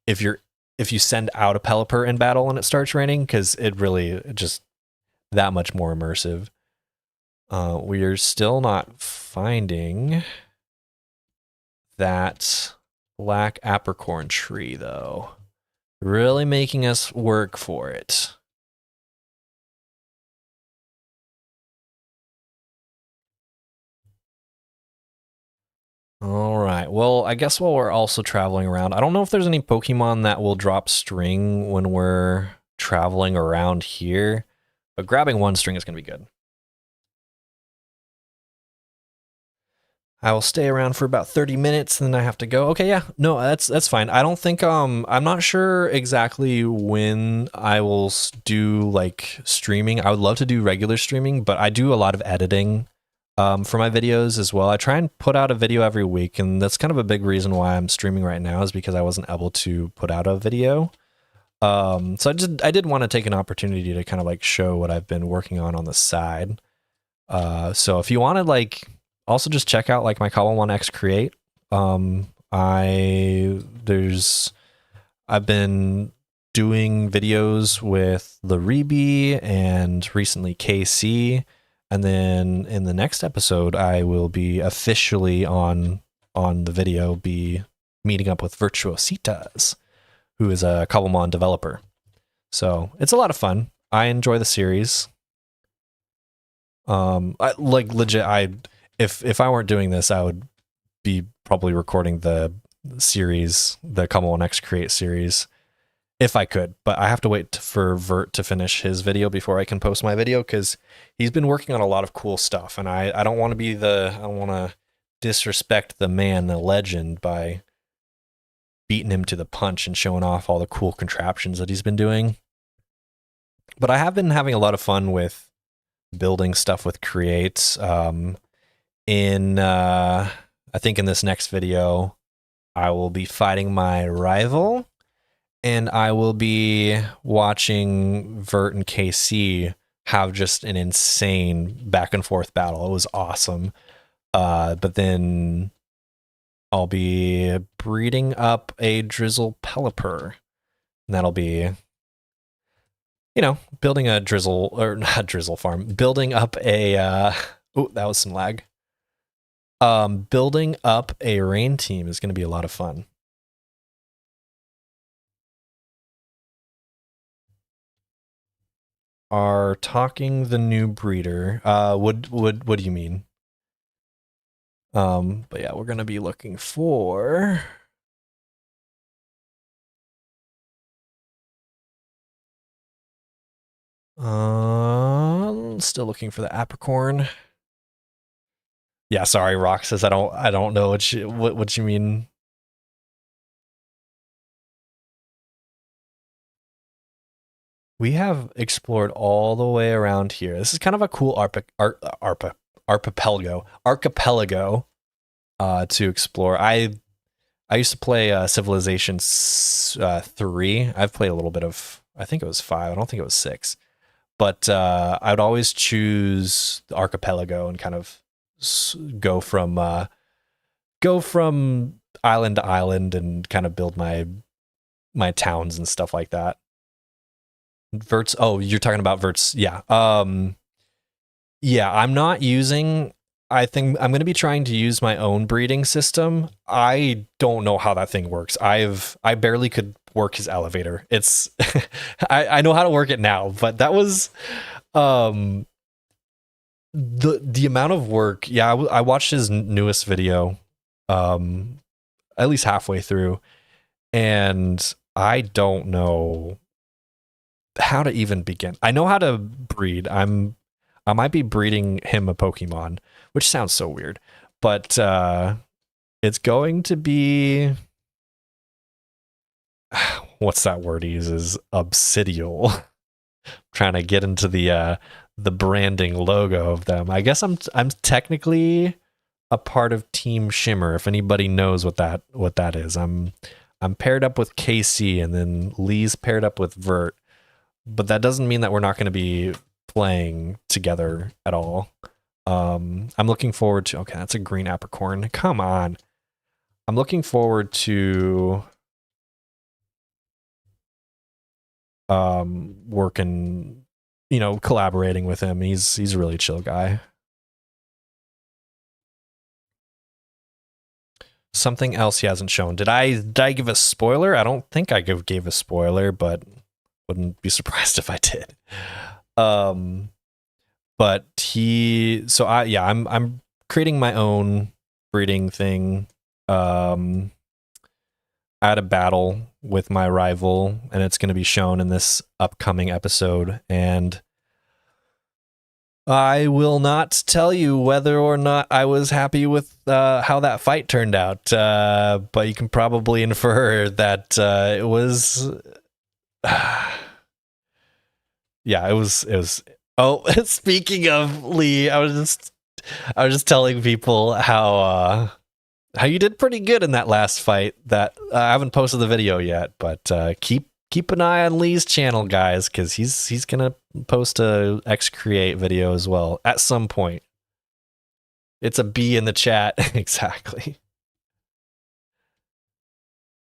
if you send out a Pelipper in battle and it starts raining, because it really just that much more immersive. We are still not finding that black apricorn tree, though. Really making us work for it. All right. Well, I guess while we're also traveling around, I don't know if there's any Pokemon that will drop string when we're traveling around here, but grabbing one string is going to be good. I will stay around for about 30 minutes and then I have to go. Okay, yeah. No, that's fine. I don't think I'm not sure exactly when I will do like streaming. I would love to do regular streaming, but I do a lot of editing for my videos as well. I try and put out a video every week, and that's kind of a big reason why I'm streaming right now, is because I wasn't able to put out a video. So I did want to take an opportunity to kind of like show what I've been working on the side. So if you want to like also just check out like my Cobblemon X Create. I've been doing videos with Laribi and recently KC. And then in the next episode, I will be officially on the video, be meeting up with Virtuositas, who is a Cobblemon developer. So it's a lot of fun. I enjoy the series. If I weren't doing this, I would be probably recording the series, the Cobblemon X Create series, if I could. But I have to wait for Vert to finish his video before I can post my video, because he's been working on a lot of cool stuff, and I don't want to disrespect the man, the legend, by beating him to the punch and showing off all the cool contraptions that he's been doing. But I have been having a lot of fun with building stuff with Create. I think in this next video, I will be fighting my rival, and I will be watching Vert and KC have just an insane back and forth battle. It was awesome. But then I'll be breeding up a Drizzle Pelipper, and that'll be, building a Drizzle, or not Drizzle farm, building up a, oh, that was some lag. Building up a rain team is going to be a lot of fun. Are talking the new breeder. What do you mean? But yeah, we're going to be looking for still looking for the apricorn. Yeah, sorry, Roxas. I don't know what you mean. We have explored all the way around here. This is kind of a cool archipelago to explore. I used to play Civilization 3. I've played a little bit of, I think it was 5. I don't think it was 6. But I would always choose the archipelago and kind of go from island to island and kind of build my towns and stuff like that. Verts. Oh, you're talking about Verts. Yeah. Yeah, I'm not using, I think I'm going to be trying to use my own breeding system. I don't know how that thing works. I barely could work his elevator. It's, I know how to work it now, but that was, the amount of work. Yeah, I watched his newest video, at least halfway through, and I don't know how to even begin. I know how to breed. I might be breeding him a Pokemon, which sounds so weird, but it's going to be, what's that word he uses? Obsidial. Trying to get into the branding logo of them. I guess I'm technically a part of Team Shimmer. If anybody knows what that is, I'm paired up with KC, and then Lee's paired up with Vert. But that doesn't mean that we're not going to be playing together at all. I'm looking forward to, okay, that's a green apricorn. Come on. I'm looking forward to working, collaborating with him. He's a really chill guy. Something else he hasn't shown. Did I give a spoiler? I don't think I gave a spoiler, but wouldn't be surprised if I did. But I'm creating my own breeding thing. I had a battle with my rival, and it's going to be shown in this upcoming episode. And I will not tell you whether or not I was happy with how that fight turned out, but you can probably infer that it was. Yeah, it was. Oh, speaking of Lee, I was just telling people how you did pretty good in that last fight. That I haven't posted the video yet, but keep an eye on Lee's channel, guys, because he's gonna post a X Create video as well at some point. It's a B in the chat. Exactly.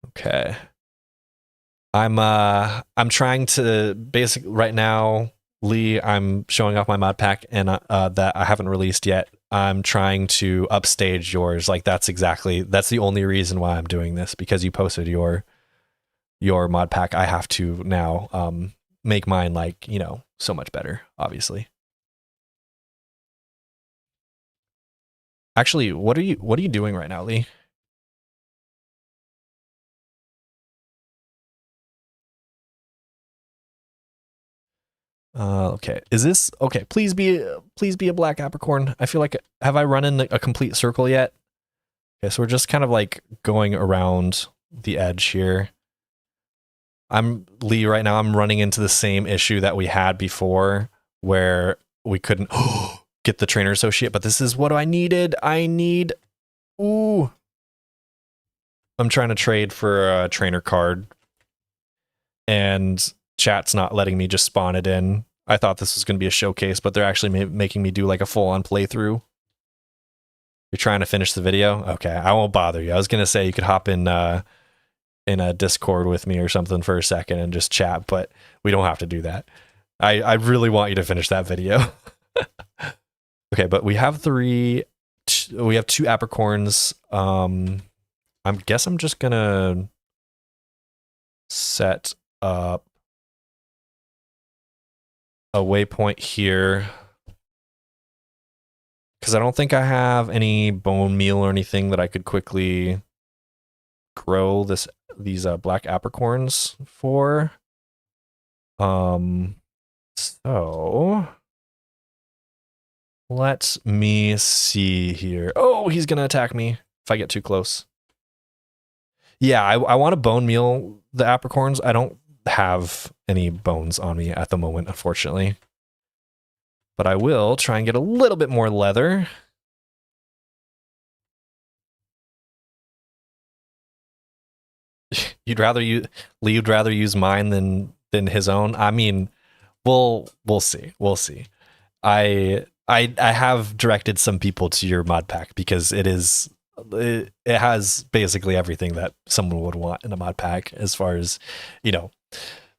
Okay. I'm trying to right now, Lee, I'm showing off my Modpack and that I haven't released yet. I'm trying to upstage yours. Like that's the only reason why I'm doing this, because you posted your Modpack. I have to now make mine so much better, obviously. Actually, what are you doing right now, Lee? Okay. Is this okay? Please be a black apricorn. I feel like, have I run in a complete circle yet? Okay, so we're just kind of like going around the edge here. Lee, right now I'm running into the same issue that we had before, where we couldn't get the trainer associate, but this is what I needed. Ooh. I'm trying to trade for a trainer card, and chat's not letting me just spawn it in. I thought this was going to be a showcase, but they're actually making me do like a full-on playthrough. You're trying to finish the video? Okay, I won't bother you. I was going to say you could hop in a Discord with me or something for a second and just chat, but we don't have to do that. I really want you to finish that video. Okay, but we have two apricorns. I guess I'm just going to set up a waypoint here, because I don't think I have any bone meal or anything that I could quickly grow these black apricorns for. So let me see here. Oh, he's gonna attack me if I get too close. Yeah, I want to bone meal the apricorns. I don't have any bones on me at the moment, unfortunately. But I will try and get a little bit more leather. You'd rather use mine than his own? I mean, we'll see. We'll see. I have directed some people to your mod pack because it has basically everything that someone would want in a mod pack, as far as,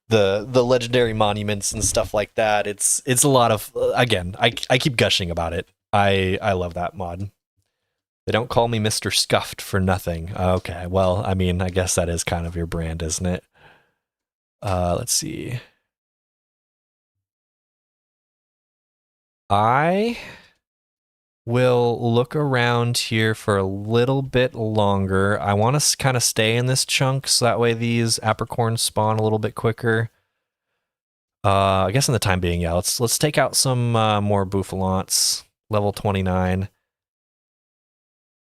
the legendary monuments and stuff like that. It's a lot of, again, I keep gushing about it. I love that mod. They don't call me Mr. Scuffed for nothing. Okay, well, I mean, I guess that is kind of your brand, isn't it? Let's see. I will look around here for a little bit longer. I want to kind of stay in this chunk so that way these apricorns spawn a little bit quicker. I guess in the time being, yeah, let's take out some more bouffalants, level 29.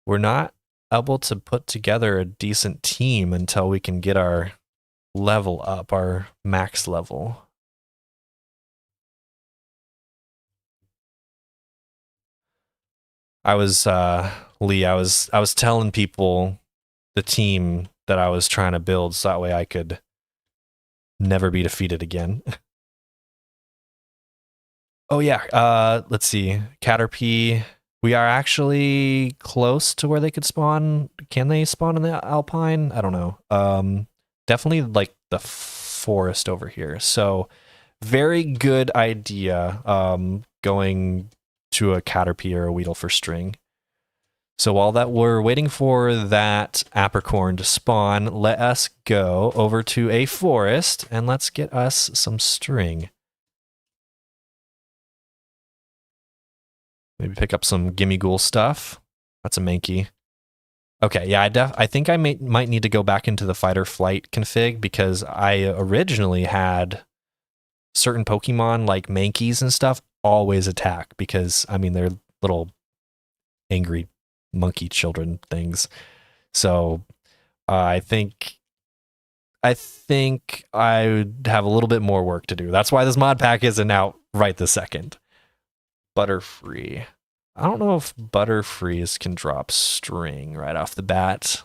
We're not able to put together a decent team until we can get our level up, our max level. Lee, I was telling people the team that I was trying to build so that way I could never be defeated again. Oh yeah, let's see. Caterpie. We are actually close to where they could spawn. Can they spawn in the Alpine? I don't know. Definitely like the forest over here. So very good idea going to a Caterpie or a Weedle for string. So while that we're waiting for that apricorn to spawn, let us go over to a forest and let's get us some string. Maybe pick up some gimme ghoul stuff. That's a Mankey. Okay, yeah, I think I might need to go back into the fight or flight config because I originally had certain Pokemon like Mankeys and stuff always attack because, I mean, they're little angry monkey children things. So I think I would have a little bit more work to do. That's why this mod pack isn't out right this second. Butterfree. I don't know if Butterfrees can drop string right off the bat.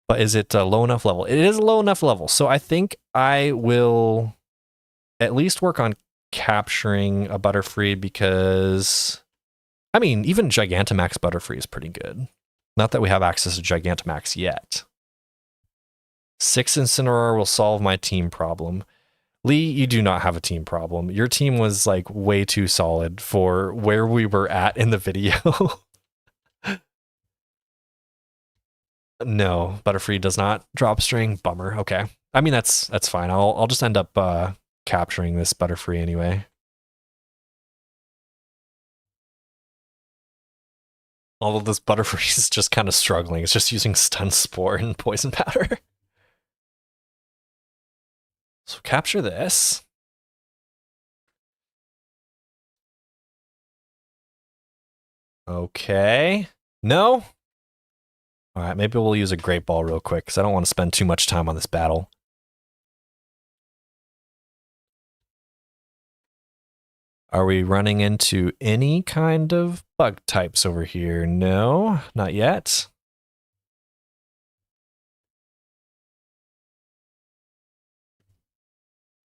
But is it a low enough level? It is a low enough level. So I think I will at least work on capturing a Butterfree because, I mean, even Gigantamax Butterfree is pretty good. Not that we have access to Gigantamax yet. 6 Incineroar will solve my team problem. Lee, you do not have a team problem. Your team was like way too solid for where we were at in the video. No, Butterfree does not drop string. Bummer. Okay. I mean, that's fine. I'll just end up capturing this Butterfree anyway. Although this Butterfree is just kind of struggling. It's just using Stun Spore and Poison Powder. So capture this. Okay. No? All right, maybe we'll use a Great Ball real quick because I don't want to spend too much time on this battle. Are we running into any kind of bug types over here? No, not yet.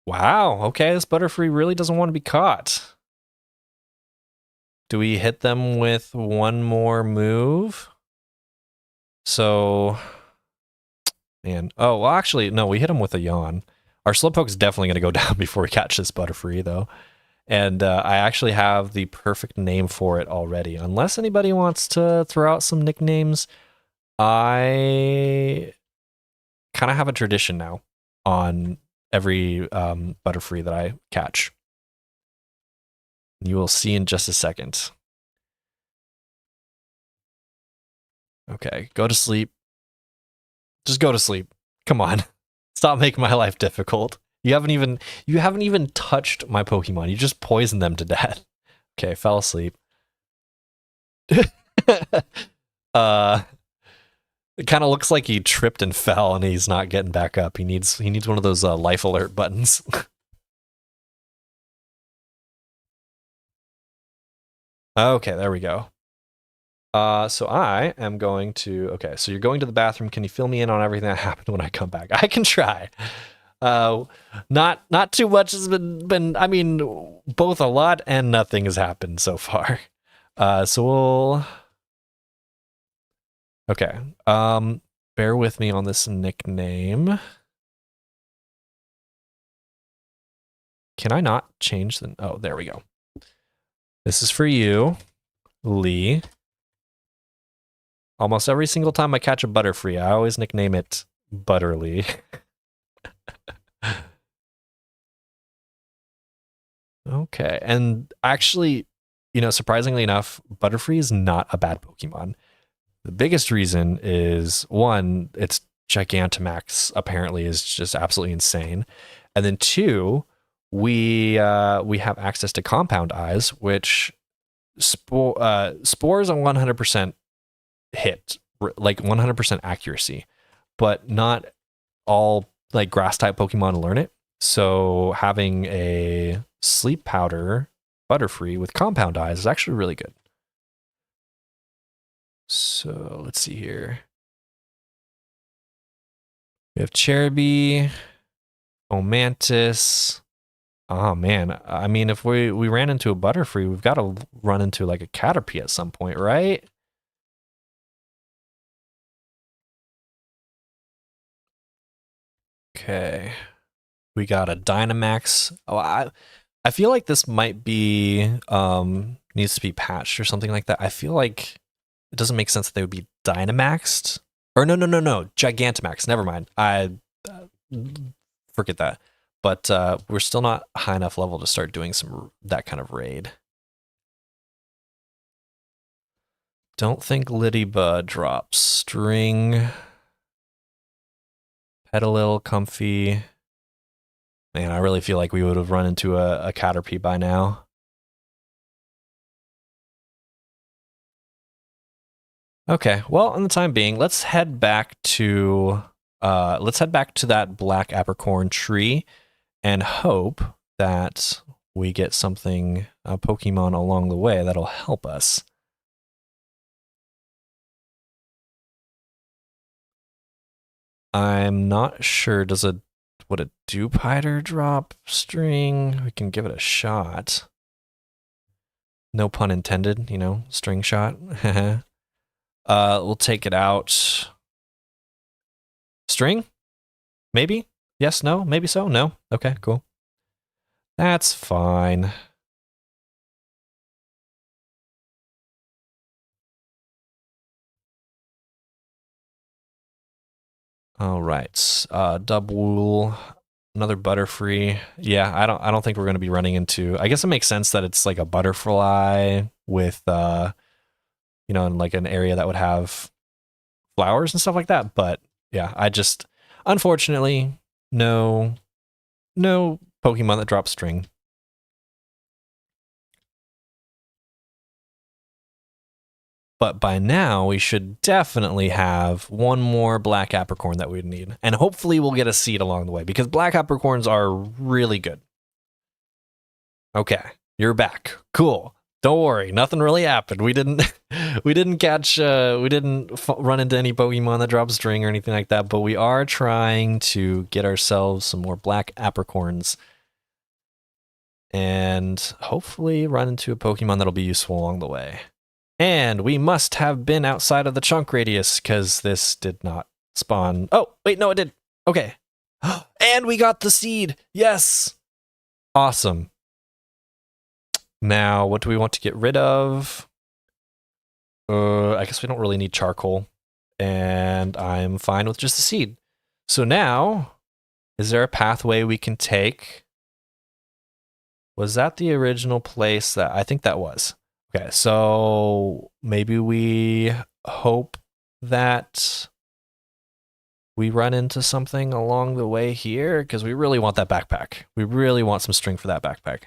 Wow, okay, this Butterfree really doesn't want to be caught. Do we hit them with one more move? So, man. Oh, well, actually, no, we hit him with a Yawn. Our Slowpoke's definitely going to go down before we catch this Butterfree, though. And I actually have the perfect name for it already. Unless anybody wants to throw out some nicknames, I kind of have a tradition now on every Butterfree that I catch. You will see in just a second. Okay, go to sleep. Just go to sleep. Come on. Stop making my life difficult. You haven't even touched my Pokemon. You just poisoned them to death. Okay, fell asleep. It kind of looks like he tripped and fell and he's not getting back up. He needs one of those life alert buttons. Okay, there we go. So I am going to, okay, so you're going to the bathroom. Can you fill me in on everything that happened when I come back? I can try. Not too much has been, I mean, both a lot and nothing has happened so far. So we'll, okay. Bear with me on this nickname. Can I not change the, oh, there we go. This is for you, Lee. Almost every single time I catch a Butterfree, I always nickname it Butterly. Okay, and actually, you know, surprisingly enough, Butterfree is not a bad Pokemon. The biggest reason is, one, its Gigantamax apparently is just absolutely insane. And then two, we have access to Compound Eyes, which spores are 100% hit, like 100% accuracy, but not all like grass type Pokemon learn it. So having a sleep powder Butterfree with Compound Eyes is actually really good. So let's see here. We have Cherubi, Omantis. Oh man, I mean, if we ran into a Butterfree, we've got to run into like a Caterpie at some point, right? Okay. We got a Dynamax. Oh, I feel like this might be needs to be patched or something like that. I feel like it doesn't make sense that they would be Dynamaxed. Or no, Gigantamax. Never mind. I forget that. But we're still not high enough level to start doing that kind of raid. Don't think Lidiba drops. String. Petalil, Comfy. Man, I really feel like we would have run into a Caterpie by now. Okay, well, in the time being, let's head back to that black apricorn tree and hope that we get something, a Pokemon along the way that'll help us. I'm not sure. Would a Dewpider drop string? We can give it a shot. No pun intended, you know, string shot. We'll take it out. String? Maybe? Yes, no, maybe so? No? Okay, cool. That's fine. All right. Double, another Butterfree. Yeah, I don't think we're going to be running into. I guess it makes sense that it's like a butterfly with you know, in like an area that would have flowers and stuff like that, but yeah, unfortunately no Pokemon that drop string. But by now, we should definitely have one more black apricorn that we'd need. And hopefully we'll get a seed along the way, because black apricorns are really good. Okay, you're back. Cool. Don't worry, nothing really happened. We didn't run into any Pokemon that drop string or anything like that, but we are trying to get ourselves some more black apricorns and hopefully run into a Pokemon that'll be useful along the way. And we must have been outside of the chunk radius because this did not spawn. Oh, wait, no, it did. Okay. And we got the seed. Yes. Awesome. Now, what do we want to get rid of? I guess we don't really need charcoal. And I'm fine with just the seed. So now, is there a pathway we can take? Was that the original place that I think that was? Okay, so maybe we hope that we run into something along the way here, because we really want that backpack. We really want some string for that backpack.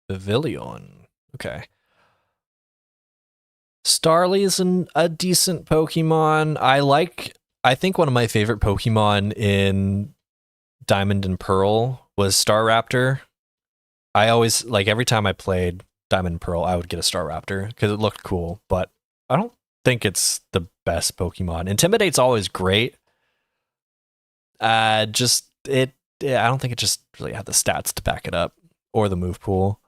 Pavilion. Okay. Starly is a decent Pokemon. I think one of my favorite Pokemon in Diamond and Pearl was Staraptor. I always, like, every time I played Diamond and Pearl, I would get a Staraptor because it looked cool, but I don't think it's the best Pokemon. Intimidate's always great. I don't think it just really had the stats to back it up or the move pool.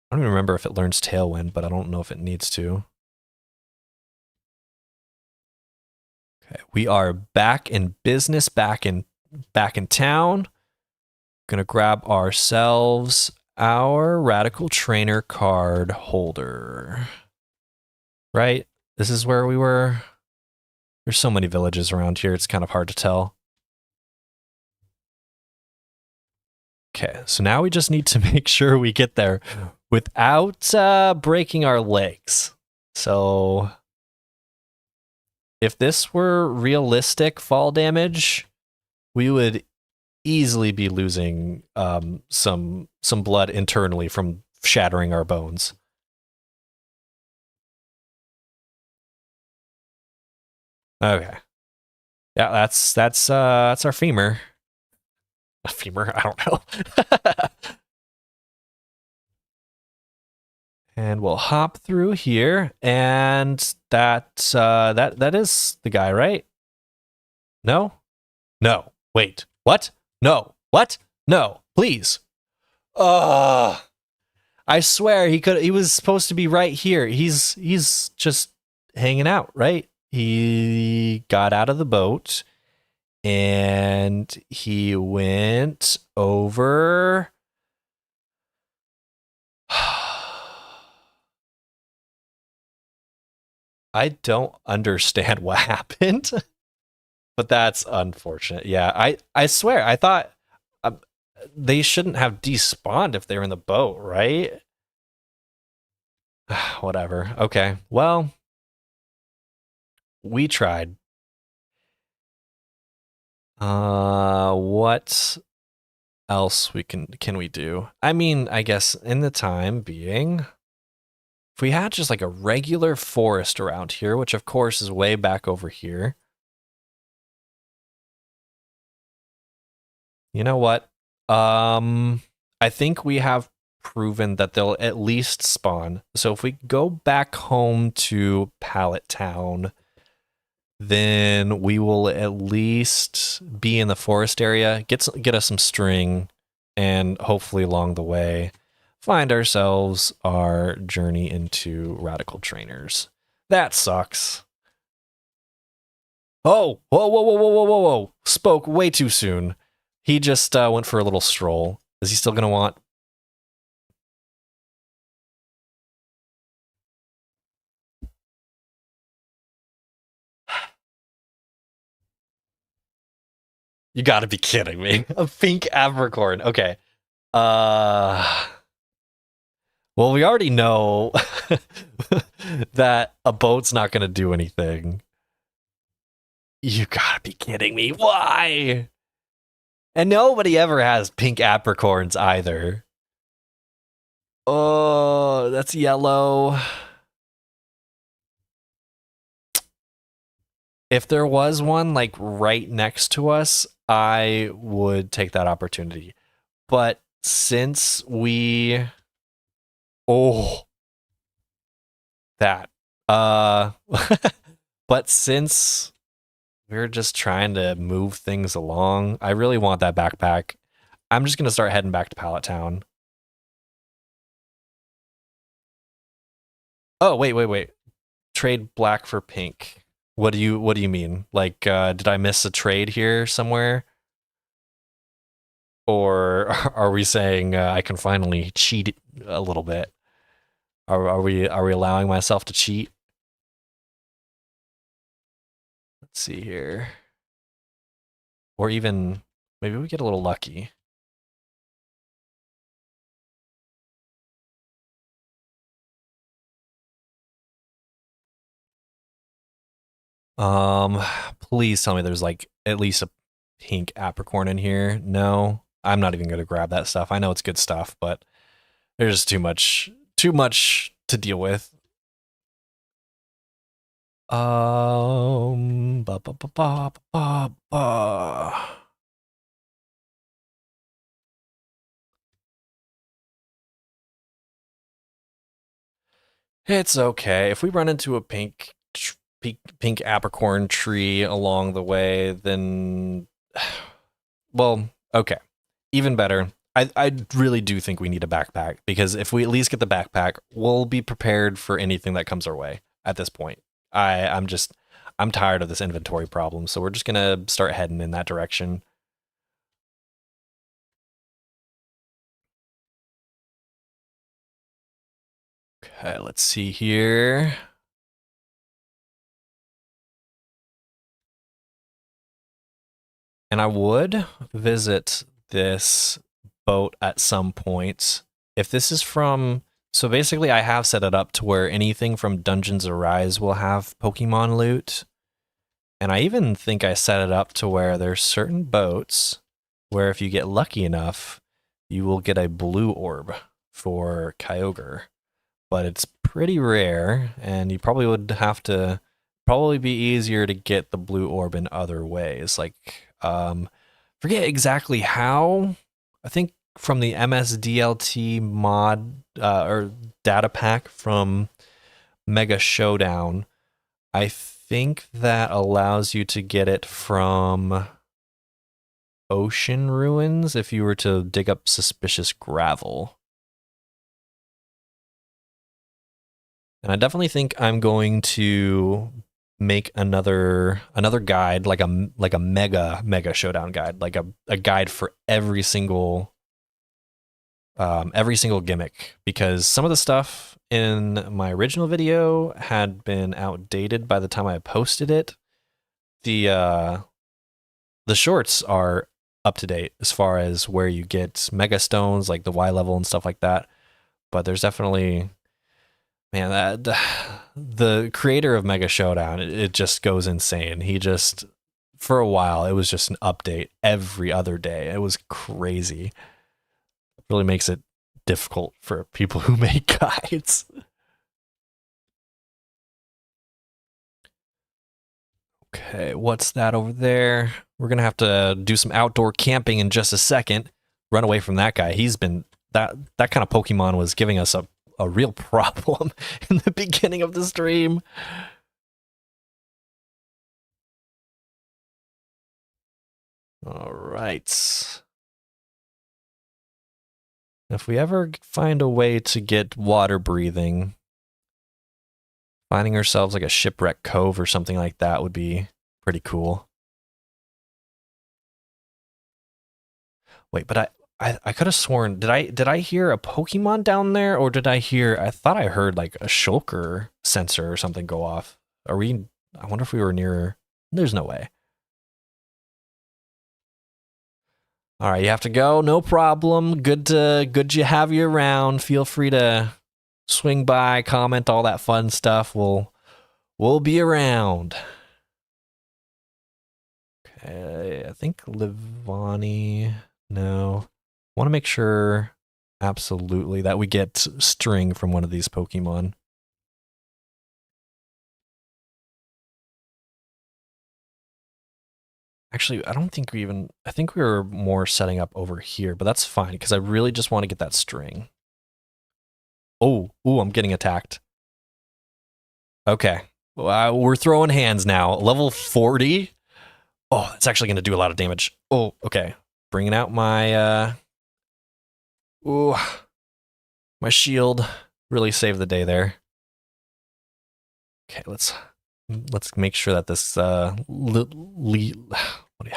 I don't even remember if it learns Tailwind, but I don't know if it needs to. Okay, we are back in business, back in town. Gonna grab ourselves our Radical Trainer card holder. Right? This is where we were. There's so many villages around here, it's kind of hard to tell. Okay, so now we just need to make sure we get there without breaking our legs. So if this were realistic fall damage, we would easily be losing some blood internally from shattering our bones. Okay. Yeah, that's our femur. A femur? I don't know. And we'll hop through here, and that is the guy, right? No? No. Wait. What? No. What? No. Please. I swear he was supposed to be right here. He's just hanging out, right? He got out of the boat and he went over. I don't understand what happened, but that's unfortunate. Yeah, I swear, I thought um, they shouldn't have despawned if they were in the boat, right? Whatever. Okay. Well, we tried. What else can we do? I mean, I guess in the time being, if we had just like a regular forest around here, which of course is way back over here. You know what? I think we have proven that they'll at least spawn. So if we go back home to Pallet Town, then we will at least be in the forest area, get us some string, and hopefully along the way find ourselves our journey into radical trainers. That sucks. Oh, whoa, whoa, whoa, whoa, whoa, whoa, whoa. Spoke way too soon. He just went for a little stroll. Is he still going to want? You got to be kidding me. A pink apricorn. Okay. Uh well, we already know that a boat's not going to do anything. You got to be kidding me. Why? And nobody ever has pink apricorns either. Oh, that's yellow. If there was one like right next to us, I would take that opportunity. But since we oh that but since we're just trying to move things along, I really want that backpack. I'm just gonna start heading back to Pallet Town. Oh, wait. Trade black for pink. What do you mean? Like did I miss a trade here somewhere? Or are we saying I can finally cheat a little bit? Are we allowing myself to cheat? Let's see here. Or even maybe we get a little lucky. Um, please tell me there's like at least a pink apricorn in here. No, I'm not even gonna grab that stuff. I know it's good stuff, but there's just too much to deal with. Ba, ba, ba, ba, ba, ba. It's okay. If we run into a pink apricorn tree along the way, then well, okay. Even better. I really do think we need a backpack because if we at least get the backpack, we'll be prepared for anything that comes our way at this point. I'm tired of this inventory problem, so we're just gonna start heading in that direction. Okay, let's see here. And I would visit this boat at some point. If this is from, so basically I have set it up to where anything from Dungeons Arise will have Pokemon loot. And I even think I set it up to where there's certain boats where if you get lucky enough, you will get a blue orb for Kyogre. But it's pretty rare, and you probably would have to probably be easier to get the blue orb in other ways. Like, forget exactly how. I think from the MSDLT mod or data pack from Mega Showdown, I think that allows you to get it from ocean ruins if you were to dig up suspicious gravel. And I definitely think I'm going to make another guide, like a mega showdown guide, like a guide for every single gimmick, because some of the stuff in my original video had been outdated by the time I posted it. The shorts are up to date as far as where you get mega stones, like the Y level and stuff like that. But there's definitely, man, that the creator of Mega Showdown, it just goes insane. He just, for a while, it was just an update every other day. It was crazy. It really makes it difficult for people who make guides. Okay, what's that over there? We're gonna have to do some outdoor camping in just a second. Run away from that guy. He's been that kind of Pokemon was giving us a real problem in the beginning of the stream. All right. If we ever find a way to get water breathing, finding ourselves like a shipwreck cove or something like that would be pretty cool. Wait, but I could have sworn, did I hear a Pokemon down there, or did I thought I heard like a shulker sensor or something go off. I wonder if we were near, there's no way. All right, you have to go, no problem. Good to have you around. Feel free to swing by, comment, all that fun stuff. We'll be around. Okay, I think Livani, no. Want to make sure absolutely that we get string from one of these Pokemon. Actually, I don't think I think we were more setting up over here, but that's fine because I really just want to get that string. Oh, I'm getting attacked. Okay, we're throwing hands now. Level 40. Oh, it's actually going to do a lot of damage. Oh, okay. Bringing out my my shield. Really saved the day there. Okay, let's make sure that this how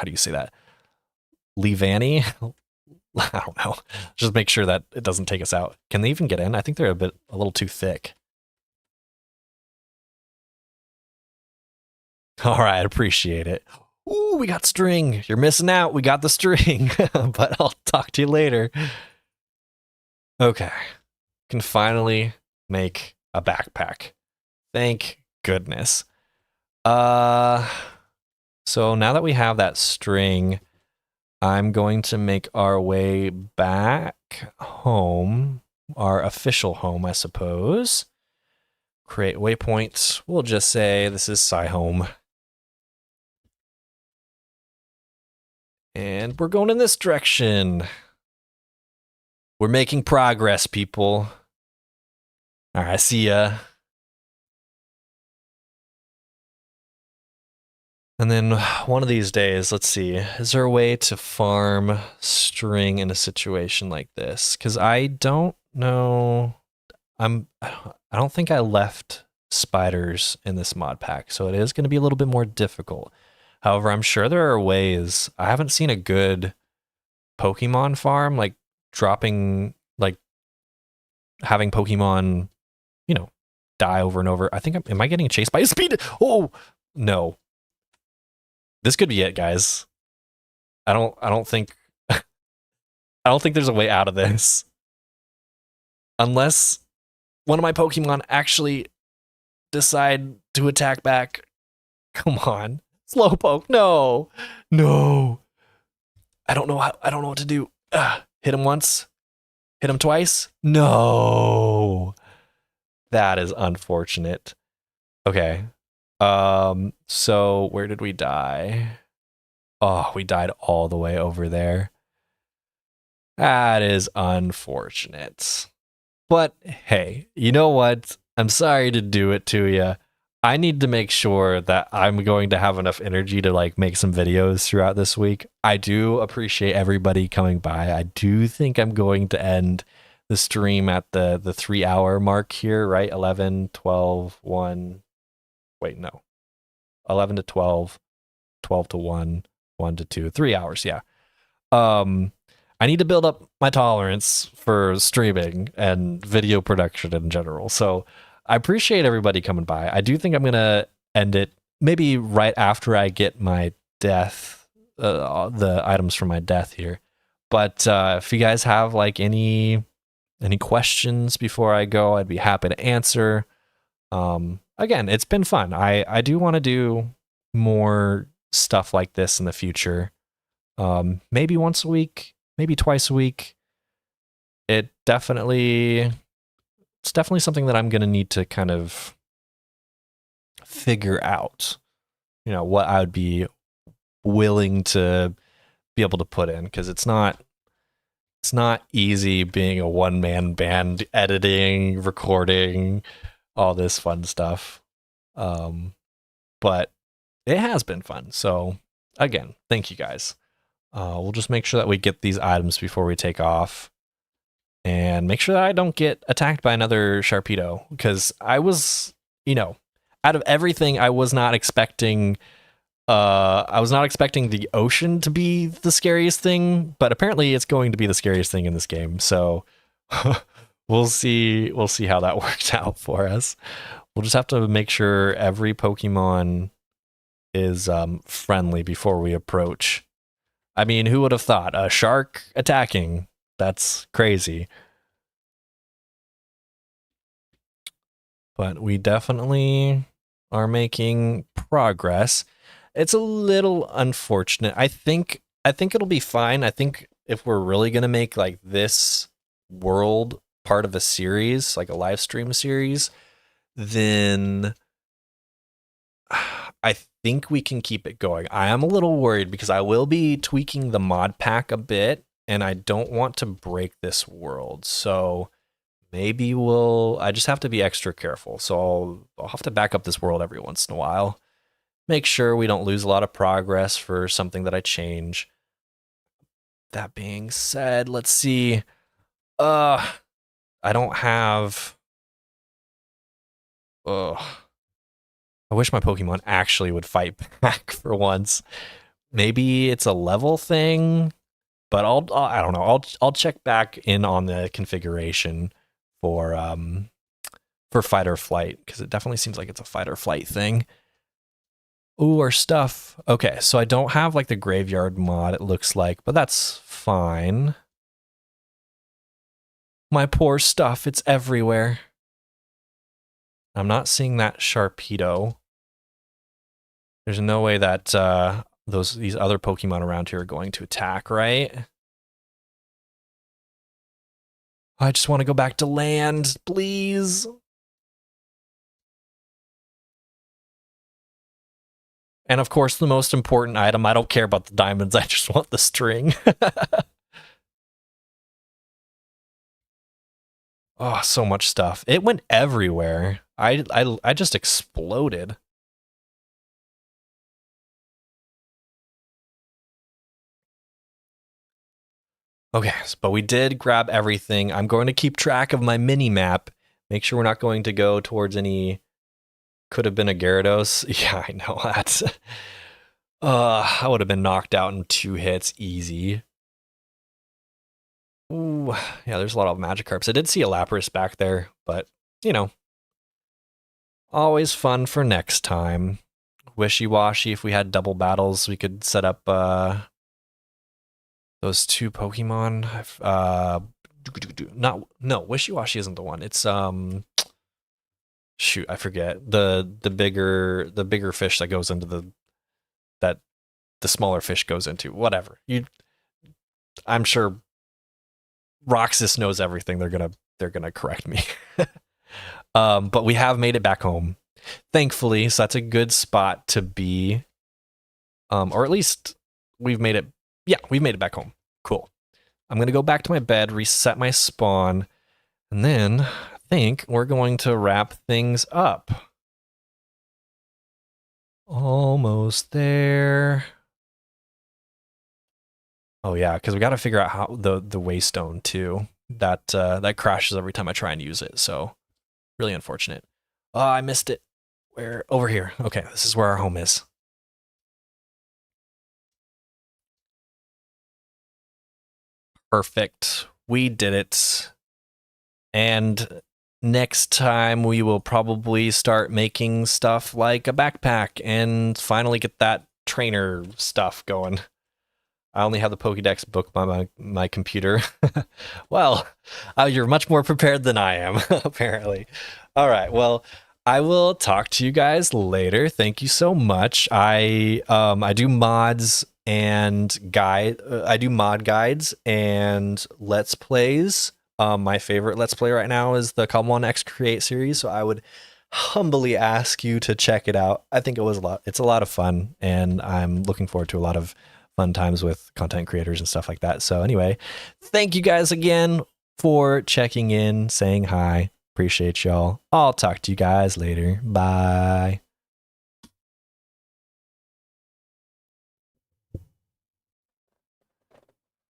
do you say that? Levani? I don't know. Just make sure that it doesn't take us out. Can they even get in? I think they're a little too thick. All right, appreciate it. Ooh, we got string. You're missing out. We got the string, but I'll talk to you later. Okay, can finally make a backpack. Thank goodness. So now that we have that string, I'm going to make our way back home, our official home, I suppose. Create waypoints. We'll just say this is Sci-Home. And we're going in this direction. We're making progress, people. All right, I see ya. And then one of these days, let's see, is there a way to farm string in a situation like this? Because I don't know. I don't think I left spiders in this mod pack, so it is going to be a little bit more difficult. However, I'm sure there are ways. I haven't seen a good Pokemon farm, like dropping, like having Pokemon, die over and over. I think, am I getting chased by a speed? Oh, no. This could be it, guys. I don't think I don't think there's a way out of this. Unless one of my Pokemon actually decide to attack back. Come on. Slowpoke, no. No. I don't know what to do. Hit him once. Hit him twice. No. That is unfortunate. Okay. So where did we die? Oh, we died all the way over there. That is unfortunate. But hey, you know what? I'm sorry to do it to you. I need to make sure that I'm going to have enough energy to like make some videos throughout this week. I do appreciate everybody coming by. I do think I'm going to end the stream at the 3 hour mark here, right? 11, 12, 1. Wait, no. 11 to 12, 12 to 1, 1 to 2, 3 hours, yeah. I need to build up my tolerance for streaming and video production in general. So I appreciate everybody coming by. I do think I'm going to end it maybe right after I get my death, the items for my death here. But if you guys have like any questions before I go, I'd be happy to answer. Again, it's been fun. I do want to do more stuff like this in the future. Maybe once a week, maybe twice a week. It's definitely something that I'm going to need to kind of figure out, you know, what I would be willing to be able to put in, because it's not easy being a one-man band, editing, recording, all this fun stuff. But it has been fun. So again, thank you guys. We'll just make sure that we get these items before we take off, and make sure that I don't get attacked by another Sharpedo, because I was, you know, out of everything, I was not expecting the ocean to be the scariest thing, but apparently it's going to be the scariest thing in this game. So we'll see how that works out for us. We'll just have to make sure every Pokemon is friendly before we approach. I mean, who would have thought a shark attacking? That's crazy. But we definitely are making progress. It's a little unfortunate. I think it'll be fine. I think if we're really going to make like this world part of a series, like a live stream series, then I think we can keep it going. I am a little worried because I will be tweaking the mod pack a bit, and I don't want to break this world. So maybe I just have to be extra careful. So I'll have to back up this world every once in a while. Make sure we don't lose a lot of progress for something that I change. That being said, let's see. I don't have... I wish my Pokemon actually would fight back for once. Maybe it's a level thing, but I don't know. I'll check back in on the configuration for fight or flight, because it definitely seems like it's a fight or flight thing. Ooh, our stuff. Okay, so I don't have like the graveyard mod, it looks like, but that's fine. My poor stuff, it's everywhere. I'm not seeing that Sharpedo. There's no way that these other Pokemon around here are going to attack, right? I just want to go back to land, please. And of course, the most important item, I don't care about the diamonds, I just want the string. Oh, so much stuff. It went everywhere. I just exploded. Okay, but we did grab everything. I'm going to keep track of my mini map. Make sure we're not going to go towards any... Could have been a Gyarados. Yeah, I know that. I would have been knocked out in 2 hits, easy. Ooh, yeah, there's a lot of Magikarps. I did see a Lapras back there, but, you know. Always fun for next time. Wishy-washy, if we had double battles, we could set up those 2 Pokemon. No, Wishy-washy isn't the one. It's shoot, I forget. The bigger fish that goes into the smaller fish goes into. Whatever. I'm sure Roxas knows everything. They're gonna correct me. But we have made it back home, thankfully, so that's a good spot to be. Or at least we've made it. Yeah, we've made it back home. Cool. I'm gonna go back to my bed, reset my spawn, and then I think we're going to wrap things up. Almost there. Oh yeah, because we got to figure out how the waystone too. that crashes every time I try and use it. So really unfortunate. Oh, I missed it. Where? Over here. Okay, this is where our home is. Perfect. We did it. And next time we will probably start making stuff like a backpack and finally get that trainer stuff going. I only have the Pokédex book by my computer. Well, you're much more prepared than I am, apparently. All right. Well, I will talk to you guys later. Thank you so much. I do mods and I do mod guides and let's plays. My favorite let's play right now is the Cobblemon X Create series, so I would humbly ask you to check it out. I think it's a lot of fun, and I'm looking forward to a lot of fun times with content creators and stuff like that. So anyway, thank you guys again for checking in, saying hi. Appreciate y'all. I'll talk to you guys later. Bye.